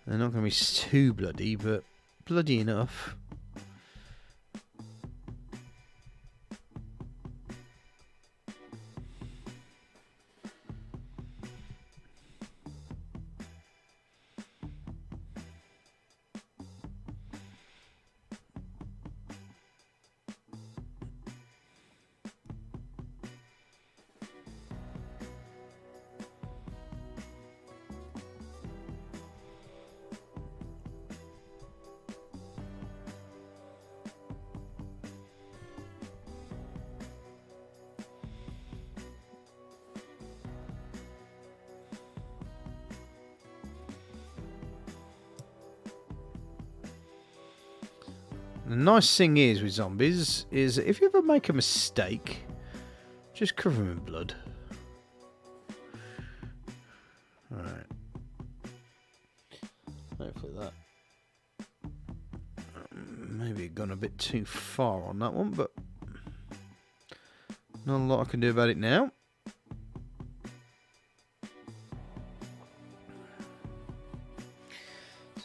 They're not going to be too bloody, but bloody enough. The nice thing is with zombies is if you ever make a mistake, just cover them in blood. Alright. Hopefully that maybe gone a bit too far on that one, but not a lot I can do about it now.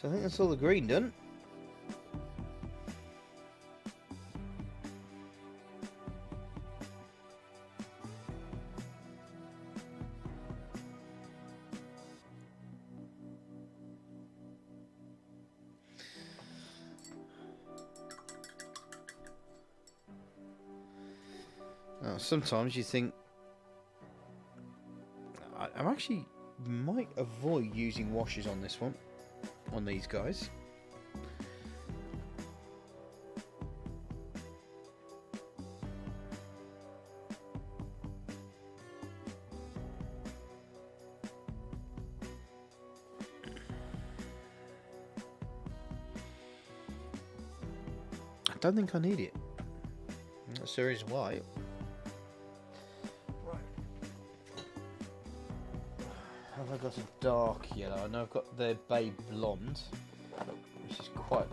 So I think that's all the green done. Now, sometimes you think I actually might avoid using washes on this one, on these guys. I don't think I need it. That's the reason why. Have I got a dark yellow? I know I've got the Bay Blonde, which is quite...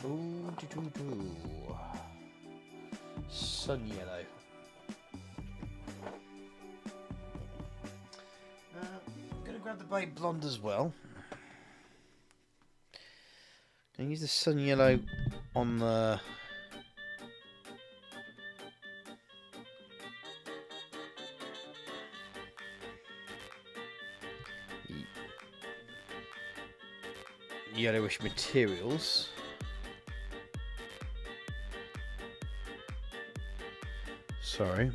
Ooh, sun yellow. I'm going to grab the Bay Blonde as well. And use the sun yellow on the... yellowish materials. Sorry.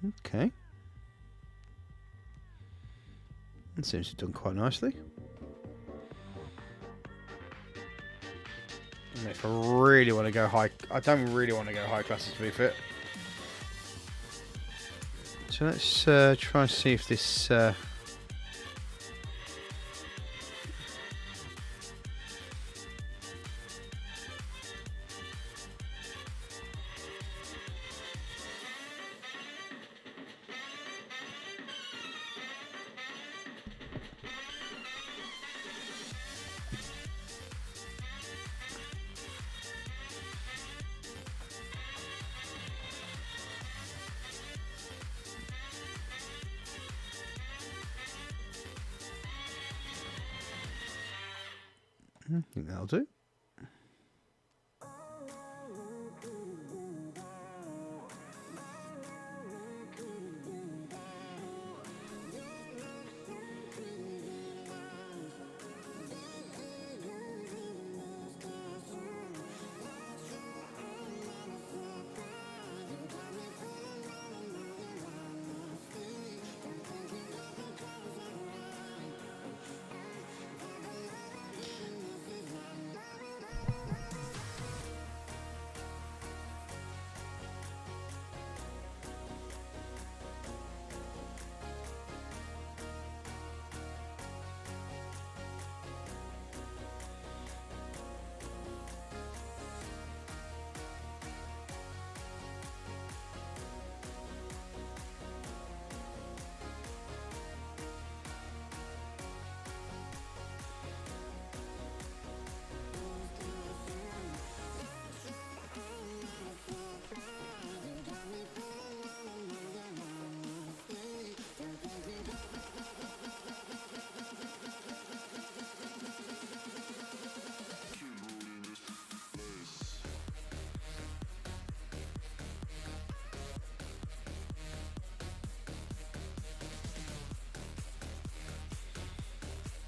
Okay. That seems to have done quite nicely. And if I really want to go high, I don't really want to go high classes to be fit. So let's try and see if this. I think that'll do.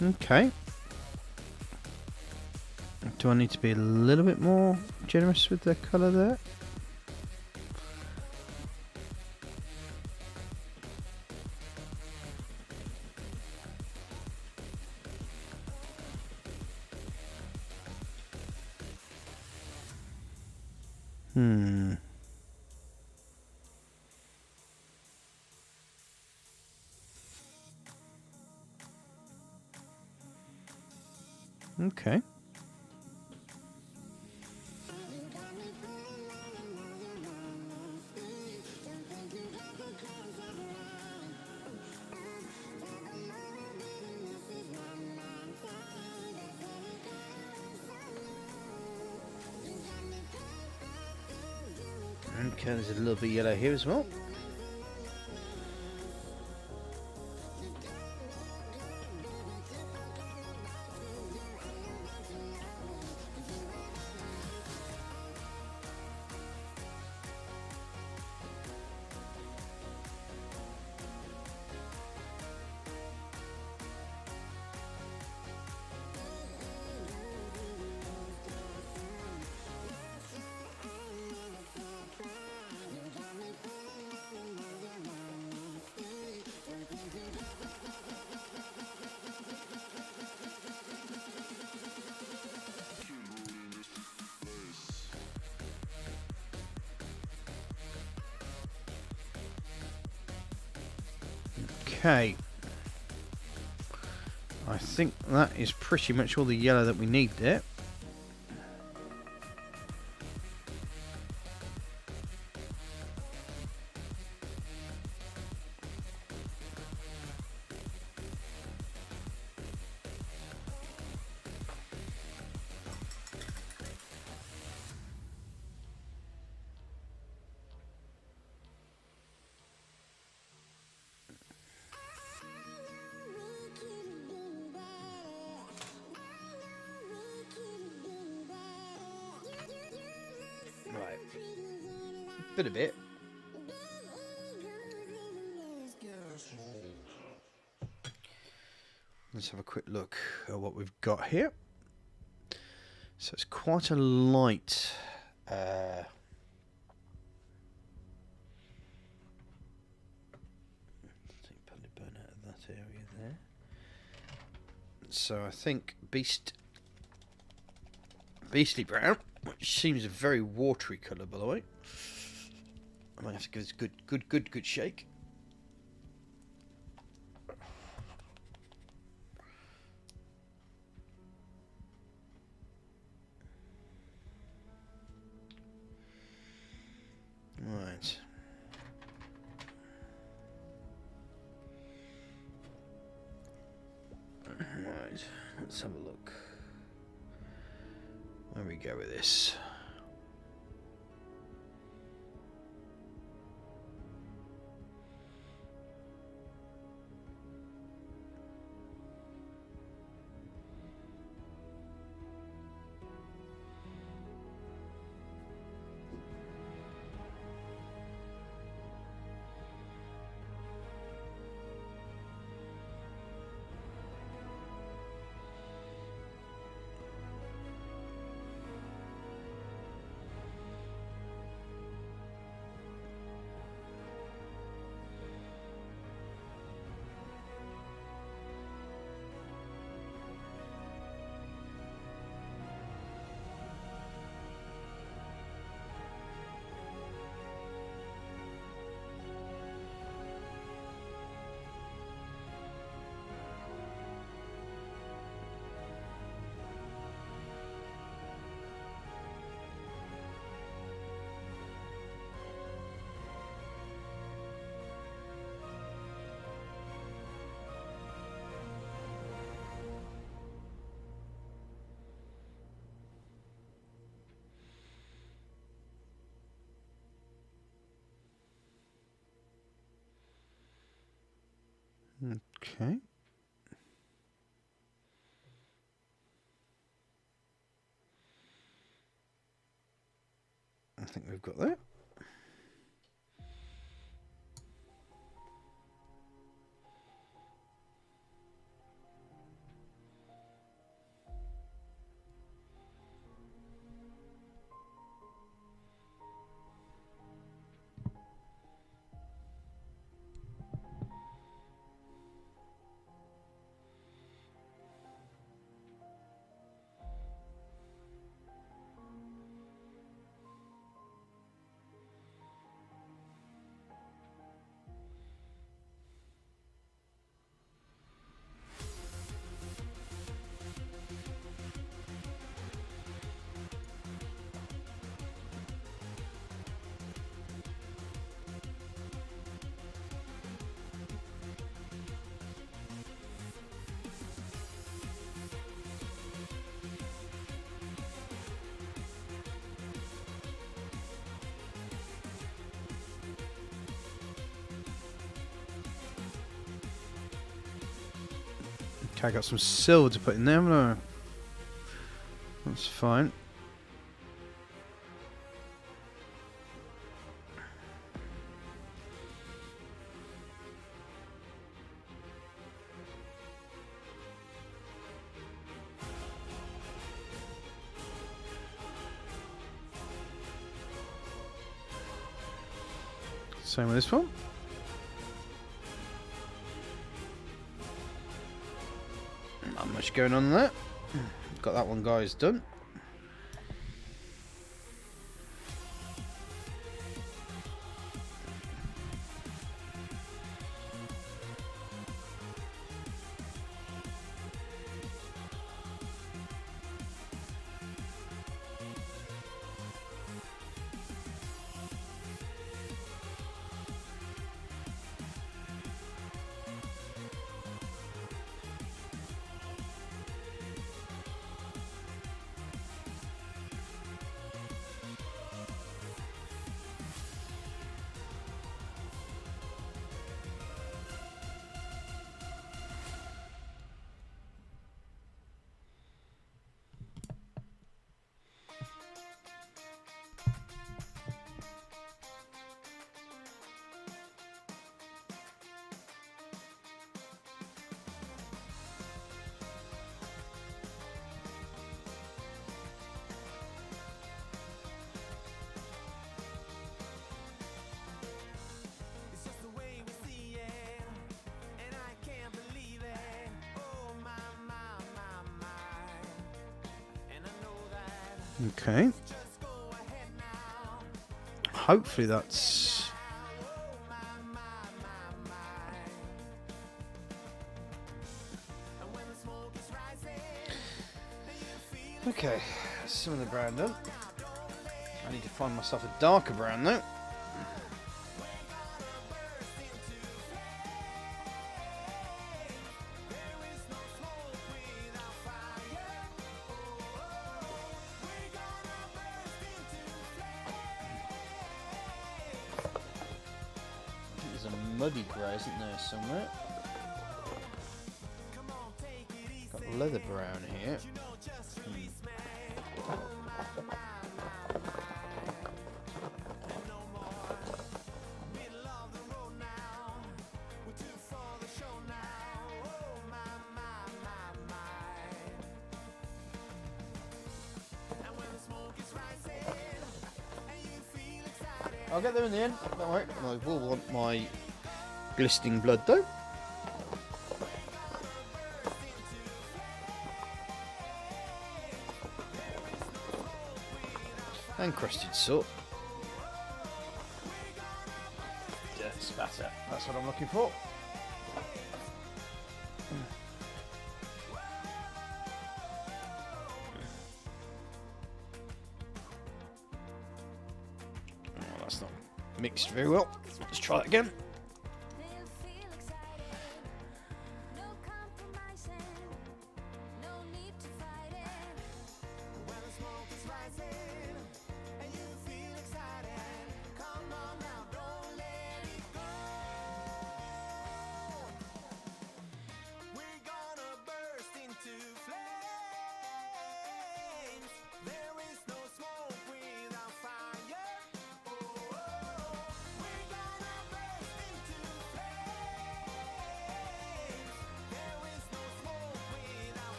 Okay. Do I need to be a little bit more generous with the colour there? Okay. Okay, there's a little bit of yellow here as well. Okay, I think that is pretty much all the yellow that we need there. Right, bit a bit. Let's have a quick look at what we've got here. So it's quite a light area there. So I think Beastly Brown, which seems a very watery colour, by the way. I might have to give this a good shake. Right. Right, let's have a look. Where we go with this? Okay. I think we've got that. Okay, I got some silver to put in there, haven't I? That's fine. Same with this one. Not much going on there. Got that one, guys, done. Okay. Hopefully that's... Okay, some of the brown done. I need to find myself a darker brown though. There's a muddy grey, isn't there, somewhere? Got leather brown here. I'll get there in the end, don't worry. I will want my glistening blood though. And crusted salt. Dirt spatter, that's what I'm looking for. That's not mixed very well. Let's try it again.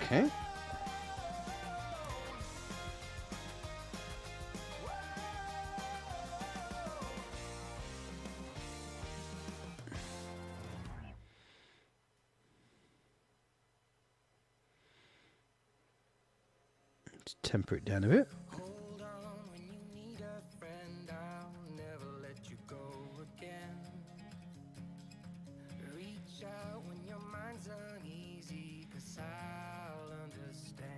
Okay. Let's temper it down a bit. Hold on when you need a friend, I'll never let you go again. Reach out when your mind's uneasy, 'cause I'll understand.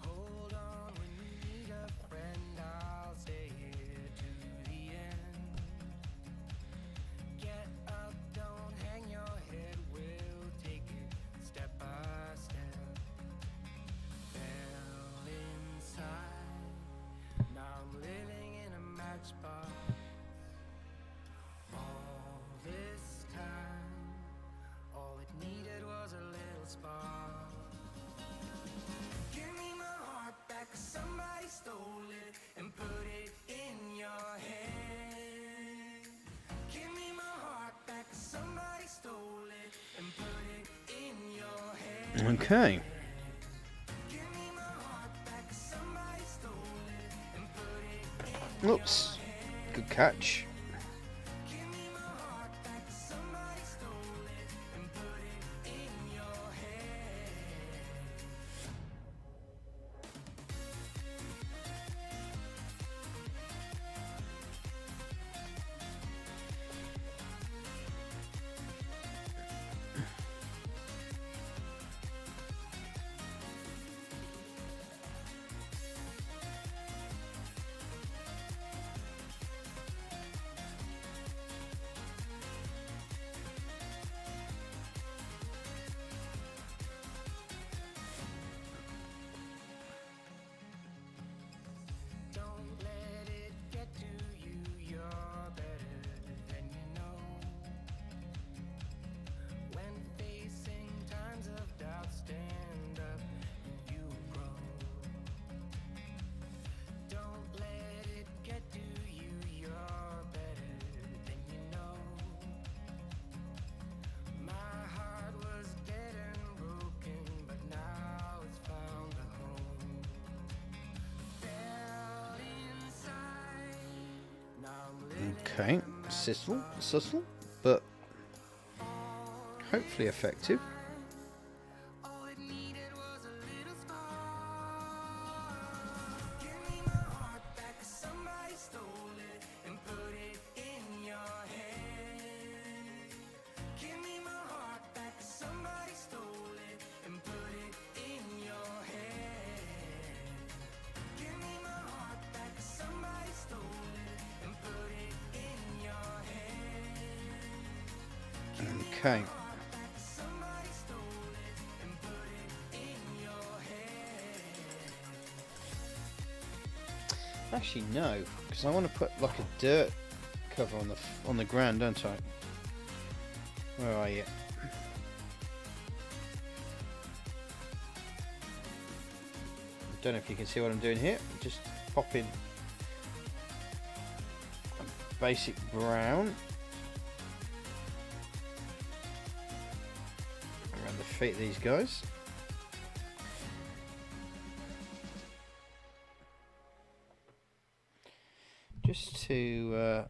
Hold on when you need a friend, I'll stay here to the end. Get up, don't hang your head, we'll take it step by step. Fell inside, now I'm living in a matchbox. All this time, all it needed was a little spark. Give me my heart back, 'cause somebody stole it and put it in your hand. Give me my heart back, 'cause somebody stole it and put it in your hand. Okay. Oops. Good catch. Okay, subtle, but hopefully effective. All it needed was a little spark. Give me my heart back, 'cause somebody stole it and put it in your head. Give me my heart back, 'cause somebody stole it and put it in your head. Give me my heart back, 'cause somebody stole it and put it in your head. Okay. Somebody stole it and put it in your head. Actually, no, because I want to put like a dirt cover on the ground, don't I? Where are you? I don't know if you can see what I'm doing here. Just pop in a basic brown around the feet of these guys. Just to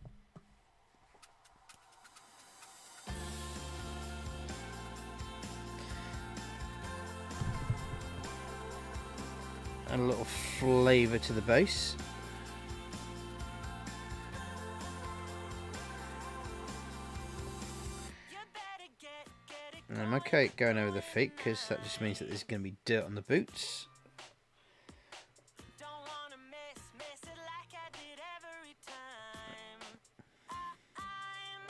add a little flavour to the base. And I'm okay going over the feet because that just means that there's going to be dirt on the boots. Don't wanna mess it like I did every time. I'm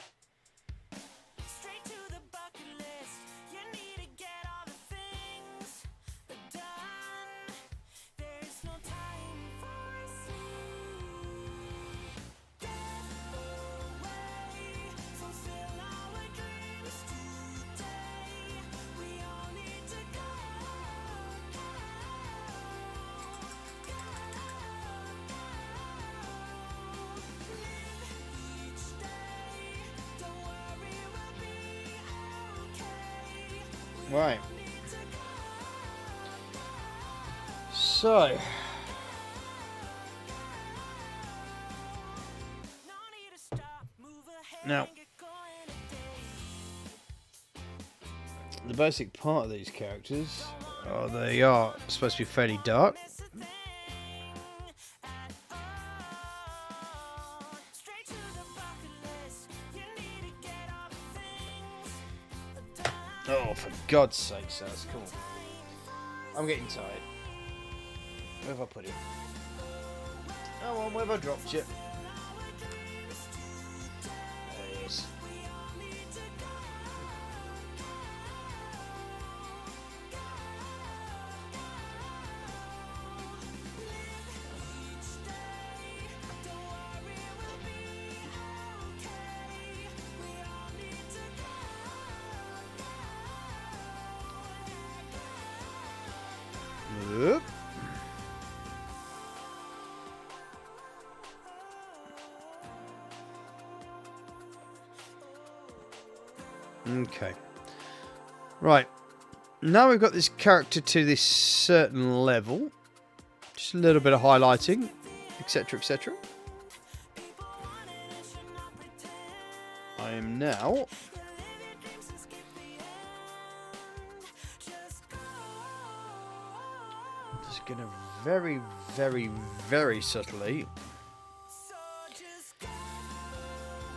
straight to the bucket list. You need to get all the things done. There's no time for sleep. Get away, fulfill our dreams today. We all need to go. Right. So now the basic part of these characters they are supposed to be fairly dark. Oh, for God's sake, Saz, come on. I'm getting tired. Where have I put it? Oh, on, where have I dropped it? There it is. Whoop. Okay. Right. Now we've got this character to this certain level. Just a little bit of highlighting, etc., etc. I am now just going to very, very, very subtly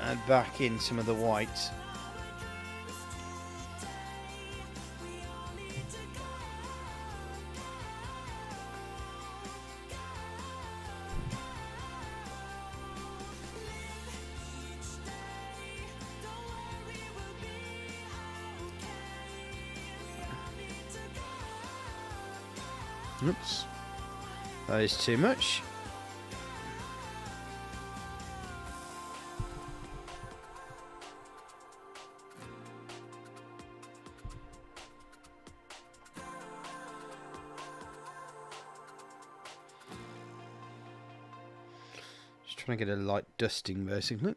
add back in some of the white. Oops, that is too much. Just trying to get a light dusting basically.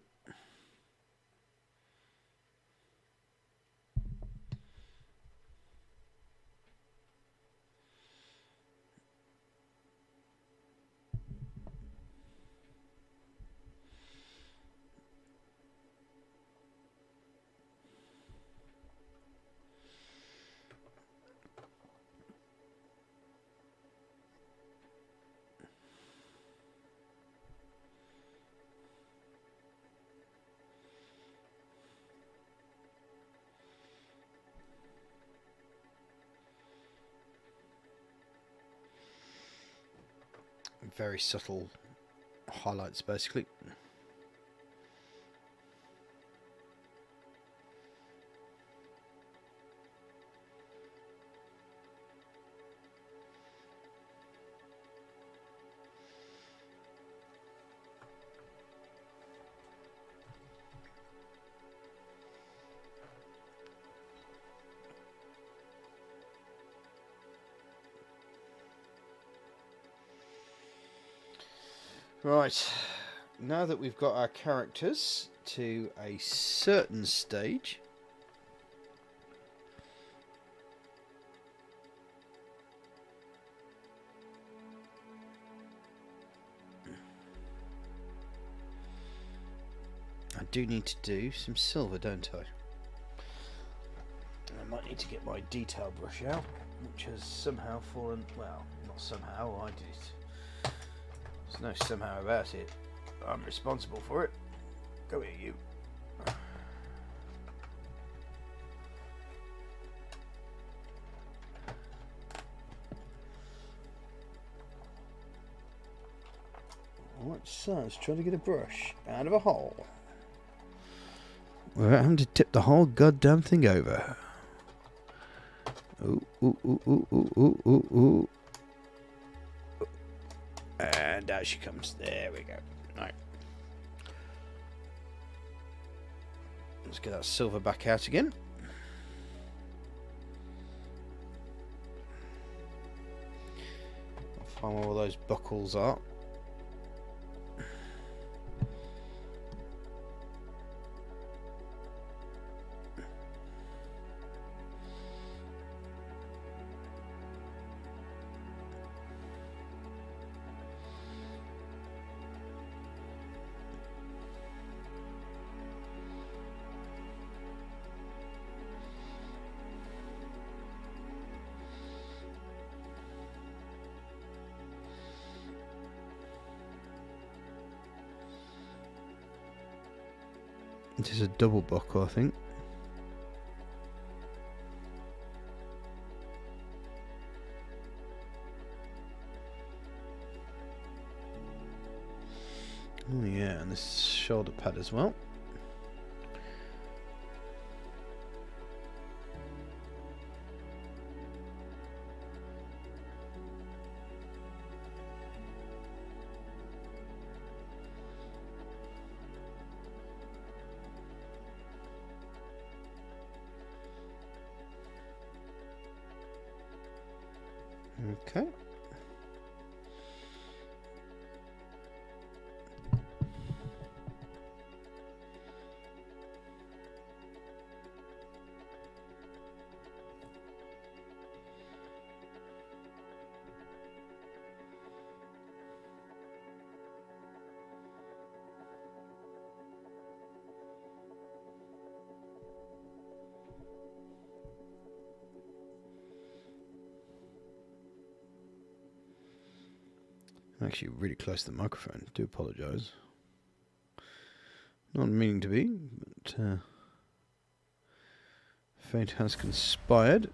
very subtle highlights, basically. Right, now that we've got our characters to a certain stage, I do need to do some silver, don't I? I might need to get my detail brush out, which has somehow fallen, well, not somehow, I did it. There's no somehow about it. I'm responsible for it. Go here, you. What size? Trying to get a brush out of a hole without having to tip the whole goddamn thing over. Ooh, ooh, ooh, ooh, ooh, ooh, ooh, ooh. And out she comes. There we go. Right. Let's get that silver back out again. I'll find where all those buckles are. It is a double buckle, I think. Oh yeah, and this shoulder pad as well. Okay. I'm actually really close to the microphone. Do apologise. Not meaning to be, but fate has conspired.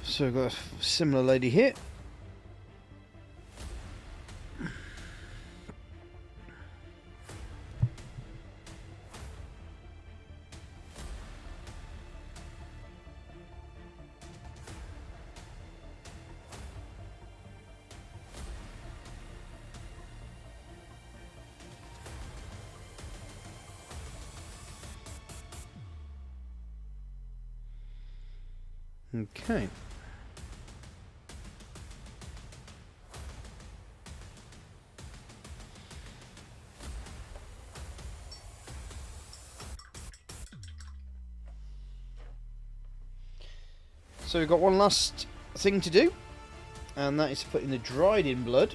So we've got a similar lady here. Okay. So we've got one last thing to do, and that is to put in the dried in blood.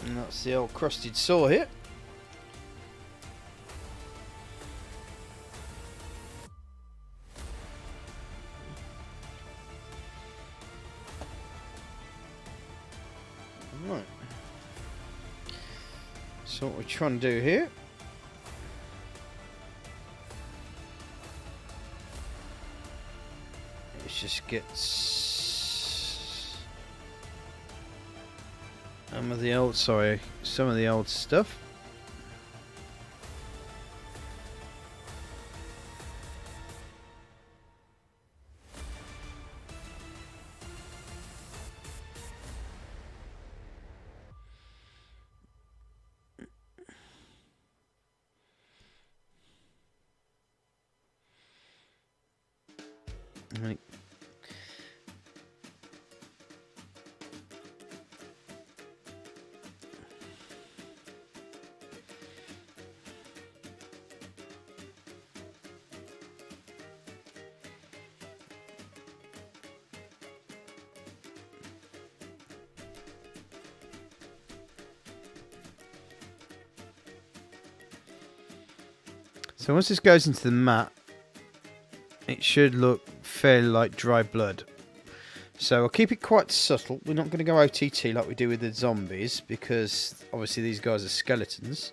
And that's the old crusted saw here. Right. So what we're trying to do here is just get some of the old stuff. Right. So once this goes into the mat, it should look fairly like dry blood. So I'll keep it quite subtle. We're not going to go OTT like we do with the zombies, because obviously these guys are skeletons.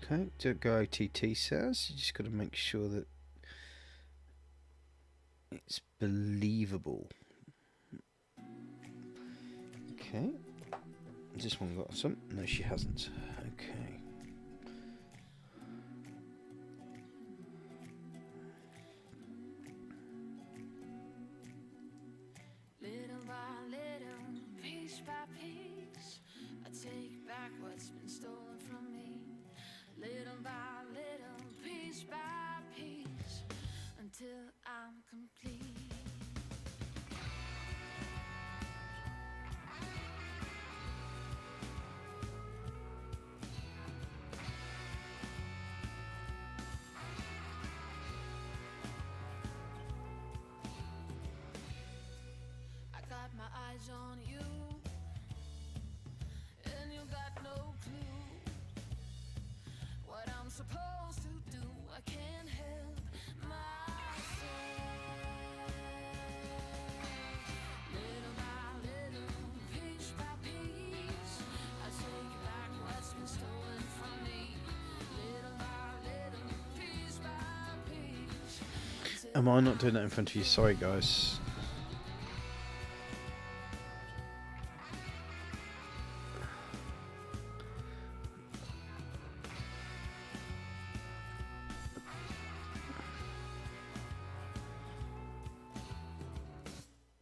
Okay, don't go OTT says. You just got to make sure that it's believable. Okay. Has this one got some? No, she hasn't. Okay. Little by little, piece by piece, I take back what's been stolen from me. Little by little, piece by piece, until I'm complete. I got my eyes on you, and you got no clue what I'm supposed to do. I can't help myself. Little by little, piece by piece, I take back what's been stolen from me. Little by little, piece by piece. Am I not doing that in front of you? Sorry, guys.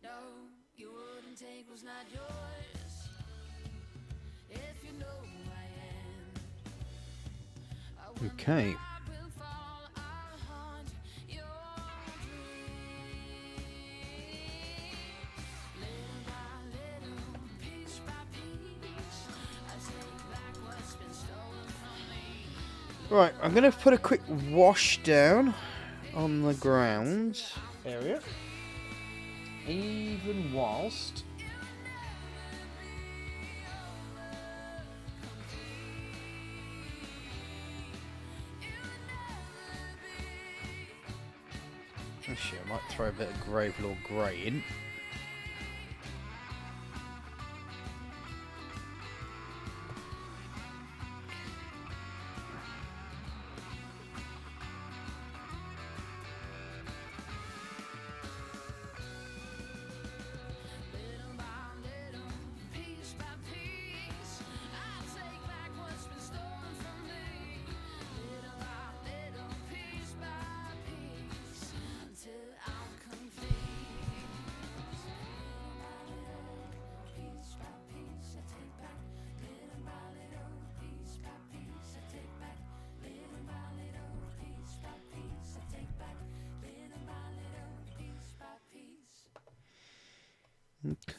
No, you wouldn't take what's not yours. If you know who I am. I will Okay. not will fall, I'll haunt your dreams. Right, I'm going to put a quick wash down on the ground area, even whilst actually I might throw a bit of Gravelord Grey in.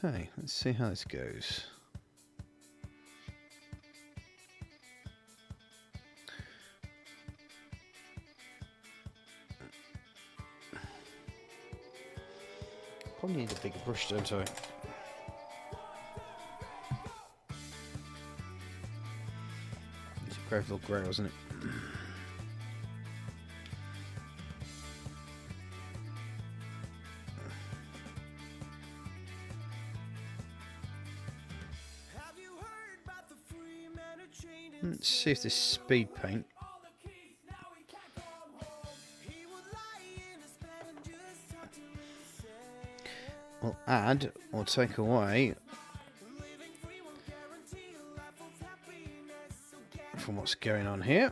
Okay, let's see how this goes. Probably need a bigger brush, don't I? It's a Gravelord Grey, wasn't it? Let's see if this speed paint will add or take away from what's going on here.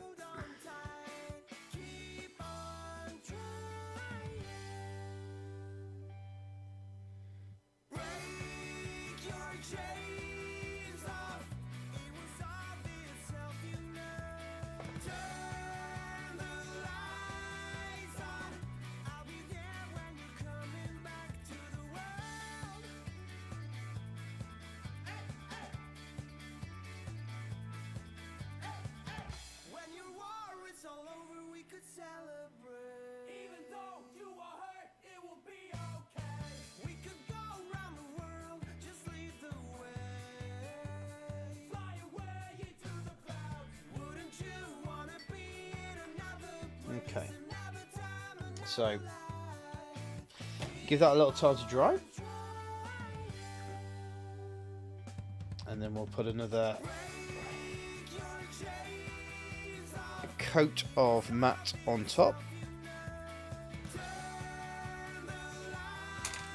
Okay, so give that a little time to dry, and then we'll put another coat of matte on top,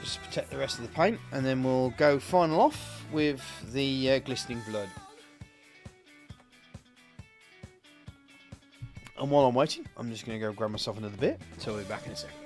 just to protect the rest of the paint, and then we'll go final off with the glistening blood. And while I'm waiting, I'm just going to go grab myself another bit, so we'll be back in a second.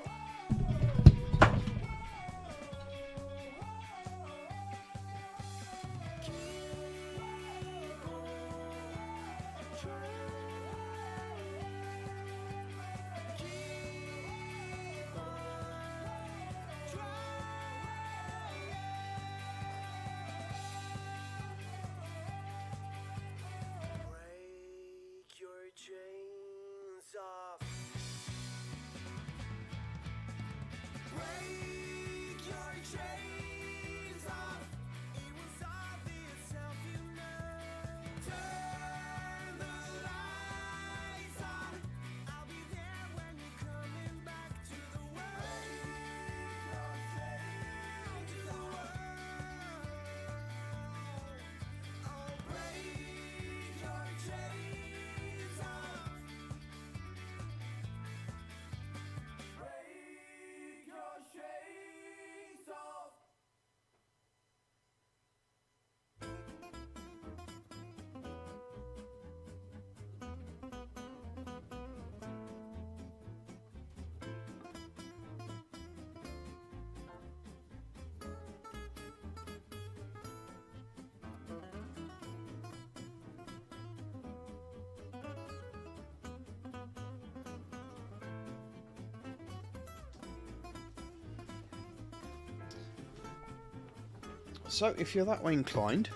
So if you're that way inclined,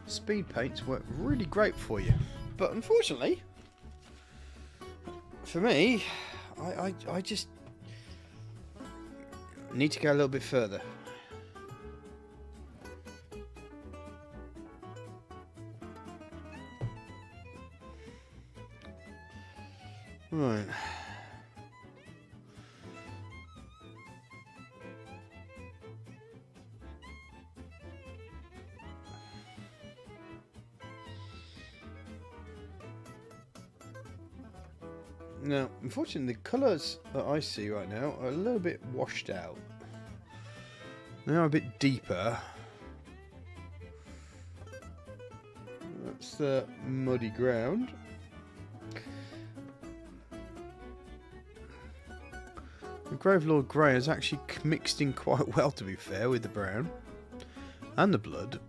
speed paints work really great for you, but unfortunately for me, I just need to go a little bit further. Right. Now, unfortunately, the colours that I see right now are a little bit washed out. They are a bit deeper. That's the muddy ground. The Gravelord Grey has actually mixed in quite well, to be fair, with the brown and the blood.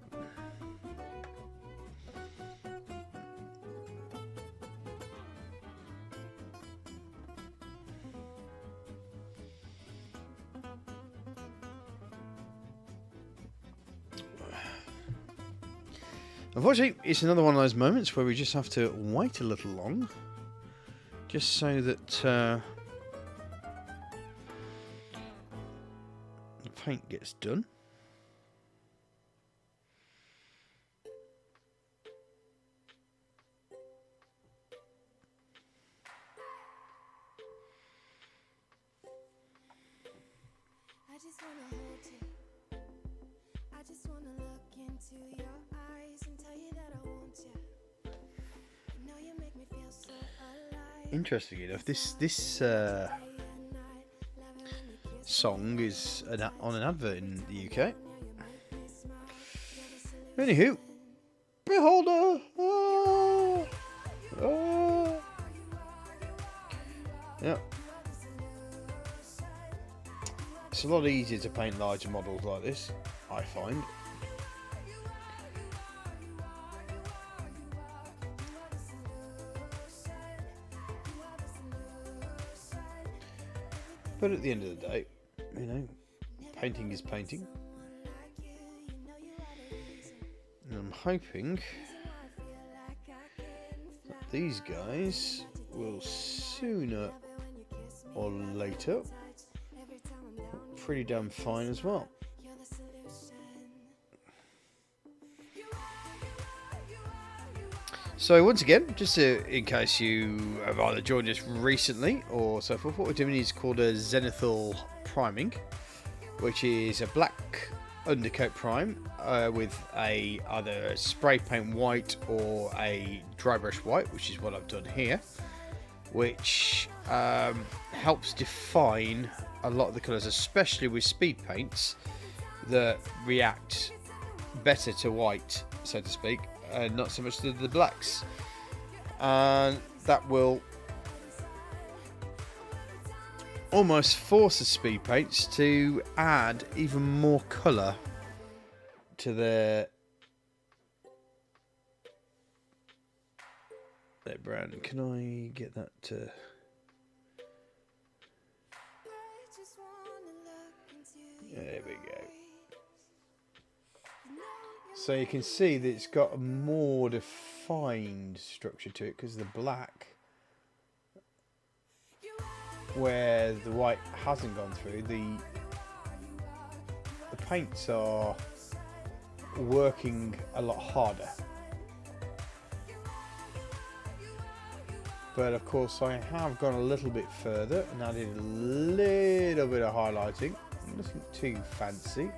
Unfortunately, it's another one of those moments where we just have to wait a little long, just so that the paint gets done. I just wanna hold you. I just wanna look into your eyes and tell you that I want you. I know you make me feel so alive. Interesting enough, this song is on an advert in the UK. Anywho, Beholder! Ah, ah. Yeah. It's a lot easier to paint larger models like this, I find. But at the end of the day, you know, painting is painting. And I'm hoping that these guys will sooner or later look pretty damn fine as well. So once again, just in case you have either joined us recently or so forth, what we're doing is called a Zenithal Priming, which is a black undercoat prime with either a spray paint white or a dry brush white, which is what I've done here, which helps define a lot of the colours, especially with speed paints that react better to white, so to speak, and not so much to the blacks, and that will almost force the speed paints to add even more colour to their brown. Can I get that to... There we go. So you can see that it's got a more defined structure to it, because the black, where the white hasn't gone through, the paints are working a lot harder. But of course I have gone a little bit further and added a little bit of highlighting. Nothing too fancy.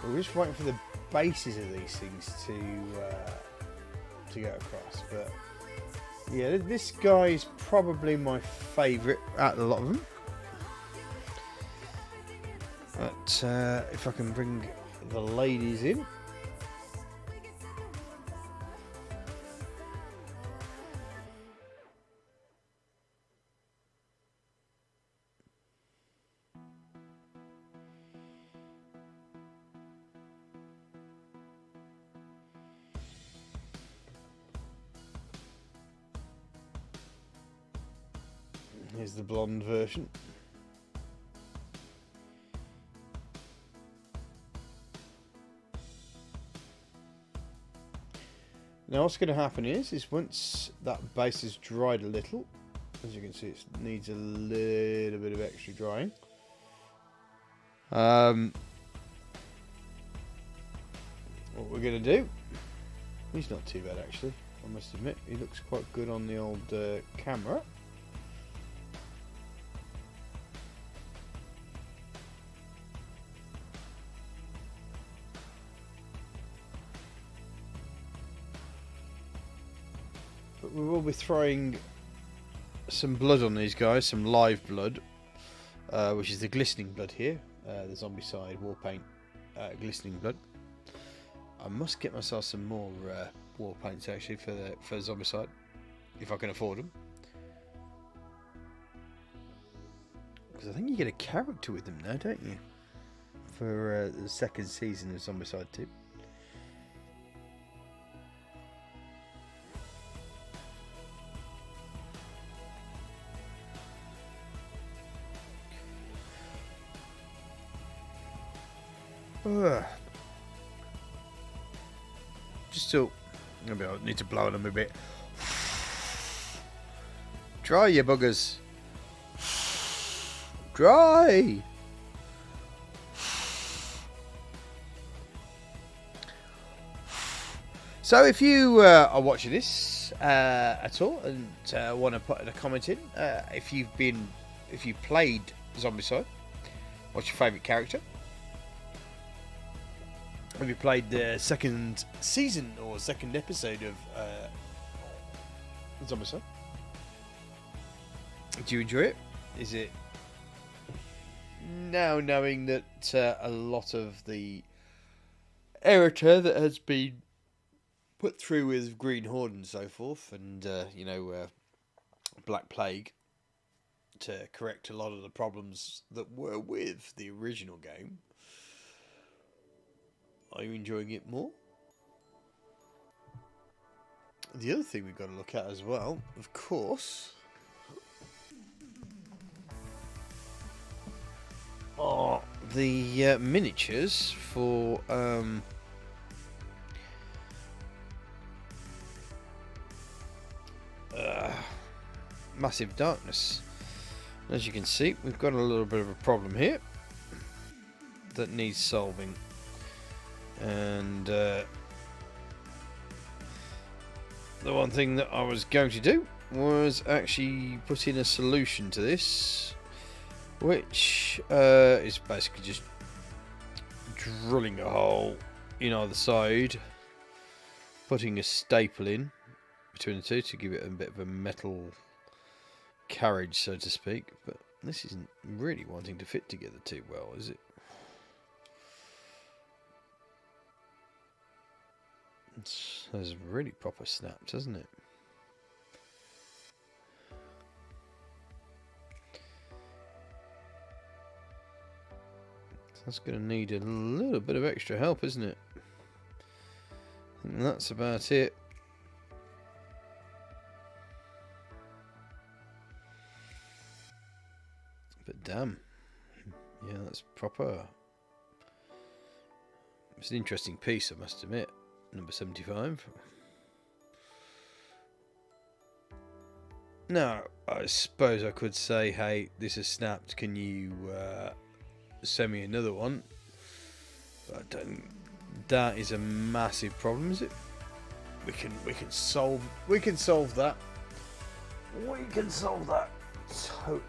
We're just waiting for the bases of these things to go across. But yeah, this guy is probably my favourite out of a lot of them. But if I can bring the ladies in. Here's the blonde version. Now what's going to happen is once that base has dried a little, As you can see, it needs a little bit of extra drying. What we're going to do, he's not too bad actually, I must admit. He looks quite good on the old camera. But we will be throwing some blood on these guys, some live blood, which is the glistening blood here, the Zombicide war paint glistening blood. I must get myself some more war paints actually for Zombicide, if I can afford them, because I think you get a character with them now, don't you, for the second season of Zombicide 2. Just still, maybe I need to blow them a bit. Dry, you buggers. Dry. So if you are watching this at all and want to put a comment in, if you've played Zombicide, what's your favourite character? Have you played the second season or second episode of Zombicide? Do you enjoy it? Is it, now knowing that a lot of the errata that has been put through with Green Horde and so forth, and Black Plague, to correct a lot of the problems that were with the original game, are you enjoying it more? The other thing we've got to look at as well, of course, are the miniatures for Massive Darkness. As you can see, we've got a little bit of a problem here that needs solving. And the one thing that I was going to do was actually put in a solution to this, which is basically just drilling a hole in either side, putting a staple in between the two to give it a bit of a metal carriage, so to speak. But this isn't really wanting to fit together too well, is it? It has really proper snapped, hasn't it? That's going to need a little bit of extra help, isn't it? And that's about it. But damn, yeah, that's proper. It's an interesting piece, I must admit. Number 75. Now, I suppose I could say, hey, this has snapped, can you send me another one? But I don't. That is a massive problem, is it? We can solve that. We can solve that totally.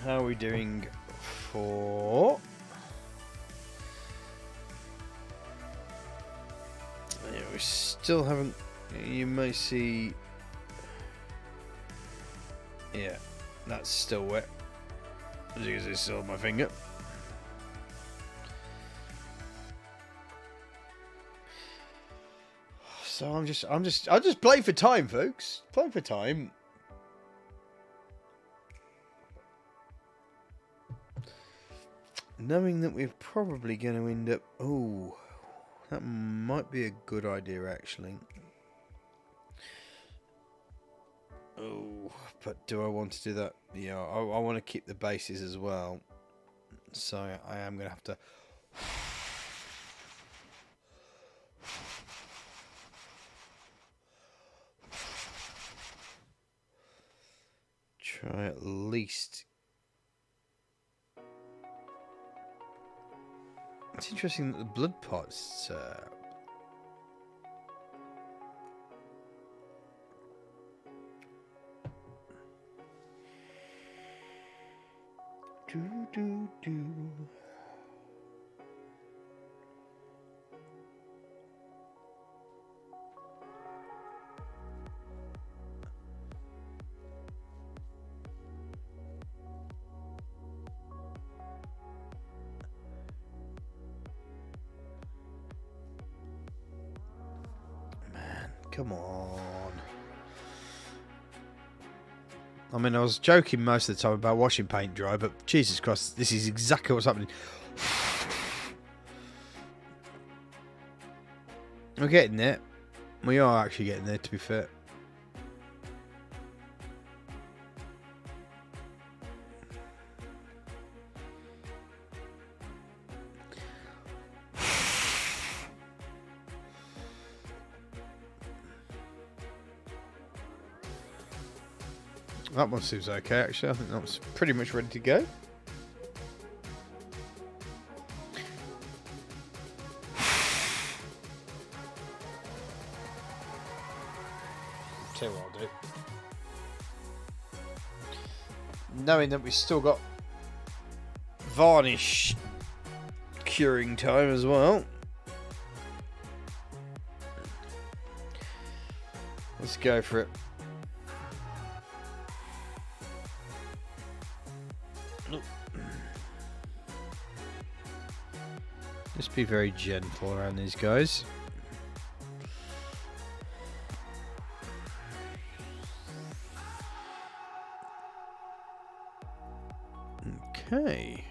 How are we doing for... Yeah, we still haven't... You may see... Yeah, that's still wet. As you can see, it's still on my finger. So I'm just playing for time, folks. Playing for time. Knowing that we're probably going to end up... Oh, that might be a good idea, actually. Oh, but do I want to do that? Yeah, I want to keep the bases as well. So I am going to have to... try at least. It's interesting that the blood pots. Do. Come on. I mean, I was joking most of the time about washing paint dry, but Jesus Christ, this is exactly what's happening. We're getting there. We are actually getting there, to be fair. That one seems okay, actually. I think that was pretty much ready to go. Tell you what I'll do. Knowing that we've still got varnish curing time as well. Let's go for it. Just be very gentle around these guys. Okay.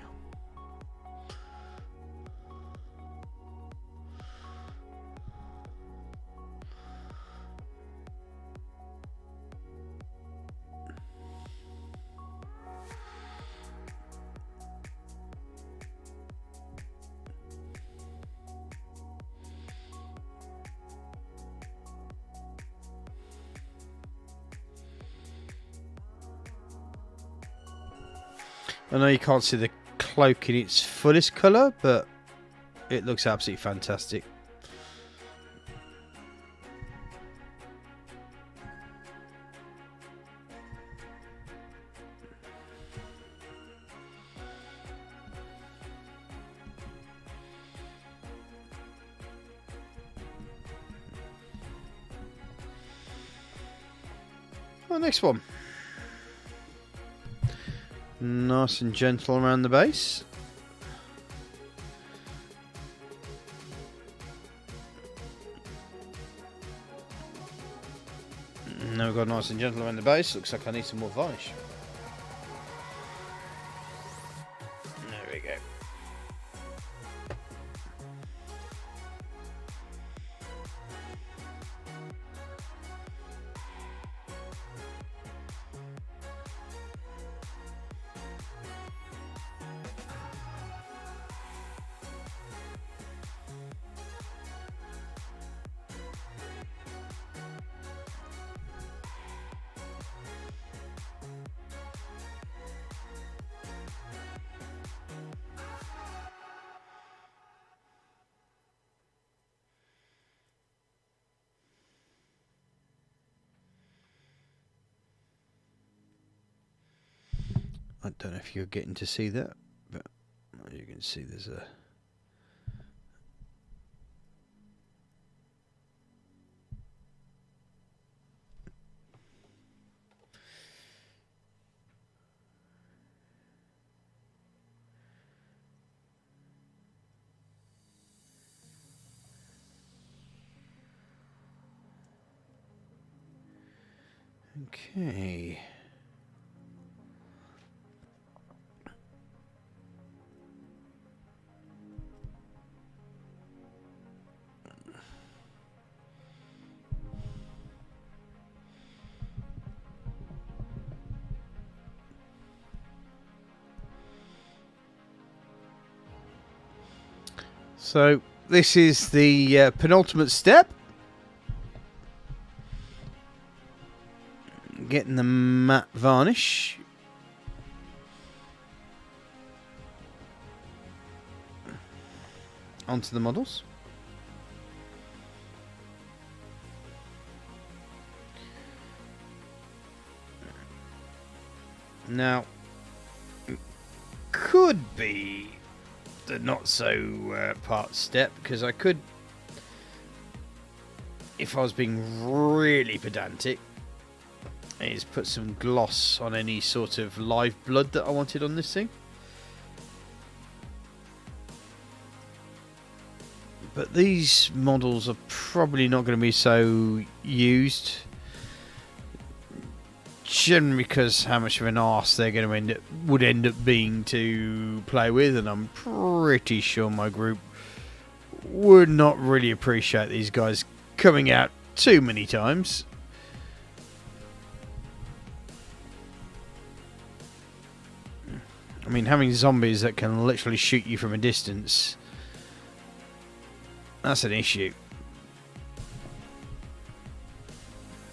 I know you can't see the cloak in its fullest colour, but it looks absolutely fantastic. Well, next one. Nice and gentle around the base. Now we've got nice and gentle around the base. Looks like I need some more varnish. There we go. I don't know if you're getting to see that, but you can see there's a... Okay. So this is the penultimate step. getting the matte varnish. Onto the models. Now, it could be the not so part step, because I could, if I was being really pedantic, is put some gloss on any sort of live blood that I wanted on this thing. But these models are probably not going to be so used. Generally because how much of an arse they're going to would end up being to play with, and I'm pretty sure my group would not really appreciate these guys coming out too many times. I mean, having zombies that can literally shoot you from a distance, that's an issue.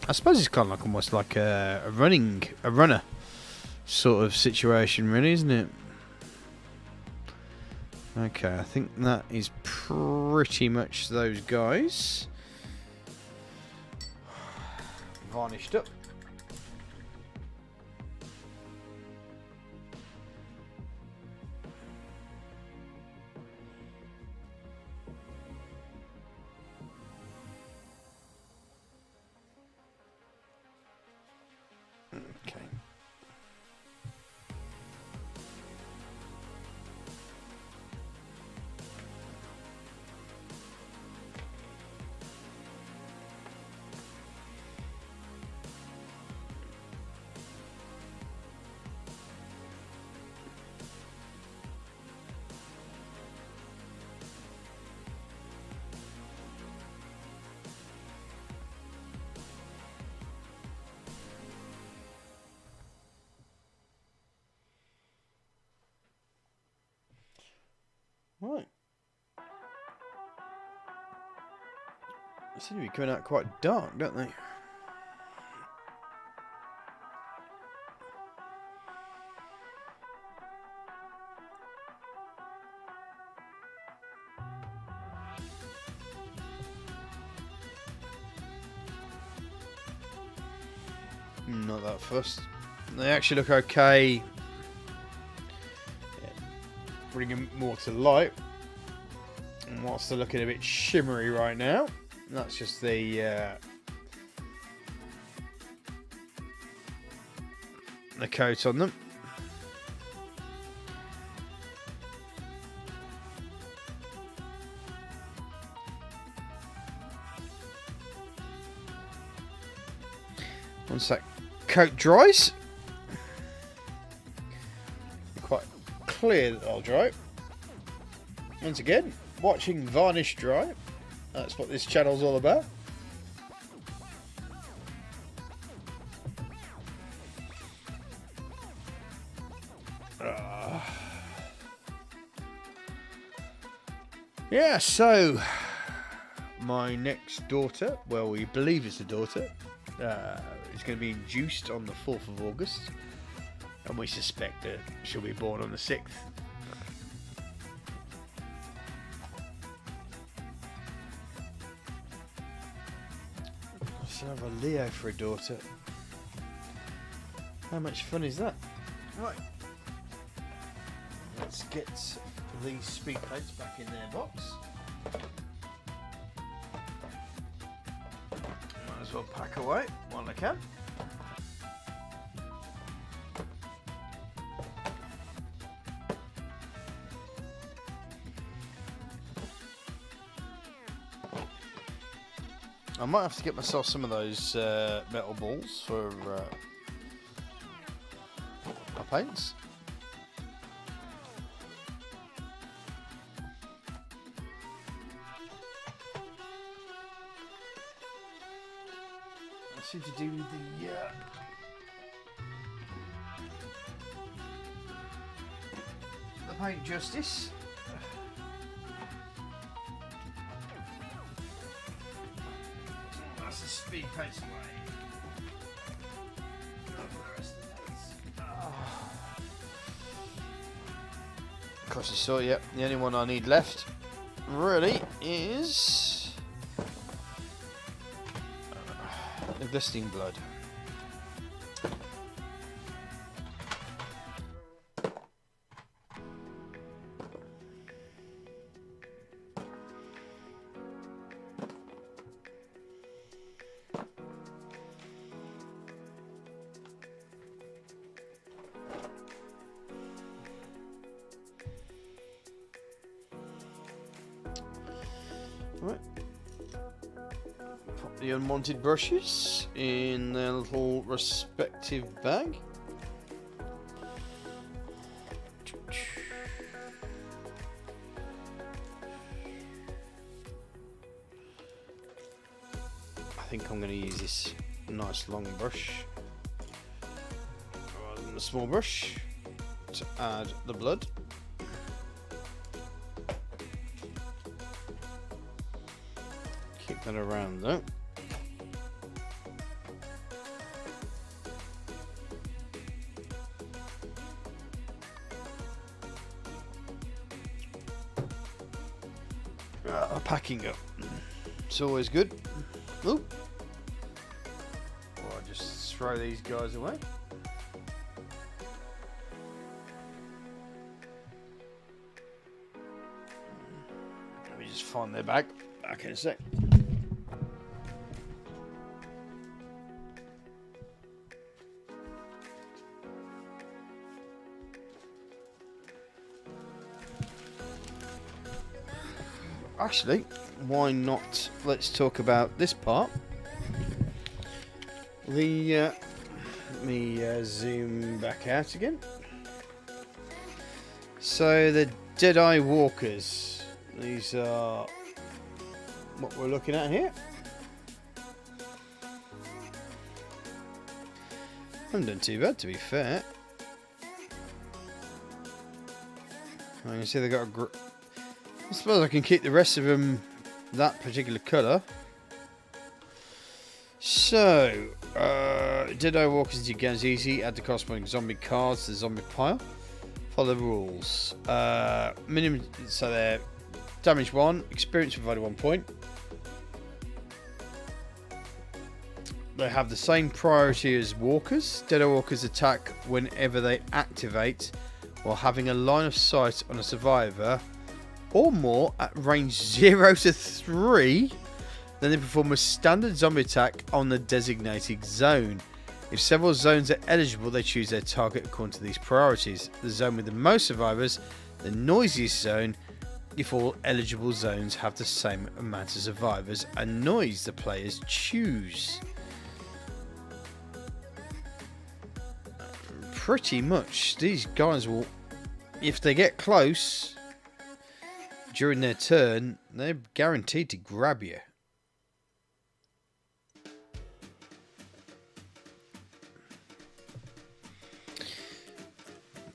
I suppose it's kind of like almost like a runner sort of situation, really, isn't it? Okay, I think that is pretty much those guys. Varnished up. Okay. Right. They seem to be coming out quite dark, don't they? Not that fussed. They actually look okay. Bring them more to light, and whilst they're looking a bit shimmery right now, that's just the coat on them. Once that coat dries, quite clear that they'll dry. Once again, watching varnish dry. That's what this channel's all about. Yeah, so my next daughter, well, we believe it's a daughter, is going to be induced on the 4th of August. And we suspect that she'll be born on the 6th. She'll have a Leo for a daughter. How much fun is that? Right. Let's get these speed paints back in their box. Might as well pack away while I can. I might have to get myself some of those metal balls for my paints. I seem to do the paint justice. Speed paints away. Cross the saw, yep. The only one I need left really is the glistening blood. Right. Pop the unwanted brushes in their little respective bag. I think I'm going to use this nice long brush rather than the small brush to add the blood. Keep that around though. Packing up. It's always good. Ooh. Or I just throw these guys away. Let me just find their bag. Back in a sec. Actually, why not? Let's talk about this part. Let me zoom back out again. So the Deadeye Walkers. These are what we're looking at here. Haven't done too bad, to be fair. I can see they got a. I suppose I can keep the rest of them that particular colour. So, Deadeye Walkers into your guns easy. Add the corresponding zombie cards to the zombie pile. Follow the rules. Minimum, so they're damage 1, experience provided 1 point. They have the same priority as walkers. Deadeye Walkers attack whenever they activate while having a line of sight on a survivor or more at range 0 to 3, then they perform a standard zombie attack on the designated zone. If several zones are eligible, they choose their target according to these priorities. The zone with the most survivors, the noisiest zone, if all eligible zones have the same amount of survivors and noise the players choose. Pretty much, these guys will, if they get close during their turn, they're guaranteed to grab you.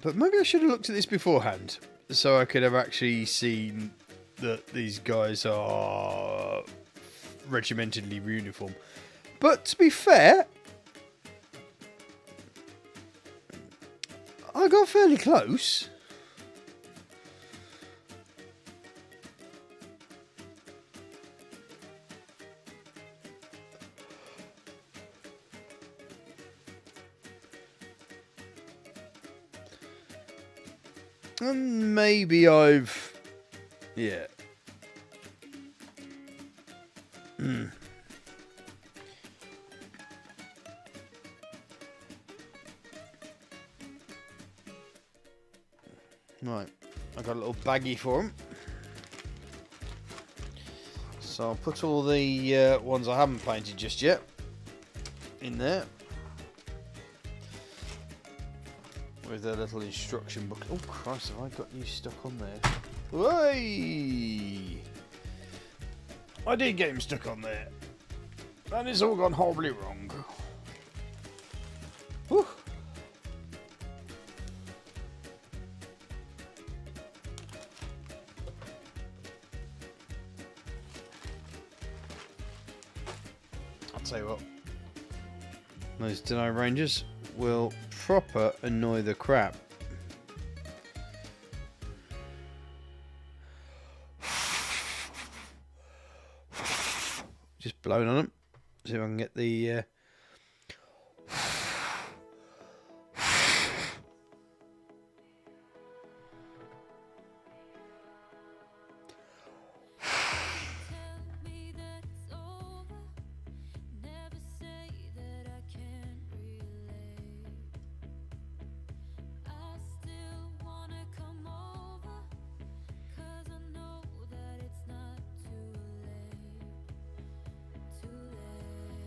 But maybe I should have looked at this beforehand, so I could have actually seen that these guys are regimentedly uniform. But to be fair, I got fairly close. And maybe I've... yeah. Right. I got a little baggie for them. So I'll put all the ones I haven't painted just yet in there. With a little instruction book. Oh Christ, have I got you stuck on there? Hey! I did get him stuck on there. And it's all gone horribly wrong. Whew. I'll tell you what. Those Deny Rangers will proper annoy the crap. just blowing on them. See if I can get the... Tell me that it's over. Never say that I can't relate. I still wanna come over, 'cause I know that it's not too late. Too late.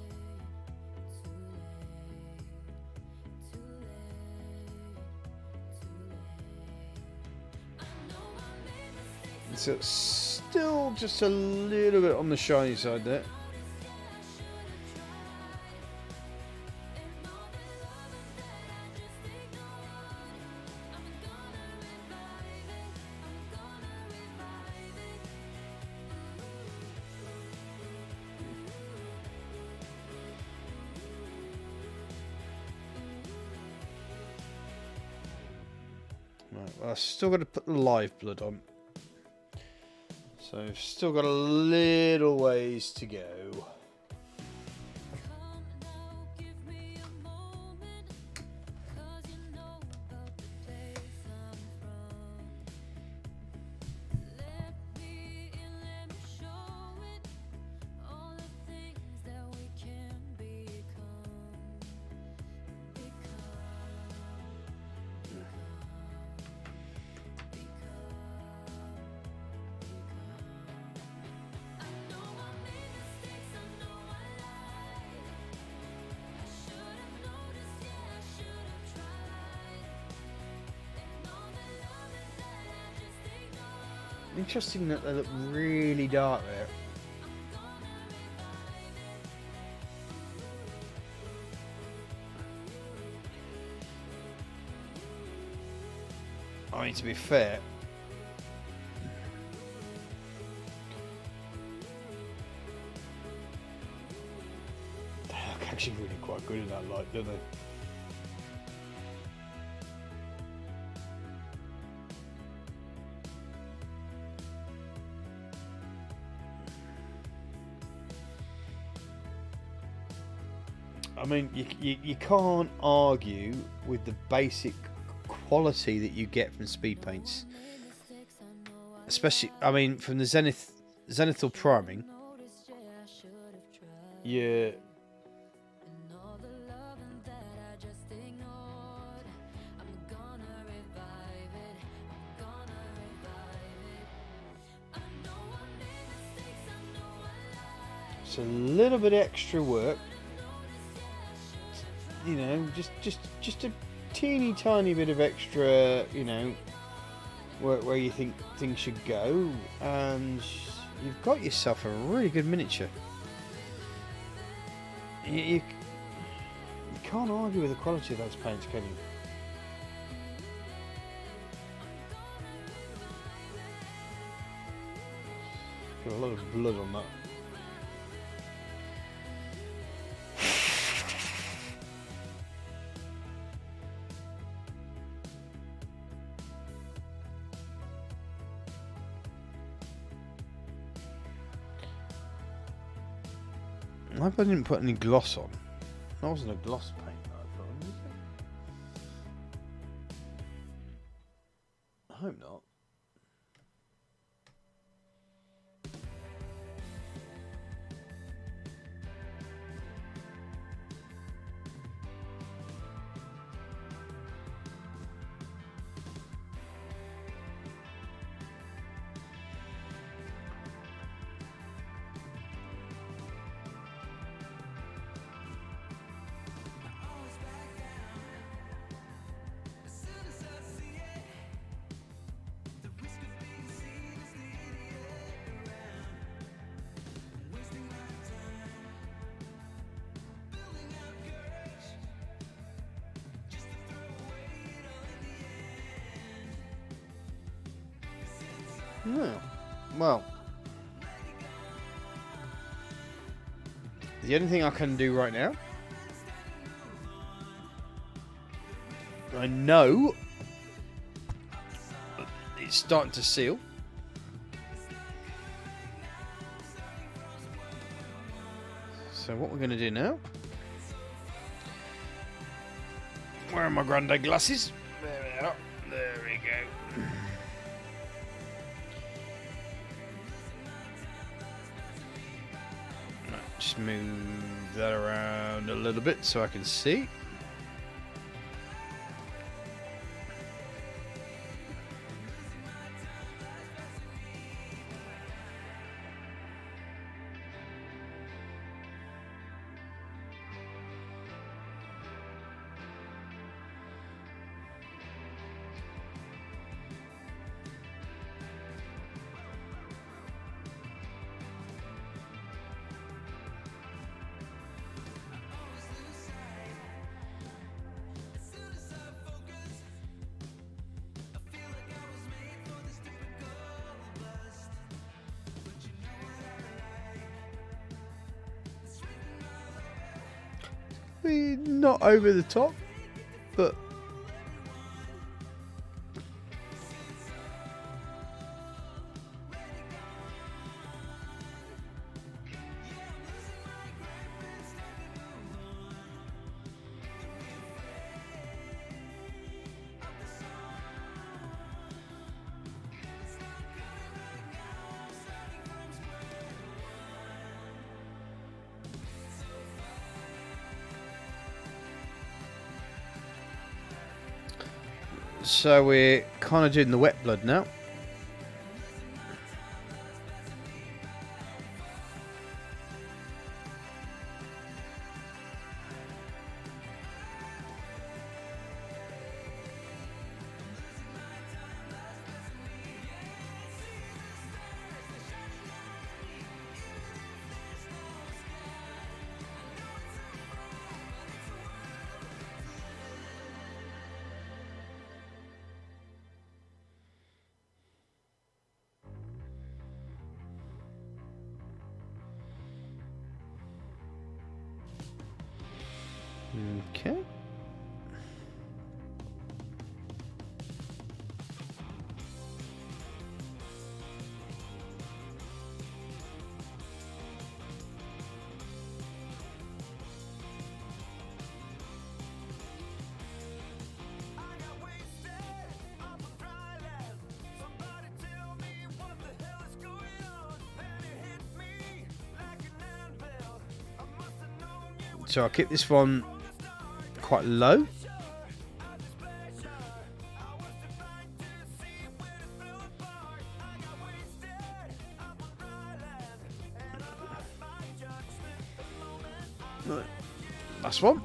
Too late. Too late. Too late. I know I made mistakes. So it's still just a little bit on the shiny side there. Right, well, I've still got to put the live blood on. So I've still got a little ways to go. Come now, give me a moment, 'cause you know about the place I'm from. Let me in, let me show it, all the things that we can become. I know I made mistakes, I know I lied. I should have noticed, yeah, I should have tried. And all the loving that I just ignored. Interesting that they look really dark there. I mean, to be fair, they look actually really quite good in that light, don't they? I mean, you can't argue with the basic quality that you get from speed paints, especially, I mean, from the Zenithal Priming. Yeah, And all the loving that I just ignored. I'm gonna revive it. I'm gonna revive it. I know I made mistakes, I know I lied. it's a little bit extra work, you know, just a teeny tiny bit of extra, you know, where you think things should go, and you've got yourself a really good miniature. You can't argue with the quality of those paints, can you? Got a lot of blood on that. I hope I didn't put any gloss on. That wasn't a gloss paint that I put on, was it? I hope not. Always back down as soon as I see it. The risk of being seen as the idiot around, wasting my time, building up courage just to throw away it all in the end. 'Cause it's all Yeah. Well, the only thing I can do right now, I know it's starting to seal. So what we're going to do now... Where are my grande glasses? There we are. There we go. Right, just move that around a little bit so I can see. Not over the top, but so we're kind of doing the wet blood now. Okay. So I'll keep this one quite low. Right. Last one.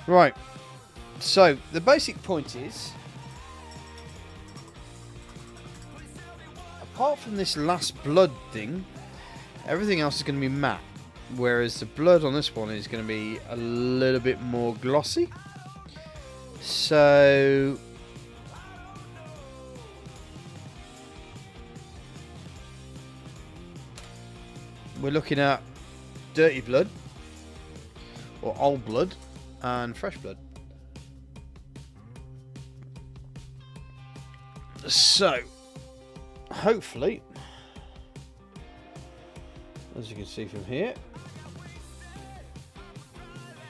Right, so the basic point is, apart from this last blood thing, everything else is going to be matte, whereas the blood on this one is going to be a little bit more glossy. So we're looking at dirty blood, or old blood, and fresh blood. So hopefully, as you can see from here,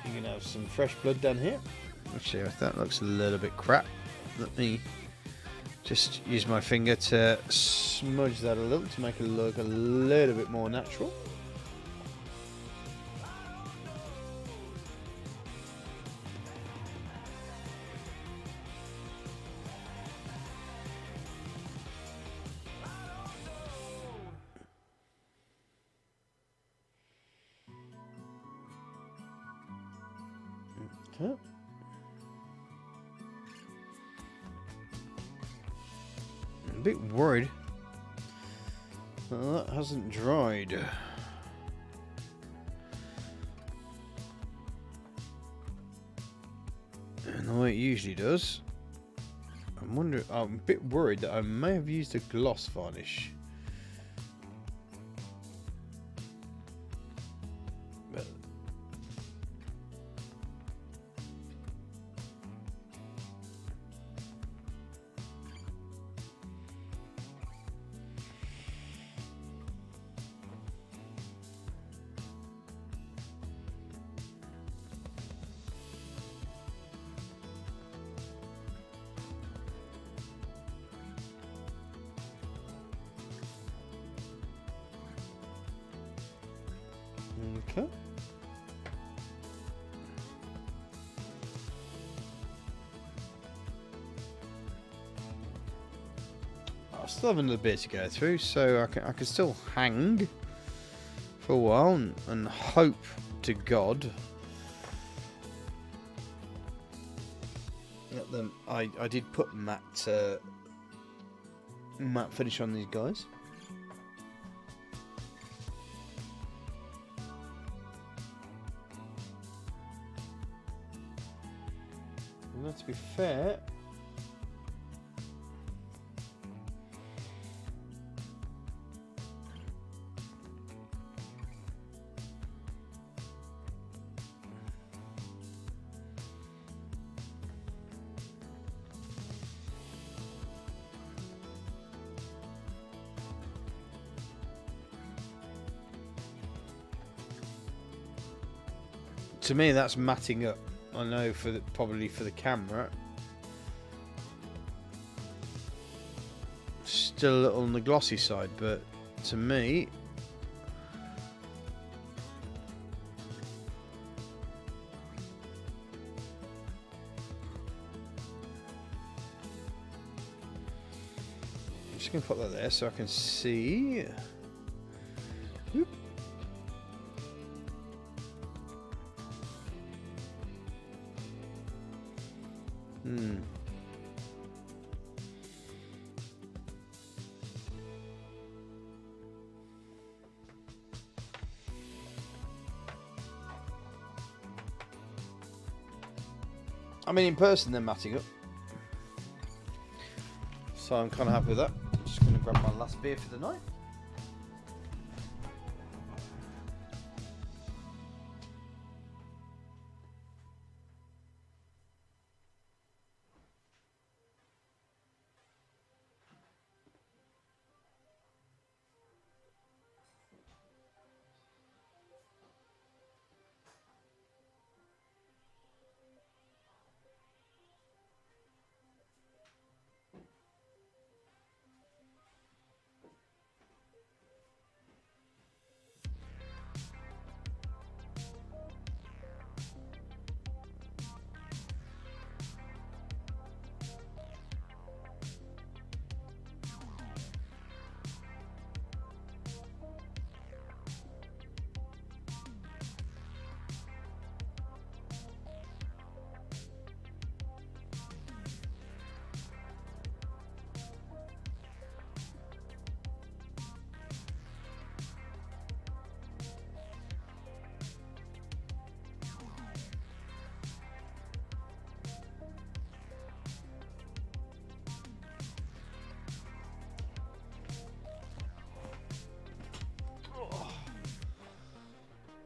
you can have some fresh blood down here. Actually, that looks a little bit crap. Let me just use my finger to smudge that a little to make it look a little bit more natural. Okay. I'm a bit worried. Well, that hasn't dried. And the way it usually does. I'm a bit worried that I may have used a gloss varnish. But okay. I still have another bit to go through, so I can still hang for a while and hope to God that them. I did put matte finish on these guys. And to be fair, to me that's matting up. I know probably for the camera, still a little on the glossy side, but to me, I'm just going to put that there so I can see. Whoop. I mean, in person, they're matting up. So I'm kind of happy with that. I'm just going to grab my last beer for the night.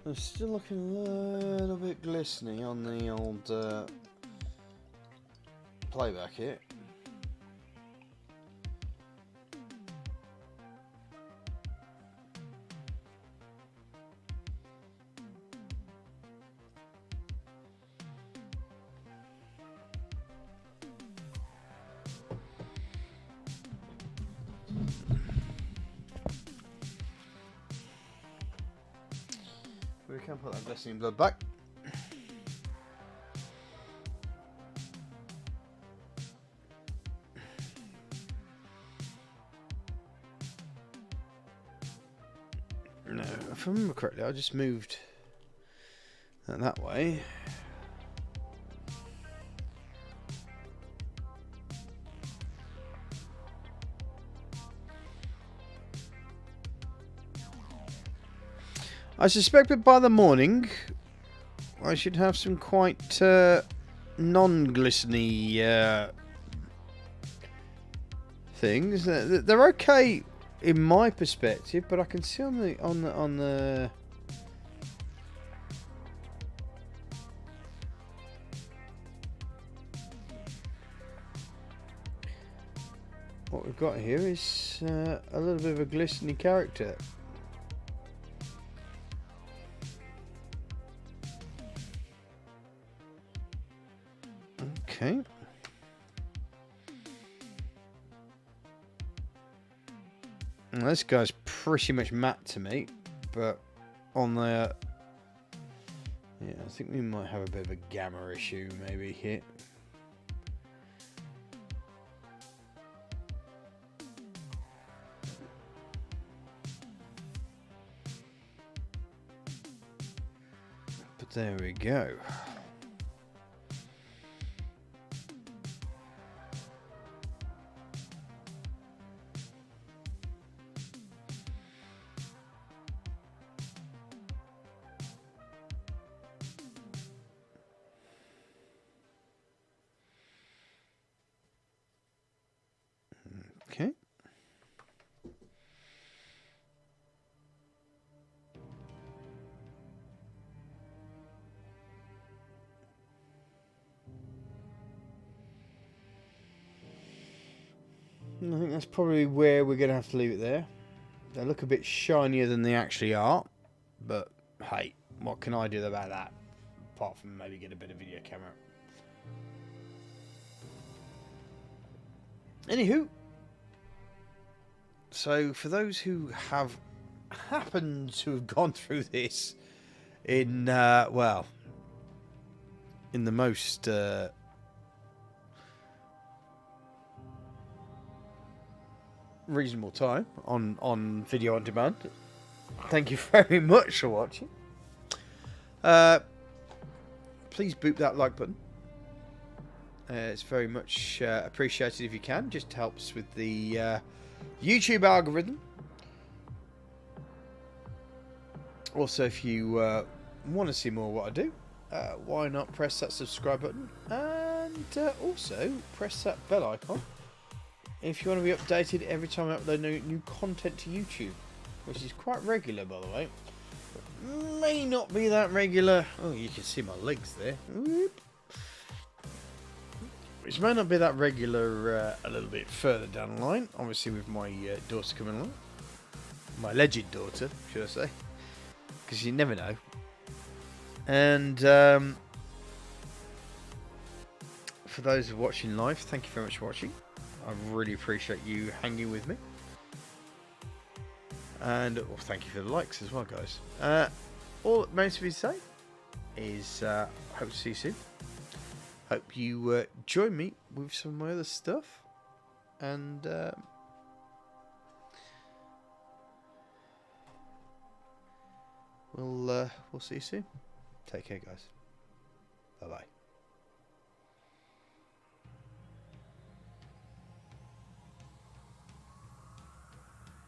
It's still looking a little bit glistening on the old playback here. We can put that glistening blood back. No, if I remember correctly, I just moved that way. I suspect that by the morning, I should have some quite non-glistening things. They're okay in my perspective, but I can see on the what we've got here is a little bit of a glistening character. Okay. Now, this guy's pretty much matte to me, but on the yeah, I think we might have a bit of a gamma issue maybe here. But there we go. Okay. I think that's probably where we're going to have to leave it there. They look a bit shinier than they actually are, but hey, what can I do about that? Apart from maybe get a bit of video camera. Anywho, so for those who have happened to have gone through this in, well, in the most reasonable time on video on demand, thank you very much for watching. Please boop that like button. It's very much appreciated if you can. Just helps with the YouTube algorithm. Also, if you want to see more of what I do, why not press that subscribe button, and also press that bell icon if you want to be updated every time I upload new content to YouTube, which is quite regular, by the way. But may not be that regular. Oh, you can see my legs there. Whoop. Which may not be that regular a little bit further down the line, obviously with my daughter coming along. My alleged daughter, should I say. Because you never know. And for those watching live, thank you very much for watching. I really appreciate you hanging with me. And well, thank you for the likes as well, guys. All that remains to be said is hope to see you soon. Hope you join me with some of my other stuff. And we'll see you soon. Take care, guys.